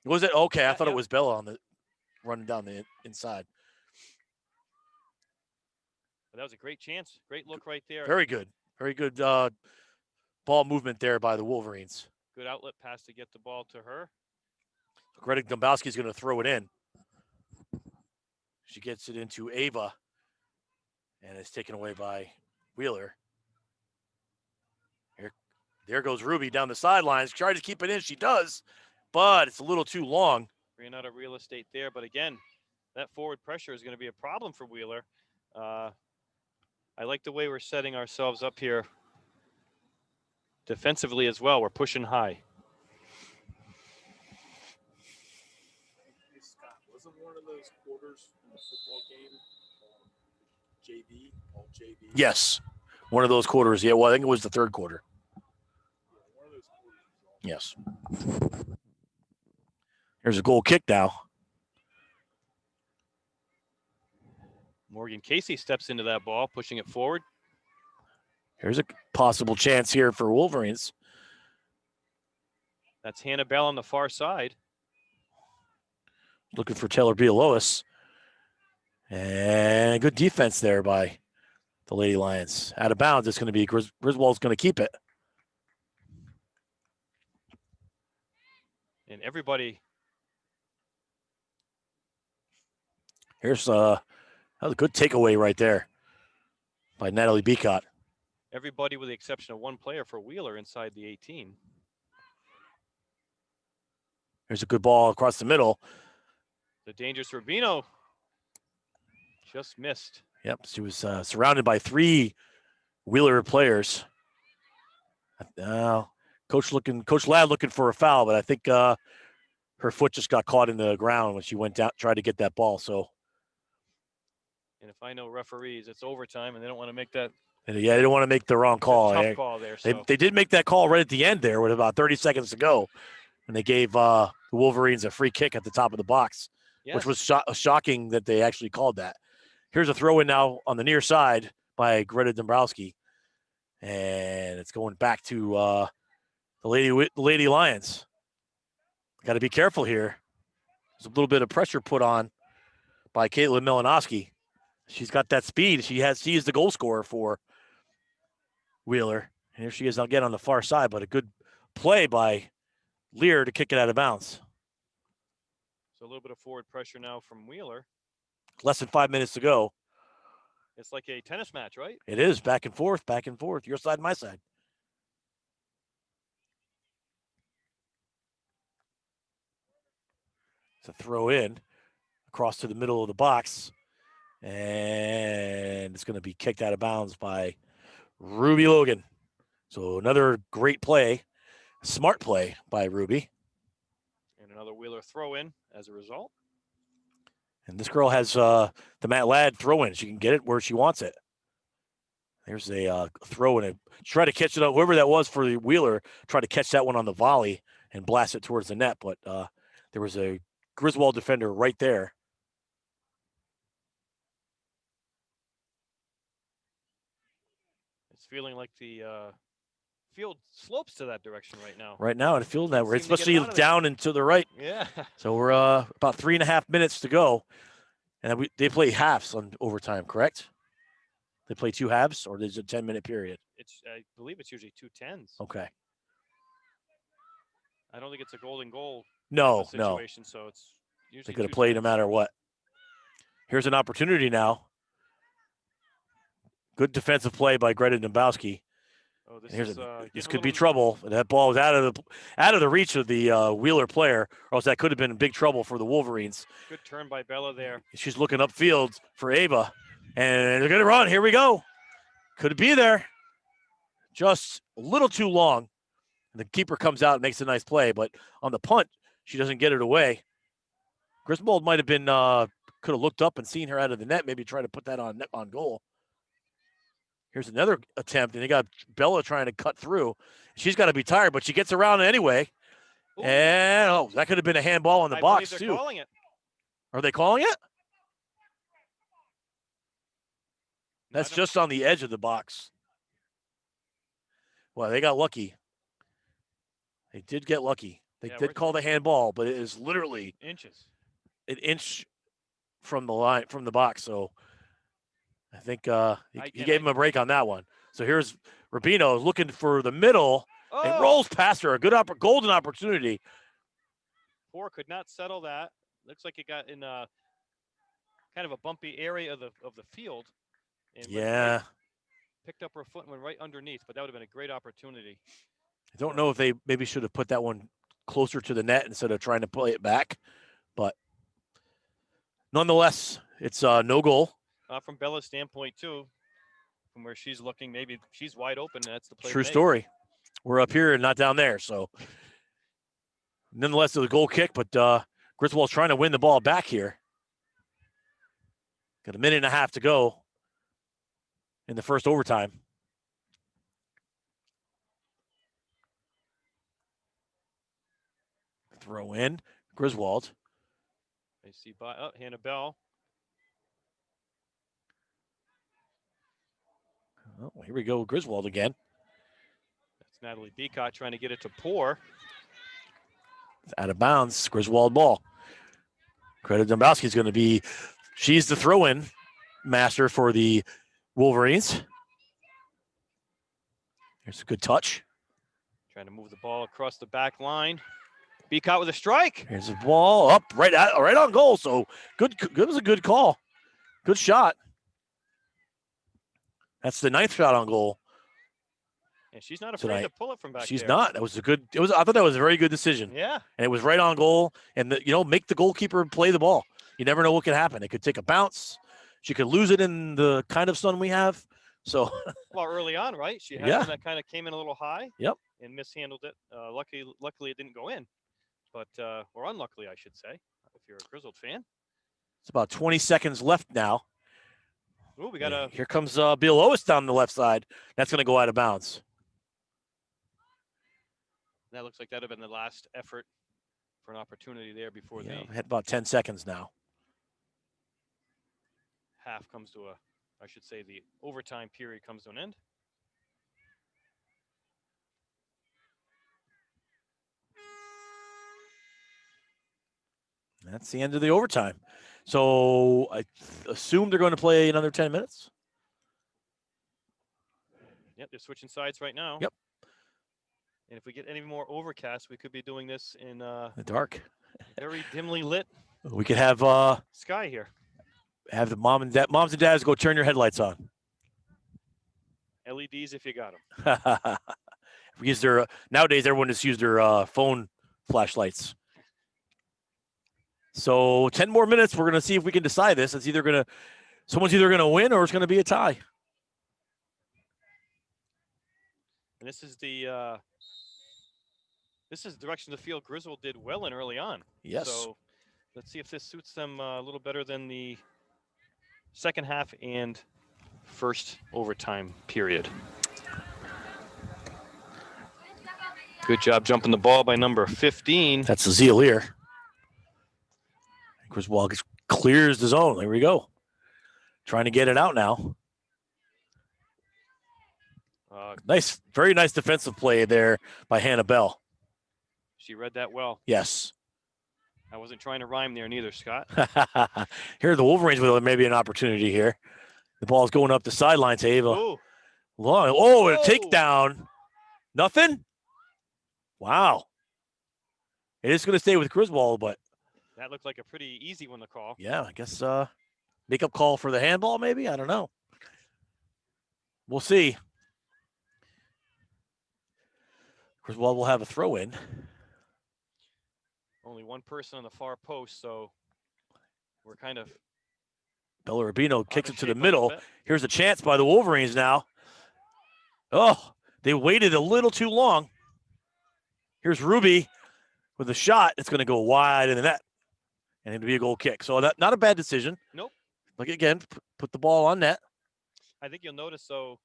Was it? Okay, I thought it was Bella on the running down the inside. But that was a great chance. Great look right there. Very good. Very good ball movement there by the Wolverines. Good outlet pass to get the ball to her. Greta Dombowski is going to throw it in. She gets it into Ava, and it's taken away by Wheeler. There goes Ruby down the sidelines. Tries to keep it in. She does, but it's a little too long. Ran out of real estate there. But again, that forward pressure is going to be a problem for Wheeler. I like the way we're setting ourselves up here defensively as well. We're pushing high. Hey, Scott, wasn't one of those quarters in the football game JV, all JV? Yes, one of those quarters. Yeah, well, I think it was the 3rd quarter. Yeah, one of those quarters. Yes. There's a goal kick now. Morgan Casey steps into that ball, pushing it forward. Here's a possible chance here for Wolverines. That's Hannah Bell on the far side. Looking for Taylor Bialois. And good defense there by the Lady Lions. Out of bounds, it's going to be Griswold's going to keep it. And everybody. Here's that was a good takeaway right there by Natalie Beacott. Everybody with the exception of one player for Wheeler inside the 18. Here's a good ball across the middle. The dangerous Rubino just missed. Yep, she was surrounded by 3 Wheeler players. Coach Ladd looking for a foul, but I think her foot just got caught in the ground when she went down, tried to get that ball. So, and if I know referees, it's overtime, and they don't want to make that. Yeah, they don't want to make the wrong call. Tough call there. So. They did make that call right at the end there with about 30 seconds to go, and they gave the Wolverines a free kick at the top of the box, which was shocking that they actually called that. Here's a throw in now on the near side by Greta Dombrowski, and it's going back to the Lady Lions. Got to be careful here. There's a little bit of pressure put on by Caitlin Melanowski. She's got that speed. She is the goal scorer for Wheeler. And here she is again on the far side, but a good play by Lear to kick it out of bounds. So a little bit of forward pressure now from Wheeler. Less than 5 minutes to go. It's like a tennis match, right? It is back and forth, your side, my side. It's a throw in across to the middle of the box. And it's going to be kicked out of bounds by Ruby Logan. So another great play, smart play by Ruby. And another Wheeler throw in as a result. And this girl has the Matt Ladd throw in. She can get it where she wants it. There's a throw in. Try to catch it up. Whoever that was for the Wheeler, try to catch that one on the volley and blast it towards the net. But there was a Griswold defender right there. It's feeling like the field slopes to that direction right now. Right now, it feels that way, Seem to get especially it out of down and to the right. Yeah. So we're about 3.5 minutes to go. And they play halves on overtime, correct? They play 2 halves, or there's a 10-minute period? I believe it's usually 2 10s. Okay. I don't think it's a golden goal No. situation, so it's They're usually going to 2 play no 10s. matter what. Here's an opportunity now. Good defensive play by Greta Dembowski. Oh, this Here's is this could be trouble. That ball was out of the reach of the Wheeler player, or else that could have been big trouble for the Wolverines. Good turn by Bella there. She's looking upfield for Ava, and they're going to run. Here we go. Could be there. Just a little too long. The keeper comes out and makes a nice play, but on the punt, she doesn't get it away. Griswold might have been could have looked up and seen her out of the net, maybe try to put that on goal. Here's another attempt, and they got Bella trying to cut through. She's got to be tired, but she gets around anyway. Ooh. And that could have been a handball in the box they're too. calling it. Are they calling it? No, That's just on the edge of the box. Well, they got lucky. They did get lucky. They did call the handball, but it is literally inches. an inch from the line, from the box. So I think he gave him a break on that one. So here's Rubino looking for the middle. Oh! It rolls past her. A good golden opportunity. Poor could not settle that. Looks like it got in kind of a bumpy area of the field. And Yeah. Picked up her foot and went right underneath, but that would have been a great opportunity. I don't know if they maybe should have put that one closer to the net instead of trying to play it back. But nonetheless, it's no goal. From Bella's standpoint, too, from where she's looking, maybe she's wide open. And that's the play. True story. We're up here and not down there. So nonetheless, it was a goal kick, but Griswold's trying to win the ball back here. Got a minute and a half to go in the first overtime. Throw in. Griswold. I see Hannah Bell. Oh, here we go. Griswold again. That's Natalie Beacott trying to get it to Poor. It's out of bounds. Griswold ball. Greta Dombowski's going to be, she's the throw-in master for the Wolverines. Here's a good touch. Trying to move the ball across the back line. Beacott with a strike. Here's the ball up right on goal. So good. It was a good call. Good shot. That's the 9th shot on goal. And she's not afraid to pull it from back there. She's not. That was a good. I thought that was a very good decision. Yeah. And it was right on goal. And make the goalkeeper play the ball. You never know what could happen. It could take a bounce. She could lose it in the kind of sun we have. So. Well, early on, right? She had one that kind of came in a little high. Yep. And mishandled it. Luckily, it didn't go in. But or unluckily, I should say, if you're a Griswold fan. It's about 20 seconds left now. Ooh, we got Here comes Bill Owis down the left side. That's going to go out of bounds. That looks like that would have been the last effort for an opportunity there before We had about 10 seconds now. half comes to I should say the overtime period comes to an end. That's the end of the overtime. So I assume they're going to play another 10 minutes. Yep, they're switching sides right now. Yep. And if we get any more overcast, we could be doing this in The dark. very dimly lit We could have sky here. the moms and dads go turn your headlights on. LEDs if you got them. Because nowadays everyone just use their phone flashlights. So 10 more minutes. We're gonna see if we can decide this. Someone's either gonna win or it's gonna be a tie. And this is the direction the field Griswold did well in early on. Yes. So let's see if this suits them a little better than the second half and first overtime period. Good job jumping the ball by number 15. That's a Zealier. Griswold clears the zone. There we go. Trying to get it out now. Nice, very nice defensive play there by Hannah Bell. She read that well. Yes. I wasn't trying to rhyme there neither, Scott. Here are the Wolverines with maybe an opportunity here. The ball's going up the sideline to Ava. Ooh. Long. Oh, and a Whoa. takedown. Nothing? Wow. It is going to stay with Griswold, but That looked like a pretty easy one to call. yeah, I guess make-up call for the handball maybe? I don't know. We'll see. Griswold will have a throw in. Only one person on the far post, so we're kind of Bella Rubino kicks it to the shape a little middle. bit. Here's a chance by the Wolverines now. Oh, they waited a little too long. Here's Ruby with a shot. It's going to go wide in the net. And it'll be a goal kick. So that not a bad decision. Nope. Like again, put the ball on net. I think you'll notice, so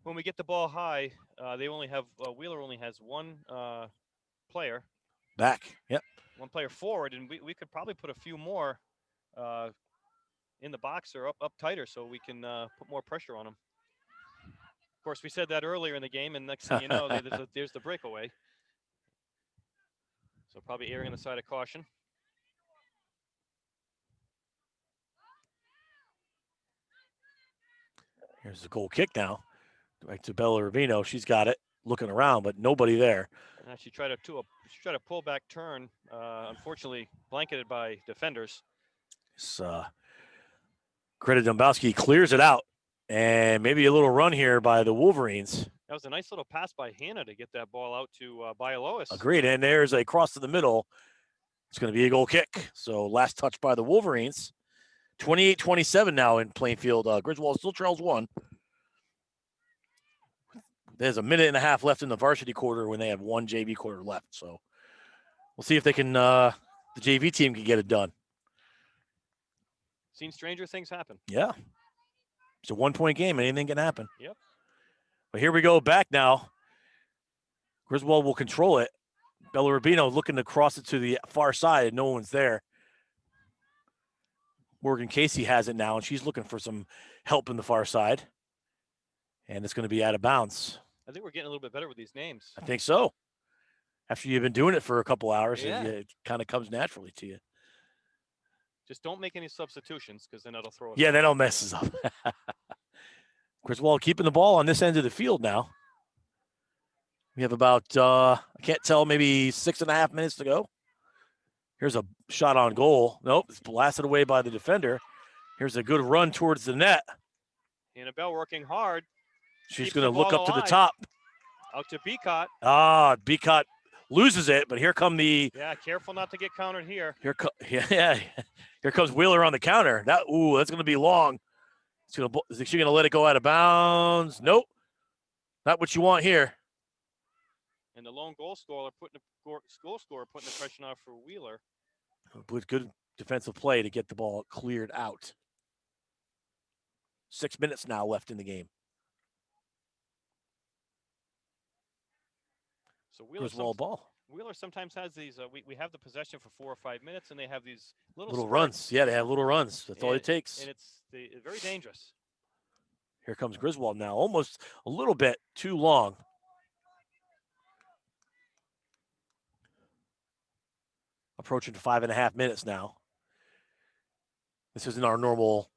when we get the ball high, they only have Wheeler only has one player, Back. Yep. one player forward, and we could probably put a few more in the box or up tighter so we can put more pressure on them. Of course, we said that earlier in the game, and next thing you know, there's the breakaway. So probably erring on the side of caution. Here's the goal kick now. Right to Bella Rubino. She's got it. Looking around, but nobody there. She tried to pull back turn. Unfortunately, blanketed by defenders. Greta Dombowski clears it out, and maybe a little run here by the Wolverines. That was a nice little pass by Hannah to get that ball out to Bialois. Agreed, and there's a cross to the middle. It's going to be a goal kick. So last touch by the Wolverines. 28-27 now in Plainfield. Griswold still trails one. There's a minute and a half left in the varsity quarter when they have one JV quarter left. So we'll see if they can, the JV team can get it done. Seen stranger things happen. Yeah. It's a 1-point game. Anything can happen. Yep. But here we go back now. Griswold will control it. Bella Rubino looking to cross it to the far side, and no one's there. Morgan Casey has it now, and she's looking for some help in the far side. And it's going to be out of bounds. I think we're getting a little bit better with these names. I think so. After you've been doing it for a couple hours, Yeah. it kind of comes naturally to you. Just don't make any substitutions because then that'll throw us. Yeah, that all messes up. Griswold keeping the ball on this end of the field now. We have about, I can't tell, maybe 6.5 minutes to go. Here's a shot on goal. Nope, it's blasted away by the defender. Here's a good run towards the net. Annabelle working hard. She's Keeps going to the look ball up to the alive. top. Out to Beacott. Beacott loses it, but here come the Yeah, careful not to get countered here. here comes Wheeler on the counter. That's going to be long. Is she going to let it go out of bounds? Nope. Not what you want here. And the lone goal scorer putting the pressure on for Wheeler. With good defensive play to get the ball cleared out. 6 minutes now left in the game. So Wheeler ball. Wheeler sometimes has these. We have the possession for 4 or 5 minutes, and they have these little spurts. Runs. Yeah, they have little runs. That's all it takes. And it's very dangerous. Here comes Griswold now, almost a little bit too long. approaching 5.5 minutes now. This isn't our normal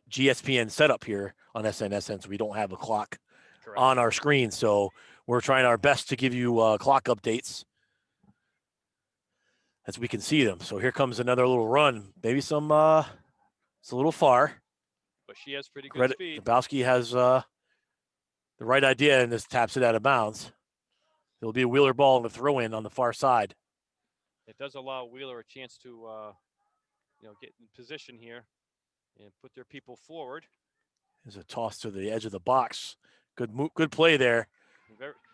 GSPN setup here on SNSN, so we don't have a clock Correct. on our screen. So we're trying our best to give you clock updates as we can see them. So here comes another little run. Maybe some, it's a little far. But she has pretty good speed. Dabowski has the right idea and just taps it out of bounds. It'll be a Wheeler ball and a throw in on the far side. It does allow Wheeler a chance to, get in position here and put their people forward. There's a toss to the edge of the box. Good play there.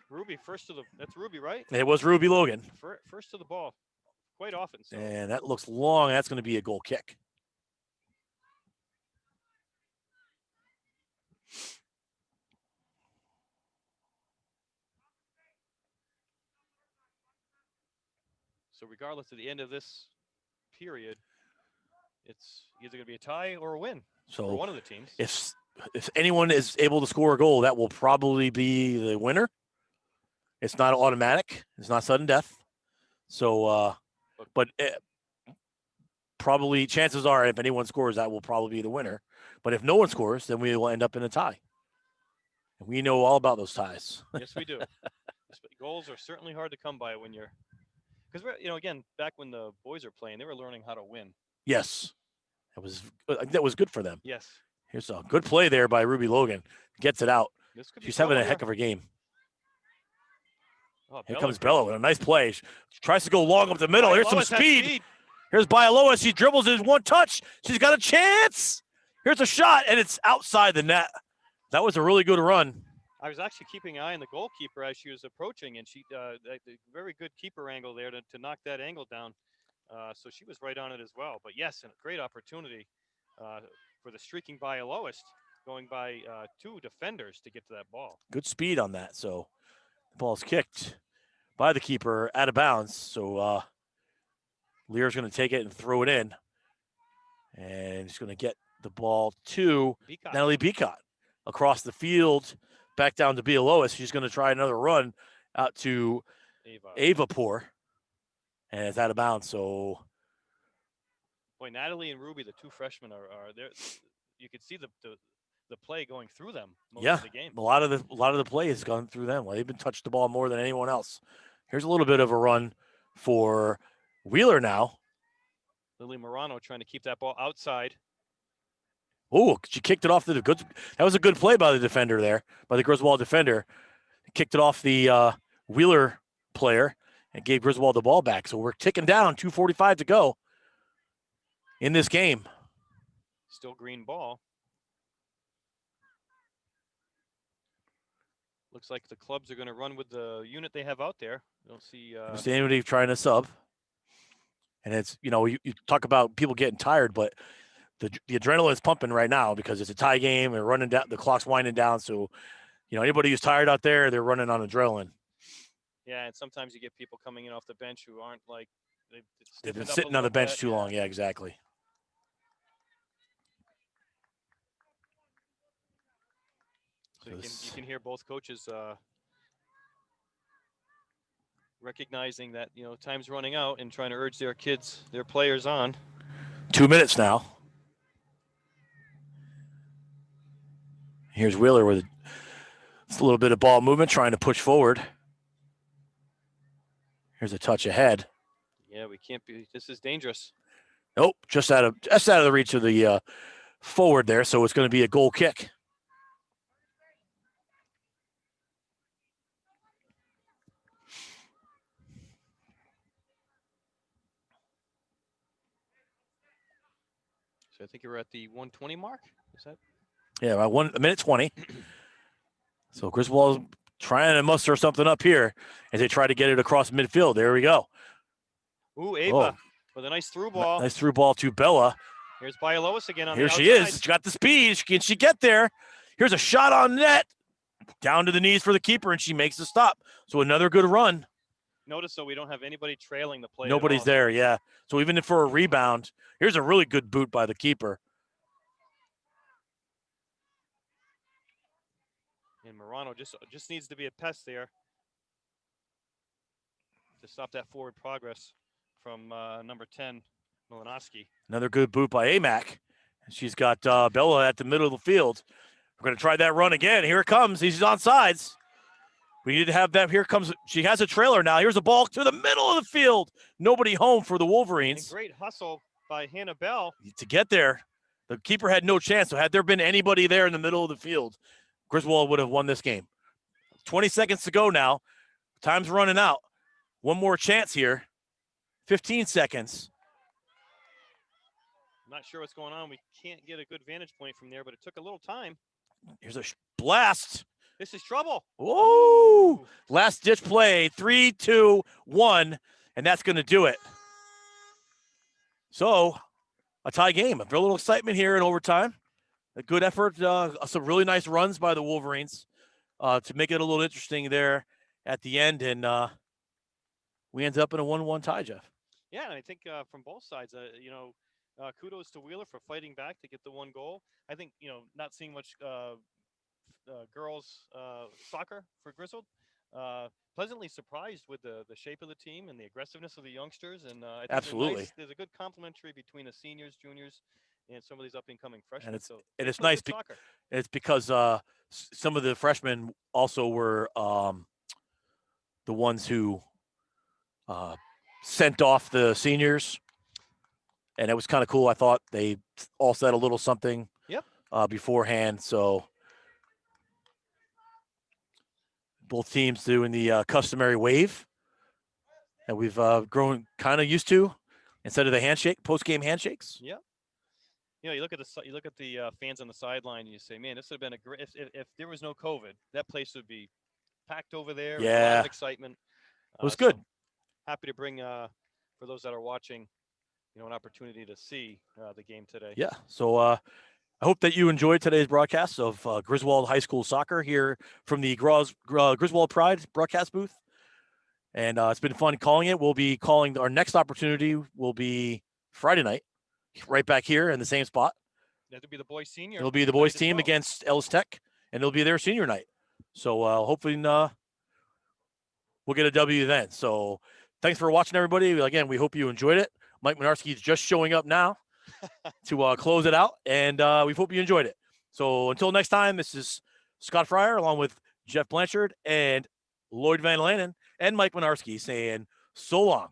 Ruby first to the. That's Ruby, right? It was Ruby Logan. First to the ball, quite often. So. And that looks long. That's going to be a goal kick. So regardless of the end of this period, it's either going to be a tie or a win for one of the teams. If anyone is able to score a goal, that will probably be the winner. It's not automatic. It's not sudden death. So, probably chances are if anyone scores, that will probably be the winner. But if no one scores, then we will end up in a tie. And we know all about those ties. Yes, we do. Goals are certainly hard to come by when you're – because, again, back when the boys are playing, they were learning how to win. Yes. That was good for them. Yes. Here's a good play there by Ruby Logan. Gets it out. She's having a heck of a game. Oh, here comes Bella with a nice play. She tries to go long up the middle. Here's some speed. Here's Bialois. She dribbles in one touch. She's got a chance. Here's a shot, and it's outside the net. That was a really good run. I was actually keeping an eye on the goalkeeper as she was approaching, and she very good keeper angle there to knock that angle down. So she was right on it as well. But, yes, and a great opportunity for the streaking Bialois, going by two defenders to get to that ball. Good speed on that. So the ball's kicked by the keeper out of bounds. So Lear's going to take it and throw it in. And he's going to get the ball to Natalie Beacott across the field, back down to Bialois. She's going to try another run out to Ava Poor. And it's out of bounds. So, boy, Natalie and Ruby, the two freshmen, are there. You could see the play going through them most of the game. A lot of the play has gone through them. Well, they've been touched the ball more than anyone else. Here's a little bit of a run for Wheeler now. Lily Morano trying to keep that ball outside. Oh, she kicked it off to the good. That was a good play by the defender there, by the Griswold defender. Kicked it off the Wheeler player and gave Griswold the ball back. So we're ticking down, 2:45 to go in this game. Still green ball. Looks like the clubs are going to run with the unit they have out there. I don't see anybody trying to sub. And it's, you talk about people getting tired, but the adrenaline is pumping right now because it's a tie game. They're running down, the clock's winding down. So, anybody who's tired out there, they're running on adrenaline. Yeah, and sometimes you get people coming in off the bench who aren't they've been sitting on the bench too long. Yeah, exactly. So you can hear both coaches recognizing that, time's running out and trying to urge their players on. 2 minutes now. Here's Wheeler with a little bit of ball movement, trying to push forward. Here's a touch ahead. Yeah, we can't be. This is dangerous. Nope, just out of the reach of the forward there. So it's going to be a goal kick. So I think you're at the 120 mark. Is that? Yeah, about 1 minute 20. So Griswold trying to muster something up here as they try to get it across midfield. There we go. Ooh, Ava with a nice through ball. Nice through ball to Bella. Here's Bialois again on the outside. Here she is. She's got the speed. Can she get there? Here's a shot on net. Down to the knees for the keeper, and she makes the stop. So another good run. Notice, though, we don't have anybody trailing the play. Nobody's there, yeah. So even for a rebound, here's a really good boot by the keeper. And Morano just needs to be a pest there to stop that forward progress from number 10, Milanowski. Another good boot by Amac. She's got Bella at the middle of the field. We're going to try that run again. Here it comes. He's on sides. We need to have that. Here comes. She has a trailer now. Here's a ball to the middle of the field. Nobody home for the And Wolverines great hustle by Hannah Bell. to get there. The keeper had no chance. So had there been anybody there in the middle of the field, Griswold would have won this game. 20 seconds to go now. Time's running out. One more chance here. 15 seconds. I'm not sure what's going on. We can't get a good vantage point from there, but it took a little time. Here's a blast. This is trouble. Whoa! Last ditch play. 3, 2, 1, and that's going to do it. So, a tie game. A very little excitement here in overtime. A good effort. Some really nice runs by the Wolverines to make it a little interesting there at the end, and we end up in a 1-1 tie, Jeff. Yeah, and I think from both sides, kudos to Wheeler for fighting back to get the one goal. I think, not seeing much girls soccer for Griswold. Pleasantly surprised with the shape of the team and the aggressiveness of the youngsters. And I think Absolutely. there's a good complementary between the seniors, juniors, and some of these up-and-coming freshmen. And So it's play nice good soccer. It's because some of the freshmen also were the ones who sent off the seniors. And it was kind of cool. I thought they all said a little something beforehand. So both teams doing the customary wave that we've grown kind of used to instead of the handshake, post-game handshakes. Yeah. You look at the fans on the sideline and you say, man, this would have been a great, if there was no COVID, that place would be packed over there. A lot Yeah. of excitement. It was good. So happy to bring, for those that are watching, an opportunity to see the game today. Yeah. So I hope that you enjoyed today's broadcast of Griswold High School soccer here from the Griswold Pride broadcast booth. And it's been fun calling it. We'll be calling our next opportunity will be Friday night, right back here in the same spot. That'll be the boys senior. It'll be the boys night as team well. against Ellis Tech, and it'll be their senior night. So hopefully we'll get a W then. So thanks for watching, everybody. Again, we hope you enjoyed it. Mike Minarski is just showing up now to close it out, and we hope you enjoyed it. So until next time, this is Scott Fryer along with Jeff Blanchard and Lloyd Van Lanen and Mike Minarski saying so long.